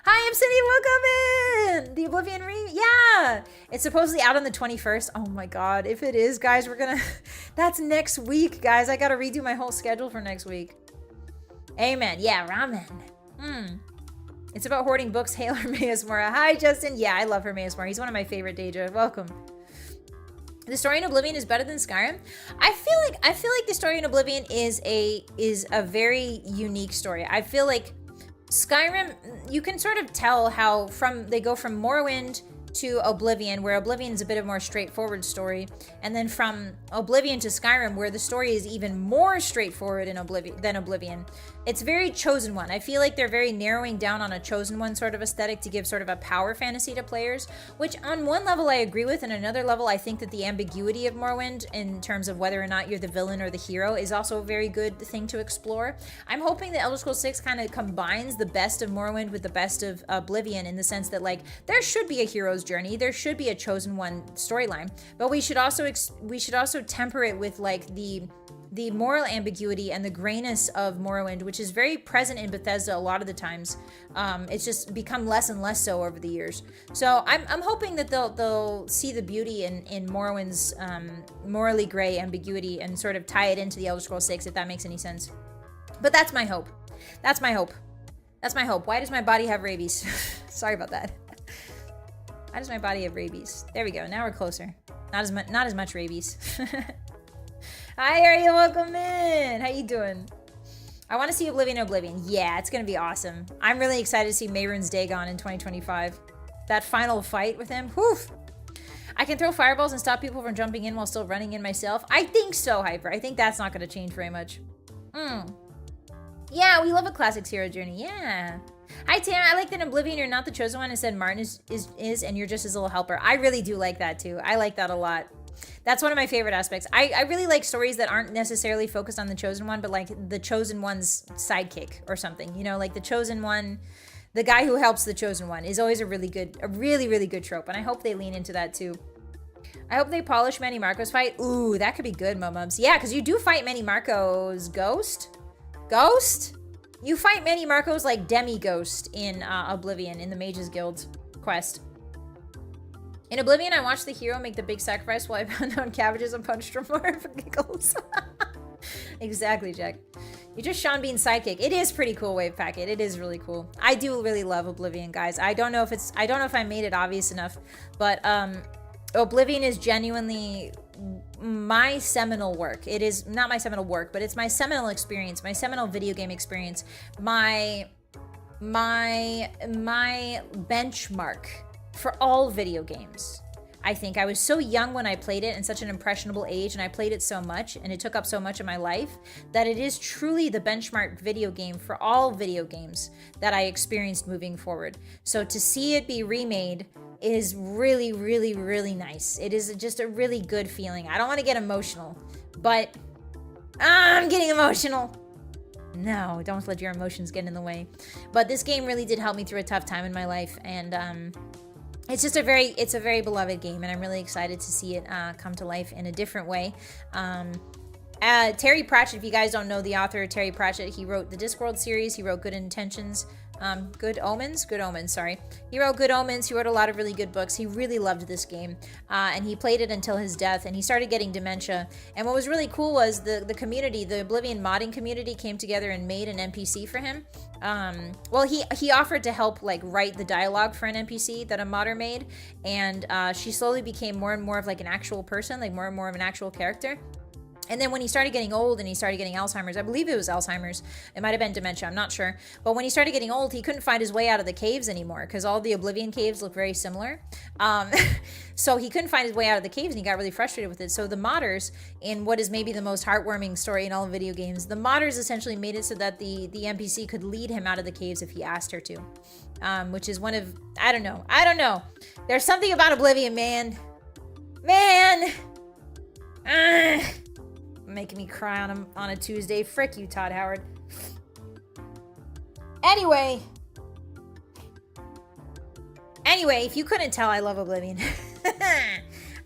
Hi, I'm Cindy. Welcome in. The Oblivion yeah. It's supposedly out on the 21st. Oh my God. If it is, guys, that's next week, guys. I got to redo my whole schedule for next week. Amen. Yeah, ramen. It's about hoarding books. Hail Hermaeus Mora. Hi, Justin. Yeah, I love Hermaeus Mora. He's one of my favorite Deja. Welcome. The story in Oblivion is better than Skyrim. I feel like the story in Oblivion is a very unique story. I feel like Skyrim, you can sort of tell how they go from Morrowind to Oblivion, where Oblivion is a bit of a more straightforward story, and then from Oblivion to Skyrim, where the story is even more straightforward than Oblivion. It's very chosen one. I feel like they're very narrowing down on a chosen one sort of aesthetic to give sort of a power fantasy to players, which on one level I agree with, and another level I think that the ambiguity of Morrowind in terms of whether or not you're the villain or the hero is also a very good thing to explore. I'm hoping that Elder Scrolls 6 kind of combines the best of Morrowind with the best of Oblivion, in the sense that, like, there should be a hero's journey, there should be a chosen one storyline, but we should also temper it with, like, the moral ambiguity and the grayness of Morrowind, which is very present in Bethesda a lot of the times. It's just become less and less so over the years. So I'm hoping that they'll see the beauty in Morrowind's morally gray ambiguity and sort of tie it into the Elder Scrolls 6, if that makes any sense. But that's my hope. That's my hope. That's my hope. Why does my body have rabies? Sorry about that. Why does my body have rabies? There we go. Now we're closer. Not as much rabies. Hi, Ariel, welcome in. How you doing? I want to see Oblivion. Yeah, it's going to be awesome. I'm really excited to see Mehrunes Dagon in 2025. That final fight with him, whew. I can throw fireballs and stop people from jumping in while still running in myself. I think so, Hyper. I think that's not going to change very much. Yeah, we love a classics hero journey. Yeah. Hi, Tana. I like that in Oblivion you're not the chosen one. Instead, Martin is and you're just his little helper. I really do like that, too. I like that a lot. That's one of my favorite aspects. I really like stories that aren't necessarily focused on the chosen one, but like the chosen one's sidekick or something. You know, like the chosen one, the guy who helps the chosen one is always a really, really good trope. And I hope they lean into that too. I hope they polish Manny Marco's fight. Ooh, that could be good, Momubs. Yeah, because you do fight Manny Marco's ghost. Ghost? You fight Manny Marco's like demi-ghost in Oblivion in the Mages Guild quest. In Oblivion, I watched the hero make the big sacrifice while I pound down cabbages and punched her more for giggles. Exactly, Jack. You're just Sean Bean's sidekick. It is pretty cool, Wave Packet. It is really cool. I do really love Oblivion, guys. I don't know if I made it obvious enough, but Oblivion is genuinely my seminal work. It is not my seminal work, but it's my seminal experience, my seminal video game experience, my benchmark for all video games. I think I was so young when I played it and such an impressionable age, and I played it so much and it took up so much of my life that it is truly the benchmark video game for all video games that I experienced moving forward. So to see it be remade is really, really, really nice. It is just a really good feeling. I don't want to get emotional, but I'm getting emotional. No, don't let your emotions get in the way. But this game really did help me through a tough time in my life, and it's just a very beloved game, and I'm really excited to see it come to life in a different way. Terry Pratchett, if you guys don't know the author, Terry Pratchett, he wrote the Discworld series, he wrote Good Omens, sorry. He wrote Good Omens, he wrote a lot of really good books. He really loved this game, and he played it until his death, and he started getting dementia. And what was really cool was the community, the Oblivion modding community came together and made an NPC for him. Well, he offered to help like write the dialogue for an NPC that a modder made, and she slowly became more and more of like an actual person, like more and more of an actual character. And then when he started getting old and he started getting Alzheimer's, I believe it was Alzheimer's, it might have been dementia, I'm not sure. But when he started getting old, he couldn't find his way out of the caves anymore because all the Oblivion caves look very similar. So he couldn't find his way out of the caves and he got really frustrated with it. So the modders, in what is maybe the most heartwarming story in all video games, the modders essentially made it so that the NPC could lead him out of the caves if he asked her to. Which is one of, I don't know. There's something about Oblivion, man. Man! Making me cry on a Tuesday. Frick you, Todd Howard. Anyway, if you couldn't tell, I love Oblivion.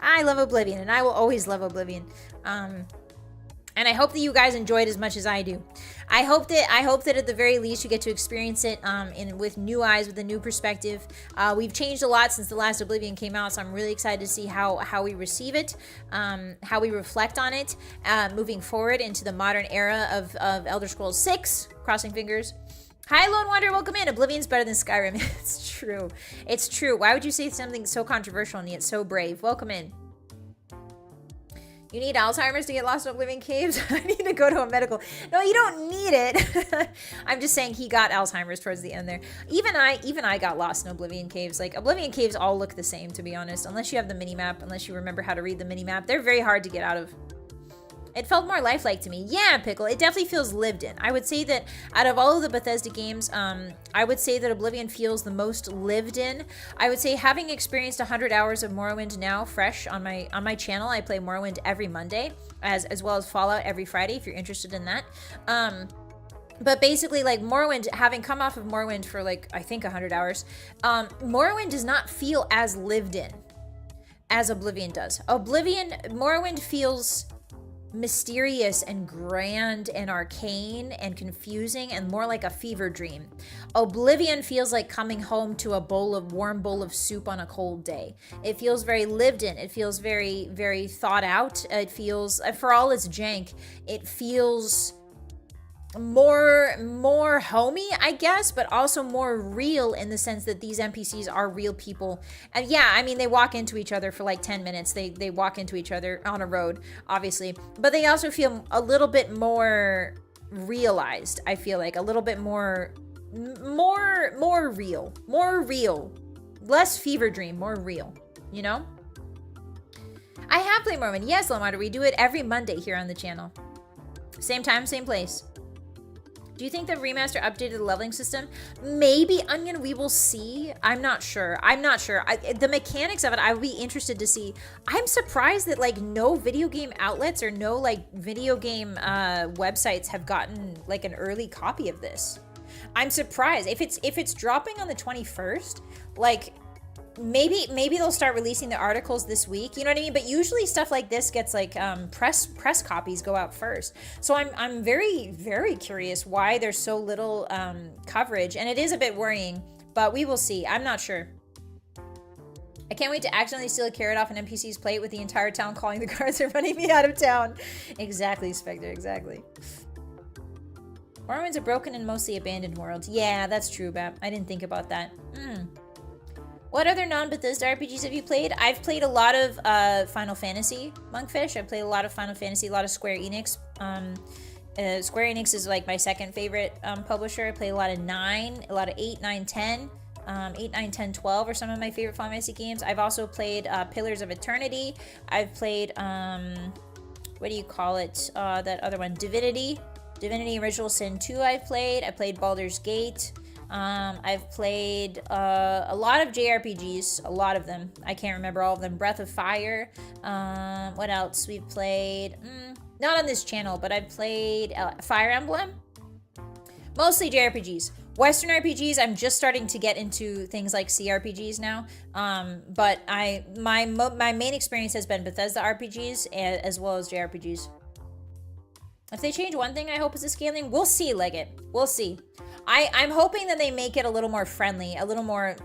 I love Oblivion, and I will always love Oblivion. And I hope that you guys enjoy it as much as I do. I hope that at the very least you get to experience it with new eyes, with a new perspective. We've changed a lot since the last Oblivion came out, so I'm really excited to see how we receive it, how we reflect on it, moving forward into the modern era of Elder Scrolls 6. Crossing fingers. Hi, Lone Wanderer, welcome in. Oblivion's better than Skyrim. It's true. It's true. Why would you say something so controversial and yet so brave? Welcome in. You need Alzheimer's to get lost in Oblivion Caves? I need to go to a medical. No, you don't need it. I'm just saying he got Alzheimer's towards the end there. Even I got lost in Oblivion Caves. Like, Oblivion Caves all look the same, to be honest. Unless you have the minimap, unless you remember how to read the minimap. They're very hard to get out of. It felt more lifelike to me. Yeah, Pickle, it definitely feels lived in. I would say that out of all of the Bethesda games, I would say that Oblivion feels the most lived in. I would say, having experienced 100 hours of Morrowind now fresh on my channel, I play Morrowind every Monday, as well as Fallout every Friday, if you're interested in that. But basically, like, Morrowind, having come off of Morrowind for, like, I think 100 hours, Morrowind does not feel as lived in as Oblivion does. Morrowind feels mysterious and grand and arcane and confusing and more like a fever dream. Oblivion feels like coming home to a warm bowl of soup on a cold day. It feels very lived in. It feels very, very thought out. It feels, for all its jank, it feels more homey, I guess, but also more real in the sense that these NPCs are real people. And yeah, I mean, they walk into each other for like 10 minutes. They walk into each other on a road, obviously, but they also feel a little bit more realized. I feel like a little bit more real, less fever dream, more real, you know? I have played Morrowind. Yes, Lomar, we do it every Monday here on the channel. Same time, same place. Do you think the remaster updated the leveling system? Maybe, Onion, we will see. I'm not sure. The mechanics of it, I would be interested to see. I'm surprised that, like, no video game outlets or no, like, video game websites have gotten, like, an early copy of this. I'm surprised. If it's dropping on the 21st, like, maybe they'll start releasing the articles this week, you know what I mean? But usually stuff like this gets, like, press copies go out first. So I'm very, very curious why there's so little coverage, and it is a bit worrying, but we will see. I'm not sure. I can't wait to accidentally steal a carrot off an NPC's plate with the entire town calling the guards and running me out of town. Exactly, Spectre, exactly. Morrowind's a broken and mostly abandoned world. Yeah, that's true, Bap. I didn't think about that. What other non-Bethesda RPGs have you played? I've played a lot of Final Fantasy, Monkfish. I've played a lot of Final Fantasy, a lot of Square Enix. Square Enix is, like, my second favorite publisher. I play a lot of 9, a lot of 8, 9, 10. 8, 9, 10, 12 are some of my favorite Final Fantasy games. I've also played Pillars of Eternity. I've played, what do you call it? That other one, Divinity. Divinity Original Sin 2 I've played. I played Baldur's Gate. I've played a lot of JRPGs, a lot of them. I can't remember all of them. Breath of Fire. What else? We've played, not on this channel, but I've played Fire Emblem. Mostly JRPGs. Western RPGs, I'm just starting to get into things like CRPGs now. But my main experience has been Bethesda RPGs as well as JRPGs. If they change one thing, I hope it's the scaling. We'll see, Leggett. We'll see. I'm hoping that they make it a little more friendly. A little more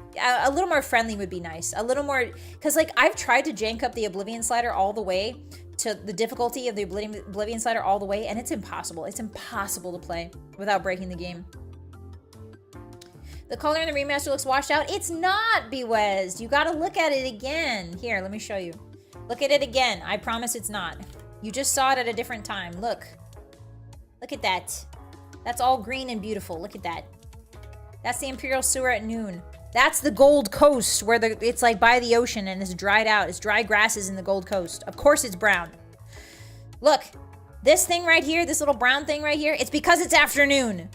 friendly would be nice. A little more, because, like, I've tried to jank up the Oblivion slider all the way to the difficulty of the Oblivion slider all the way, and it's impossible. It's impossible to play without breaking the game. The color in the remaster looks washed out. It's not, Bewez. You gotta look at it again. Here, let me show you. Look at it again. I promise it's not. You just saw it at a different time. Look. Look at that. That's all green and beautiful. Look at that. That's the Imperial Sewer at noon. That's the Gold Coast, where it's like by the ocean and it's dried out. It's dry grasses in the Gold Coast. Of course it's brown. Look, this thing right here, this little brown thing right here, it's because it's afternoon.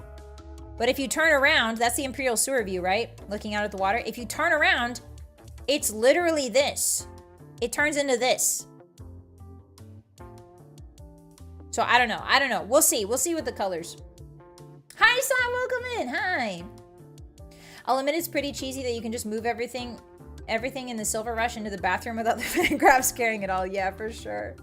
But if you turn around, that's the Imperial Sewer view, right? Looking out at the water. If you turn around, it's literally this. it turns into this. So I don't know. I don't know. We'll see. We'll see with the colors. Hi, Sam. Welcome in. Hi. I'll admit it's pretty cheesy that you can just move everything in the Silver Rush into the bathroom without the fangraphs carrying it all. Yeah, for sure.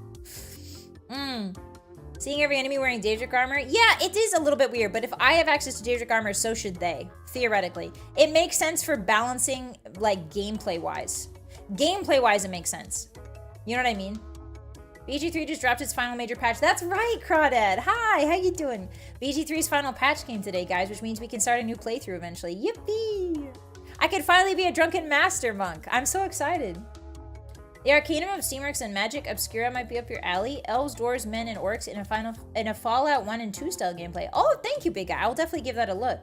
Seeing every enemy wearing Daedric armor. Yeah, it is a little bit weird, but if I have access to Daedric armor, so should they, theoretically. It makes sense for balancing, like, gameplay-wise. Gameplay-wise, it makes sense. You know what I mean? BG3 just dropped its final major patch. That's right, Crawdad. Hi, how you doing? BG3's final patch came today, guys, which means we can start a new playthrough eventually. Yippee! I could finally be a drunken master monk. I'm so excited. The Arcanum of Steamworks and Magic Obscura might be up your alley. Elves, dwarves, men, and orcs in a Fallout 1 and 2 style gameplay. Oh, thank you, big guy. I'll definitely give that a look.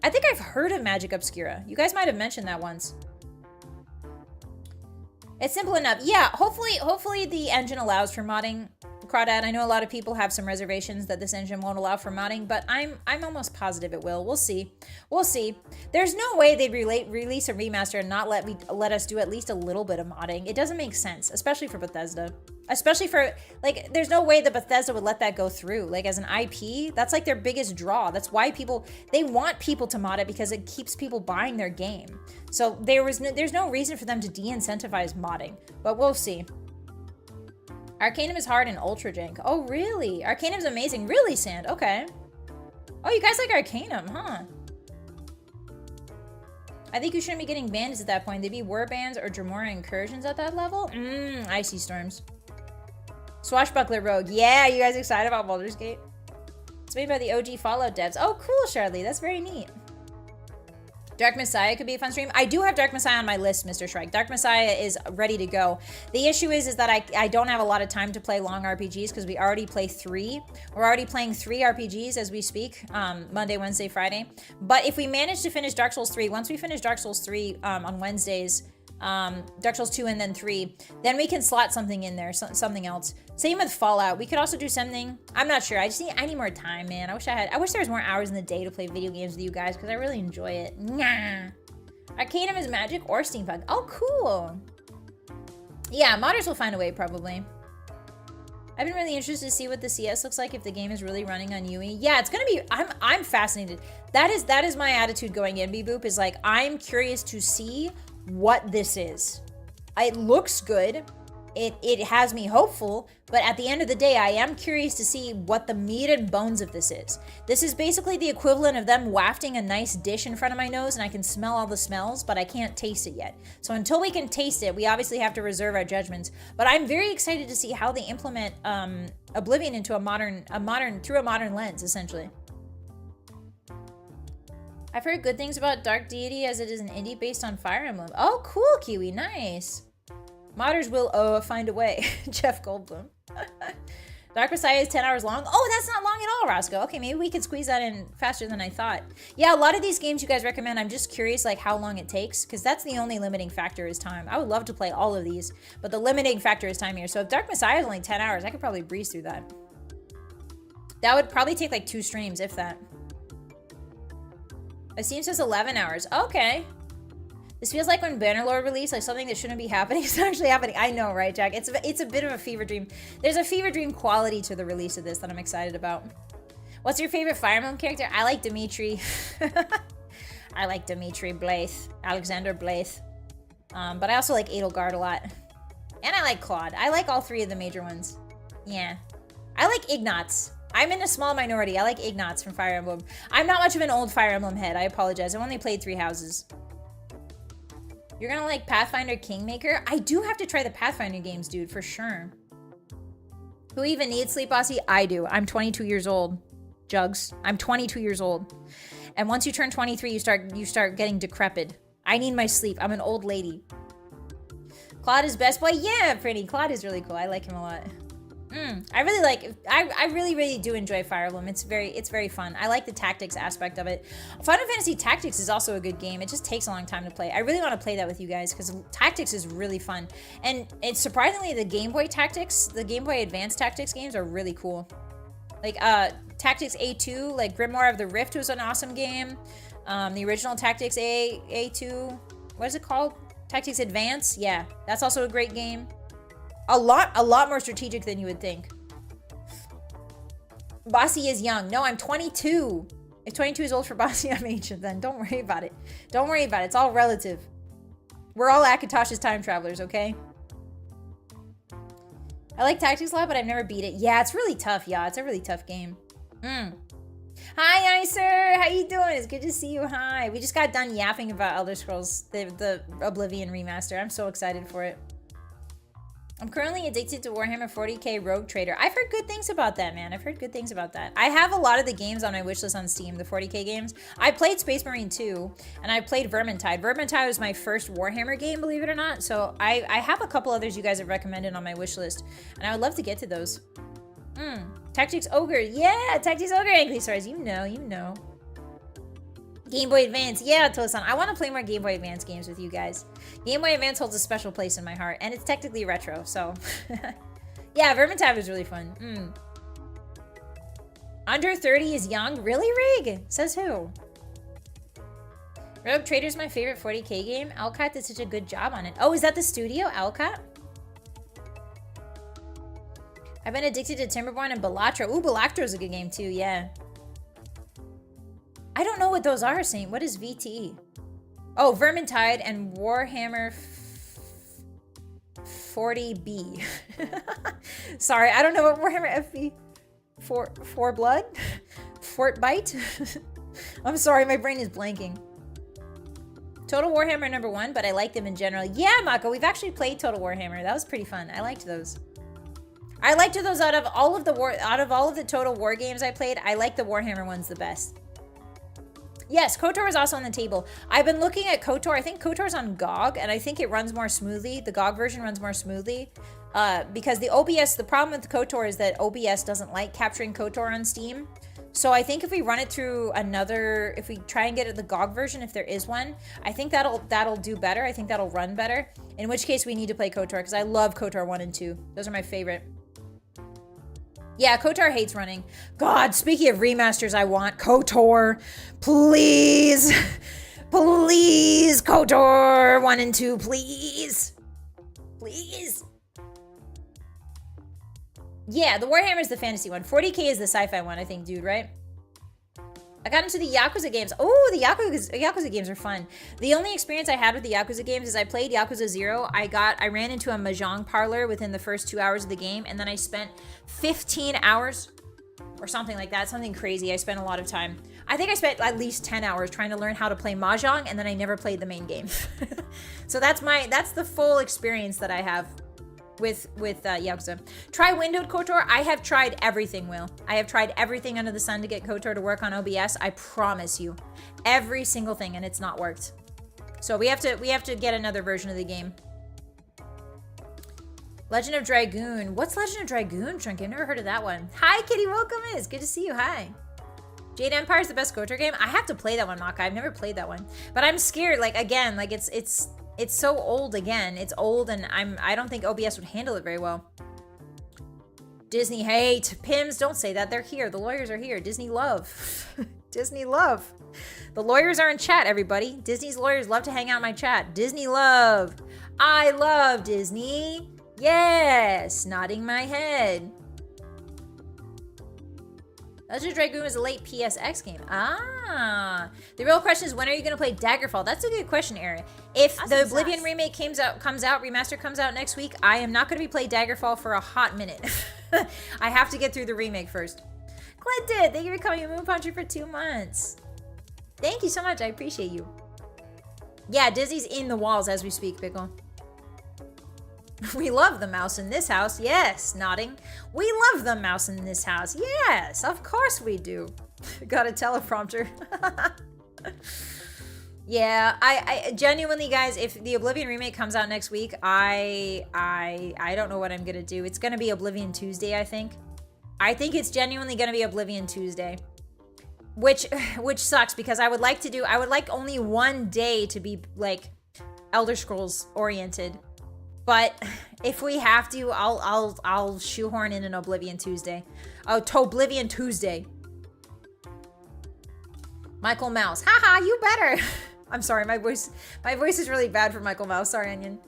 I think I've heard of Magic Obscura. You guys might have mentioned that once. It's simple enough. Yeah, hopefully the engine allows for modding, Crawdad. I know a lot of people have some reservations that this engine won't allow for modding, but I'm almost positive it will. We'll see. We'll see. There's no way they'd release a remaster and not let us do at least a little bit of modding. It doesn't make sense, especially for Bethesda. Especially for, like, there's no way that Bethesda would let that go through. Like, as an IP, that's like their biggest draw. That's why they want people to mod it because it keeps people buying their game. So there's no reason for them to de-incentivize modding, but we'll see. Arcanum is hard and ultra jank. Oh, really? Arcanum's amazing. Really, Sand? Okay. Oh, you guys like Arcanum, huh? I think you shouldn't be getting bandits at that point. They'd be warbans or Dremora incursions at that level. Icy storms. Swashbuckler Rogue. Yeah, you guys excited about Baldur's Gate? It's made by the OG Fallout devs. Oh, cool, Charlie. That's very neat. Dark Messiah could be a fun stream. I do have Dark Messiah on my list, Mr. Shrike. Dark Messiah is ready to go. The issue is that I don't have a lot of time to play long RPGs because we already play 3. We're already playing 3 RPGs as we speak, Monday, Wednesday, Friday. But if we manage to finish Dark Souls 3, once we finish Dark Souls 3 on Wednesdays, Dark Souls 2 and then 3, then we can slot something in there, something else. Same with Fallout. We could also do something. I'm not sure. I need more time, man. I wish there was more hours in the day to play video games with you guys because I really enjoy it. Nah. Arcanum is magic or steampunk. Oh, cool. Yeah, modders will find a way probably. I've been really interested to see what the CS looks like if the game is really running on UE. Yeah, it's gonna be. I'm fascinated. That is my attitude going in. Boop is like, I'm curious to see what this is. It looks good. It has me hopeful, but at the end of the day, I am curious to see what the meat and bones of this is. This is basically the equivalent of them wafting a nice dish in front of my nose and I can smell all the smells, but I can't taste it yet. So until we can taste it, we obviously have to reserve our judgments. But I'm very excited to see how they implement Oblivion into a modern lens, essentially. I've heard good things about Dark Deity as it is an indie based on Fire Emblem. Oh, cool, Kiwi, nice. Modders will find a way. Jeff Goldblum. Dark Messiah is 10 hours long. Oh, that's not long at all, Roscoe. Okay, maybe we could squeeze that in faster than I thought. Yeah, a lot of these games you guys recommend, I'm just curious like how long it takes, because that's the only limiting factor is time. I would love to play all of these, but the limiting factor is time here. So if Dark Messiah is only 10 hours, I could probably breeze through that. That would probably take like 2 streams, if that. It seems says 11 hours. Okay. This feels like when Bannerlord released, like something that shouldn't be happening is actually happening. I know, right, Jack? It's a bit of a fever dream. There's a fever dream quality to the release of this that I'm excited about. What's your favorite Fire Emblem character? I like Dimitri. I like Dimitri Blaith, Alexander Blaith. But I also like Edelgard a lot. And I like Claude. I like all 3 of the major ones. Yeah. I like Ignatz. I'm in a small minority. I like Ignatz from Fire Emblem. I'm not much of an old Fire Emblem head. I apologize. I've only played 3 houses. You're gonna like Pathfinder Kingmaker? I do have to try the Pathfinder games, dude, for sure. Who even needs sleep, Bossy? I do. I'm 22 years old. Jugs. I'm 22 years old. And once you turn 23, you start getting decrepit. I need my sleep. I'm an old lady. Claude is best boy? Yeah, pretty. Claude is really cool. I like him a lot. I really like, I really do enjoy Fire Emblem. It's very fun. I like the tactics aspect of it. Final Fantasy Tactics is also a good game. It just takes a long time to play. I really want to play that with you guys because Tactics is really fun. And it's surprisingly the Game Boy Tactics, the Game Boy Advance Tactics games are really cool. Like Tactics A2, like Grimoire of the Rift was an awesome game. The original Tactics A2, what is it called? Tactics Advance, yeah, that's also a great game. A lot more strategic than you would think. Bossy is young. No, I'm 22. If 22 is old for Bossy, I'm ancient then. Don't worry about it. Don't worry about it. It's all relative. We're all Akatosh's time travelers, okay? I like Tactics a lot, but I've never beat it. Yeah, it's really tough, yeah. It's a really tough game. Hi, Icer. How you doing? It's good to see you. Hi. We just got done yapping about Elder Scrolls, the Oblivion Remaster. I'm so excited for it. I'm currently addicted to Warhammer 40k Rogue Trader. I've heard good things about that, man. I've heard good things about that. I have a lot of the games on my wishlist on Steam, the 40k games. I played Space Marine 2, and I played Vermintide. Vermintide was my first Warhammer game, believe it or not. So I have a couple others you guys have recommended on my wishlist, and I would love to get to those. Tactics Ogre. Yeah, Tactics Ogre Ankylosaurus. You know. Game Boy Advance. Yeah, Tosan. I want to play more Game Boy Advance games with you guys. Game Boy Advance holds a special place in my heart, and it's technically retro, so. Yeah, Vermintide was really fun. Under 30 is young? Really, Rig? Says who? Rogue Trader's my favorite 40k game. Alcat did such a good job on it. Oh, is that the studio, Alcat? I've been addicted to Timberborn and Balatro. Ooh, Balatro's a good game too, yeah. I don't know what those are, Saint. What is VT? Oh, Vermintide and Warhammer 40B. Sorry, I don't know what Warhammer FB... For Blood? Fort Bite? I'm sorry, my brain is blanking. Total Warhammer #1, but I like them in general. Yeah, Mako, we've actually played Total Warhammer. That was pretty fun. I liked those. I liked those out of all of the Total War games I played. I like the Warhammer ones the best. Yes, KOTOR is also on the table. I've been looking at KOTOR. I think KOTOR's on GOG, and I think it runs more smoothly. The GOG version runs more smoothly. Because the OBS, the problem with KOTOR is that OBS doesn't like capturing KOTOR on Steam. So I think if we run it through another, if we try and get it the GOG version, if there is one, I think that'll do better. I think that'll run better. In which case we need to play KOTOR, because I love KOTOR 1 and 2. Those are my favorite. Yeah, KOTOR hates running. God, speaking of remasters, I want KOTOR. Please. Please, KOTOR 1 and 2, please. Please. Yeah, the Warhammer is the fantasy one. 40k is the sci-fi one, I think, dude, right? I got into the Yakuza games. Oh, the Yakuza games are fun. The only experience I had with the Yakuza games is I played Yakuza 0. I ran into a mahjong parlor within the first 2 hours of the game, and then I spent 15 hours or something like that. Something crazy. I spent a lot of time. I think I spent at least 10 hours trying to learn how to play mahjong, and then I never played the main game. So that's the full experience that I have with Yakuza. Try windowed KOTOR. I have tried everything, Will. I have tried everything under the sun to get KOTOR to work on OBS. I promise you. Every single thing, and it's not worked. So we have to get another version of the game. Legend of Dragoon. What's Legend of Dragoon, Trunk? I've never heard of that one. Hi, Kitty. Welcome in. It's good to see you. Hi. Jade Empire is the best KOTOR game. I have to play that one, Maka. I've never played that one. But I'm scared, like, again, like, it's so old again. It's old, and I don't think OBS would handle it very well. Disney hate. Pims, don't say that. They're here. The lawyers are here. Disney love. Disney love. The lawyers are in chat, everybody. Disney's lawyers love to hang out in my chat. Disney love. I love Disney. Yes. Nodding my head. Legend of Dragoon is a late PSX game. Ah. The real question is, when are you going to play Daggerfall? That's a good question, Aaron. If the Oblivion remake comes out, remaster comes out next week, I am not going to be playing Daggerfall for a hot minute. I have to get through the remake first. Clinton, thank you for coming Moon Puncher for 2 months. Thank you so much. I appreciate you. Yeah, Disney's in the walls as we speak, Pickle. We love the mouse in this house. Yes, nodding. We love the mouse in this house. Yes, of course we do. Got a teleprompter. Yeah, I genuinely, guys, if the Oblivion remake comes out next week, I don't know what I'm gonna do. It's gonna be Oblivion Tuesday, I think. I think it's genuinely gonna be Oblivion Tuesday. Which sucks, because I would like only one day to be like Elder Scrolls oriented. But if we have to, I'll shoehorn in an Oblivion Tuesday. Oh, Oblivion Tuesday. Michael Mouse. Haha, you better. I'm sorry, my voice is really bad for Michael Mouse. Sorry, Onion.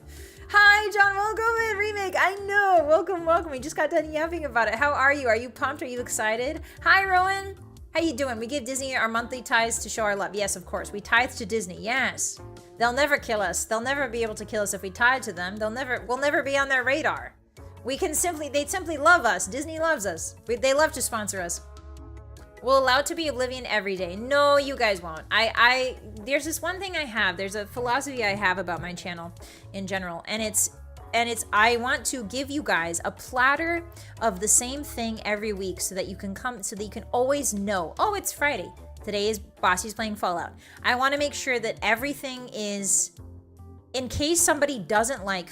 Hi, John, welcome in Remake. I know, welcome. We just got done yapping about it. How are you? Are you pumped? Are you excited? Hi, Rowan. How you doing? We give Disney our monthly tithes to show our love. Yes, of course. We tithe to Disney. Yes. They'll never kill us. They'll never be able to kill us if we tithe to them. We'll never be on their radar. They'd simply love us. Disney loves us. They love to sponsor us. We'll allow it to be Oblivion every day. No, you guys won't. There's this one thing I have. There's a philosophy I have about my channel in general, and it's I want to give you guys a platter of the same thing every week so that you can always know, oh, it's Friday. Today is Bossy's playing Fallout. I want to make sure that everything is, in case somebody doesn't like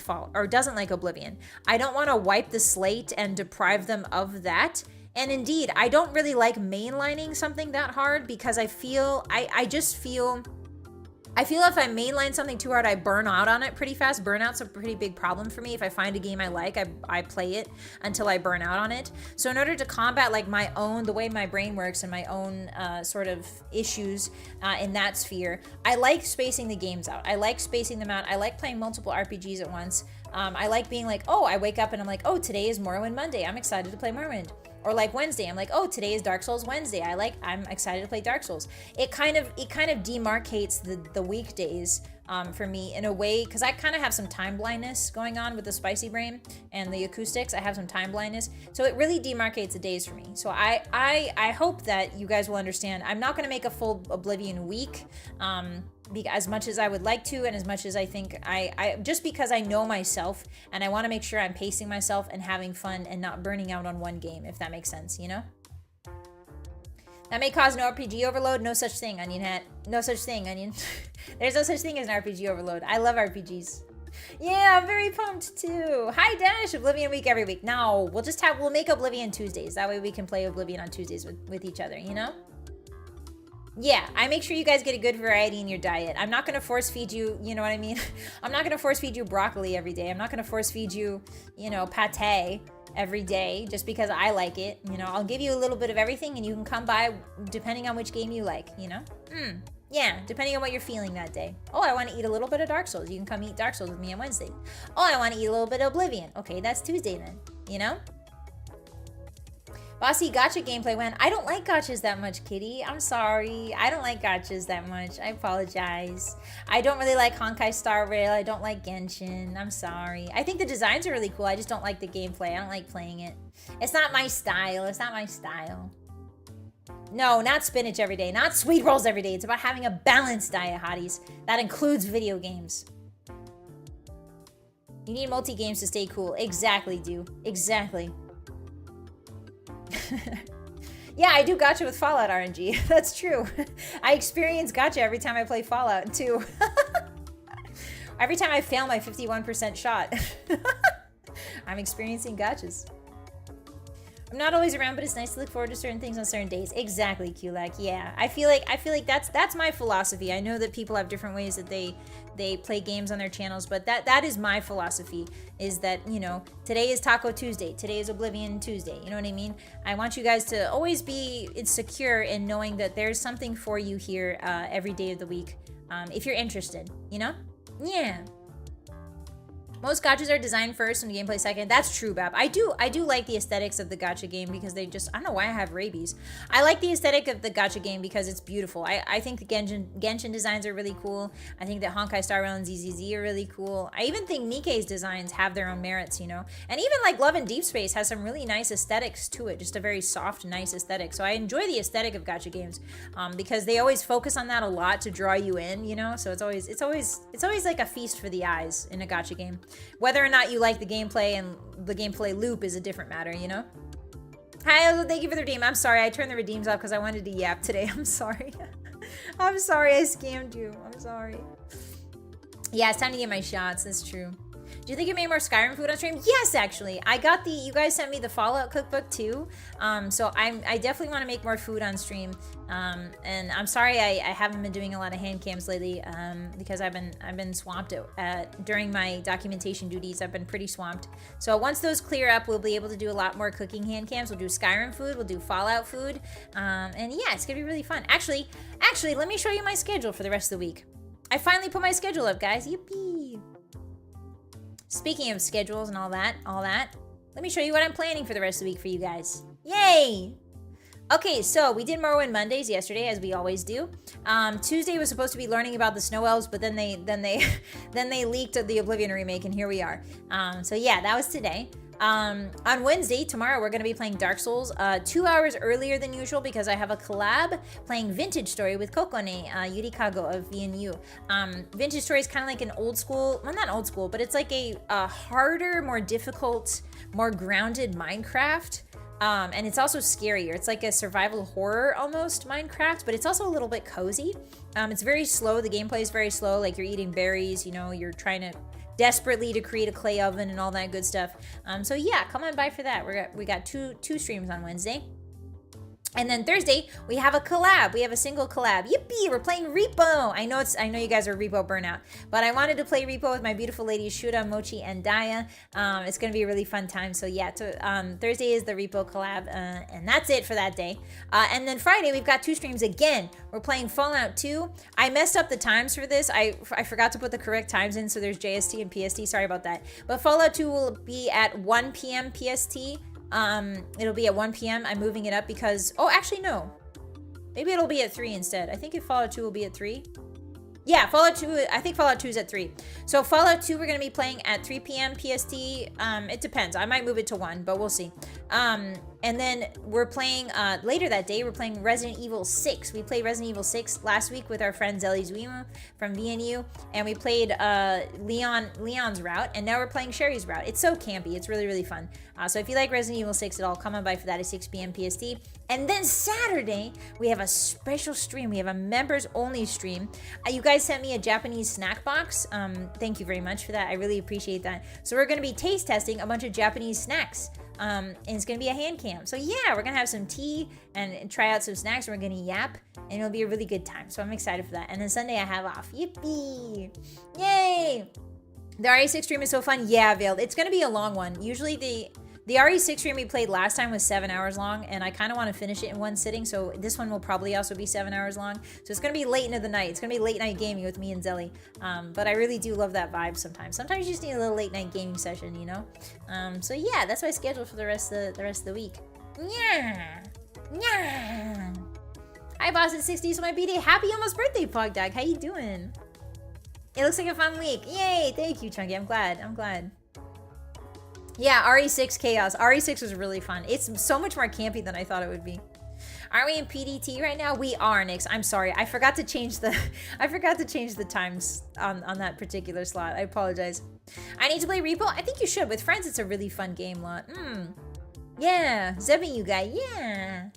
doesn't like Oblivion, I don't want to wipe the slate and deprive them of that. And indeed, I don't really like mainlining something that hard because I feel if I mainline something too hard, I burn out on it pretty fast. Burnout's a pretty big problem for me. If I find a game I like, I play it until I burn out on it. So in order to combat like the way my brain works and my own sort of issues in that sphere, I like spacing the games out. I like spacing them out. I like playing multiple RPGs at once. I like being like, oh, I wake up and I'm like, oh, today is Morrowind Monday. I'm excited to play Morrowind. Or like Wednesday, I'm like, oh, today is Dark Souls Wednesday. I'm excited to play Dark Souls. It kind of demarcates the weekdays for me in a way, because I kind of have some time blindness going on with the spicy brain and the acoustics. I have some time blindness, so it really demarcates the days for me. So I hope that you guys will understand. I'm not going to make a full Oblivion week. As much as I would like to, and as much as I think I just because I know myself and I want to make sure I'm pacing myself and having fun and not burning out on one game, if that makes sense, you know? That may cause an RPG overload. No such thing, Onion Hat. No such thing, Onion. There's no such thing as an RPG overload. I love RPGs. Yeah, I'm very pumped too. Hi, Dash. Oblivion week every week. No, we'll make Oblivion Tuesdays. That way we can play Oblivion on Tuesdays with each other, you know? Yeah, I make sure you guys get a good variety in your diet. I'm not going to force feed you, you know what I mean? I'm not going to force feed you broccoli every day. I'm not going to force feed you, pate every day just because I like it. I'll give you a little bit of everything and you can come by depending on which game you like, Yeah, depending on what you're feeling that day. Oh, I want to eat a little bit of Dark Souls. You can come eat Dark Souls with me on Wednesday. Oh, I want to eat a little bit of Oblivion. Okay, that's Tuesday then, Bossy gacha gameplay when I don't like gachas that much, Kitty. I'm sorry. I don't like gachas that much. I apologize. I don't really like Honkai Star Rail. I don't like Genshin. I'm sorry. I think the designs are really cool. I just don't like the gameplay. I don't like playing it. It's not my style. It's not my style. No, not spinach every day. Not sweet rolls every day. It's about having a balanced diet, hotties. That includes video games. You need multi-games to stay cool. Exactly, dude. Exactly. Yeah, I do gacha with Fallout RNG. That's true. I experience gacha every time I play Fallout, too. Every time I fail my 51% shot. I'm experiencing gachas. I'm not always around, but it's nice to look forward to certain things on certain days. Exactly, Kulak. Yeah, I feel like that's my philosophy. I know that people have different ways that they play games on their channels, but that is my philosophy, is that, today is Taco Tuesday, today is Oblivion Tuesday, you know what I mean? I want you guys to always be secure in knowing that there's something for you here every day of the week, if you're interested, Yeah. Most gachas are designed first and gameplay second. That's true, Bab. I do like the aesthetics of the gacha game because I don't know why I have rabies. I like the aesthetic of the gacha game because it's beautiful. I think the Genshin designs are really cool. I think that Honkai Star Rail and ZZZ are really cool. I even think Nikkei's designs have their own merits, And even like Love and Deep Space has some really nice aesthetics to it. Just a very soft, nice aesthetic. So I enjoy the aesthetic of gacha games because they always focus on that a lot to draw you in, So it's always like a feast for the eyes in a gacha game. Whether or not you like the gameplay and the gameplay loop is a different matter, Hi, thank you for the redeem. I'm sorry, I turned the redeems off because I wanted to yap today. I'm sorry. I'm sorry I scammed you. I'm sorry. Yeah, it's time to get my shots. That's true. Do you think you made more Skyrim food on stream? Yes, actually. You guys sent me the Fallout cookbook too. So I definitely want to make more food on stream. And I'm sorry I haven't been doing a lot of hand cams lately because I've been swamped during my documentation duties. I've been pretty swamped. So once those clear up, we'll be able to do a lot more cooking hand cams. We'll do Skyrim food. We'll do Fallout food. And yeah, it's gonna be really fun. Actually, let me show you my schedule for the rest of the week. I finally put my schedule up, guys. Yippee. Speaking of schedules and all that, let me show you what I'm planning for the rest of the week for you guys. Yay! Okay, so we did Morrowind Mondays yesterday, as we always do. Tuesday was supposed to be learning about the Snow Elves, but then they leaked the Oblivion remake, and here we are. So yeah, that was today. On Wednesday, tomorrow, we're going to be playing Dark Souls 2 hours earlier than usual because I have a collab playing Vintage Story with Kokone Yurikago of VNU. Vintage Story is kind of like an old school, well, not old school, but it's like a harder, more difficult, more grounded Minecraft. And it's also scarier. It's like a survival horror almost Minecraft, but it's also a little bit cozy. It's very slow. The gameplay is very slow. Like you're eating berries, you know, you're trying to desperately to create a clay oven and all that good stuff. So yeah, come on by for that. We got two streams on Wednesday. And then Thursday, we have a collab. We have a single collab. Yippee, we're playing Repo. I know you guys are Repo burnout, but I wanted to play Repo with my beautiful ladies, Shura, Mochi, and Daya. It's going to be a really fun time. So yeah, Thursday is the Repo collab, and that's it for that day. And then Friday, we've got 2 streams again. We're playing Fallout 2. I messed up the times for this. I forgot to put the correct times in, so there's JST and PST. Sorry about that. But Fallout 2 will be at 1 p.m. PST. It'll be at 1 p.m. I'm moving it up because, oh, actually, no. Maybe it'll be at 3 instead. I think if Fallout 2 will be at 3. Yeah, Fallout 2, I think Fallout 2 is at 3. So Fallout 2, we're going to be playing at 3 p.m. PST. It depends. I might move it to 1, but we'll see. And then we're playing, later that day, we're playing Resident Evil 6. We played Resident Evil 6 last week with our friend Zelly Zuimu from VNU. And we played Leon's route, and now we're playing Sherry's route. It's so campy. It's really, really fun. So if you like Resident Evil 6 at all, come on by for that at 6 p.m. PST. And then Saturday, we have a special stream. We have a members-only stream. You guys sent me a Japanese snack box. Thank you very much for that. I really appreciate that. So we're going to be taste testing a bunch of Japanese snacks. And it's going to be a hand cam. So yeah, we're going to have some tea and try out some snacks. We're going to yap, and it'll be a really good time. So I'm excited for that. And then Sunday, I have off. Yippee! Yay! The RE6 stream is so fun. Yeah, Veiled. It's going to be a long one. Usually the RE6 stream we played last time was 7 hours long, and I kind of want to finish it in one sitting, so this one will probably also be 7 hours long. So it's going to be late into the night. It's going to be late night gaming with me and Zelly. But I really do love that vibe sometimes. Sometimes you just need a little late night gaming session, you know? So yeah, that's my schedule for the rest of the week. Yeah. Yeah. Hi, Boston60. It's my B-Day. Happy almost birthday, Pogdog. How you doing? It looks like a fun week. Yay! Thank you, Chunky. I'm glad. Yeah, RE6 Chaos. RE6 was really fun. It's so much more campy than I thought it would be. Aren't we in PDT right now? We are, Nix. I'm sorry. I forgot to change the times on that particular slot. I apologize. I need to play Repo? I think you should. With friends, it's a really fun game lot. Yeah. Zebby, you guy. Yeah.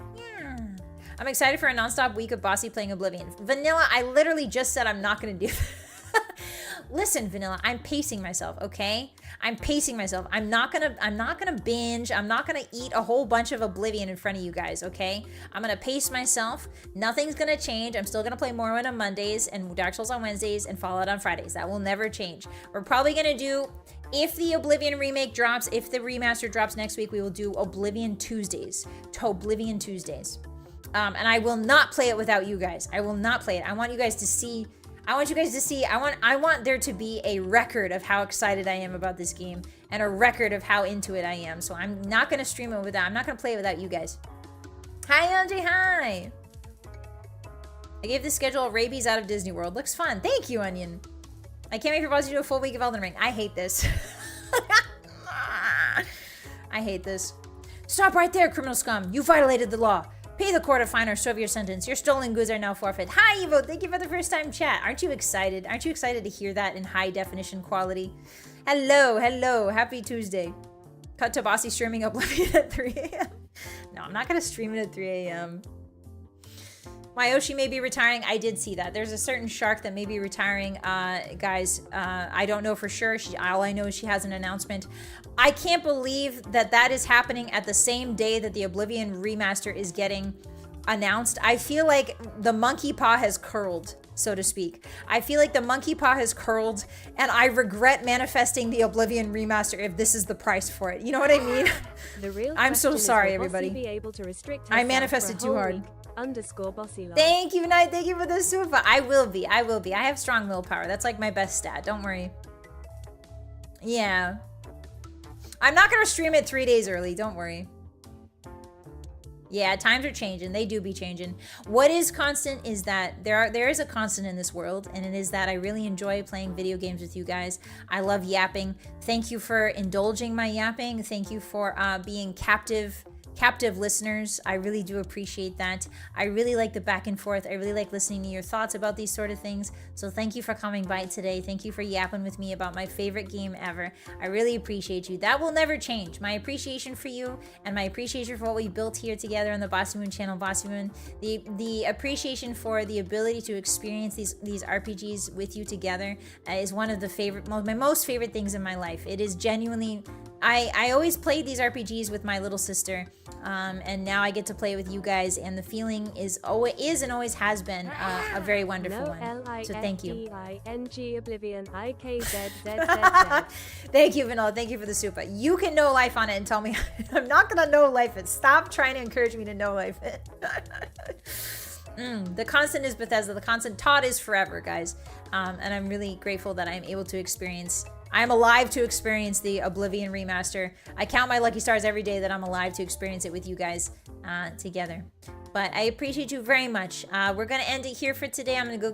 I'm excited for a nonstop week of Bossy playing Oblivion. Vanilla, I literally just said I'm not going to do that. Listen, Vanilla, I'm pacing myself, okay? I'm pacing myself. I'm not gonna binge. I'm not gonna eat a whole bunch of Oblivion in front of you guys, okay? I'm gonna pace myself. Nothing's gonna change. I'm still gonna play Morrowind on Mondays and Dark Souls on Wednesdays and Fallout on Fridays. That will never change. We're probably gonna do, if the Oblivion remake drops, if the remaster drops next week, we will do Oblivion Tuesdays. Oblivion Tuesdays. And I will not play it without you guys. I will not play it. I want you guys to see. I want there to be a record of how excited I am about this game and a record of how into it I am. So I'm not going to stream it without, I'm not going to play it without you guys. Hi, Andre, hi. I gave the schedule rabies out of Disney World. Looks fun. Thank you, Onion. I can't wait for Buzz to do a full week of Elden Ring. I hate this. I hate this. Stop right there, criminal scum. You violated the law. Pay the court a fine or serve your sentence. Your stolen goods are now forfeit. Hi, Evo. Thank you for the first time chat. Aren't you excited? Aren't you excited to hear that in high definition quality? Hello. Happy Tuesday. Cut to Bossy streaming Oblivion at 3 a.m. No, I'm not going to stream it at 3 a.m. Mayoshi may be retiring. I did see that. There's a certain shark that may be retiring. Guys, I don't know for sure. All I know is she has an announcement. I can't believe that is happening at the same day that the Oblivion Remaster is getting announced. I feel like the monkey paw has curled, so to speak. I feel like the monkey paw has curled, and I regret manifesting the Oblivion Remaster if this is the price for it. You know what I mean? The real I'm so question is, sorry, will everybody. Bossy be able to restrict I herself manifested for a too whole hard. week? _bossy. Thank you, Night. Thank you for the super. I will be. I will be. I have strong willpower. That's like my best stat. Don't worry. Yeah. I'm not going to stream it 3 days early. Don't worry. Yeah, times are changing. They do be changing. What is constant is that there is a constant in this world, and it is that I really enjoy playing video games with you guys. I love yapping. Thank you for indulging my yapping. Thank you for being captive listeners. I really do appreciate that. I really like the back and forth. I really like listening to your thoughts about these sort of things. So thank you for coming by today. Thank you for yapping with me about my favorite game ever. I really appreciate you. That will never change. My appreciation for you and my appreciation for what we built here together on the Bossymoon channel, Bossymoon, the appreciation for the ability to experience these RPGs with you together is one of the my most favorite things in my life. It is genuinely, I always played these RPGs with my little sister, and now I get to play with you guys, and the feeling is and always has been a very wonderful one. So thank you. Oblivion Thank you, Vanilla. Thank you for the super. You can know life on it and tell me. I'm not gonna know life it. Stop trying to encourage me to know life it. The constant is Bethesda. The constant taught is forever, guys. And I'm really grateful that I'm able to experience. I'm alive to experience the Oblivion Remaster. I count my lucky stars every day that I'm alive to experience it with you guys together. But I appreciate you very much. We're gonna end it here for today. I'm gonna go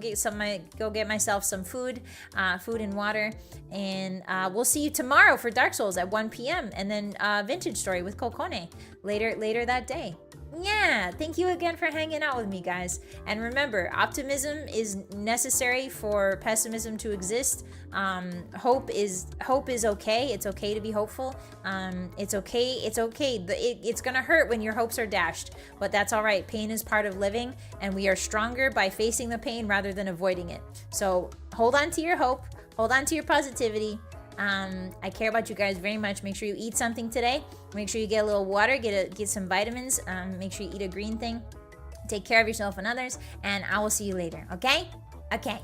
get myself some food and water, and we'll see you tomorrow for Dark Souls at 1 p.m. and then Vintage Story with Kokone later that day. Yeah, thank you again for hanging out with me, guys. And remember, optimism is necessary for pessimism to exist. Hope is okay. It's okay to be hopeful. It's okay. It's gonna hurt when your hopes are dashed, but that's all right. Pain is part of living, and we are stronger by facing the pain rather than avoiding it. So hold on to your hope. Hold on to your positivity. I care about you guys very much. Make sure you eat something today. Make sure you get a little water, get some vitamins. Make sure you eat a green thing. Take care of yourself and others, and I will see you later. Okay? Okay.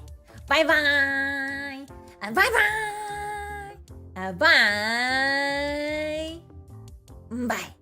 Bye-bye. Bye-bye. Bye. Bye.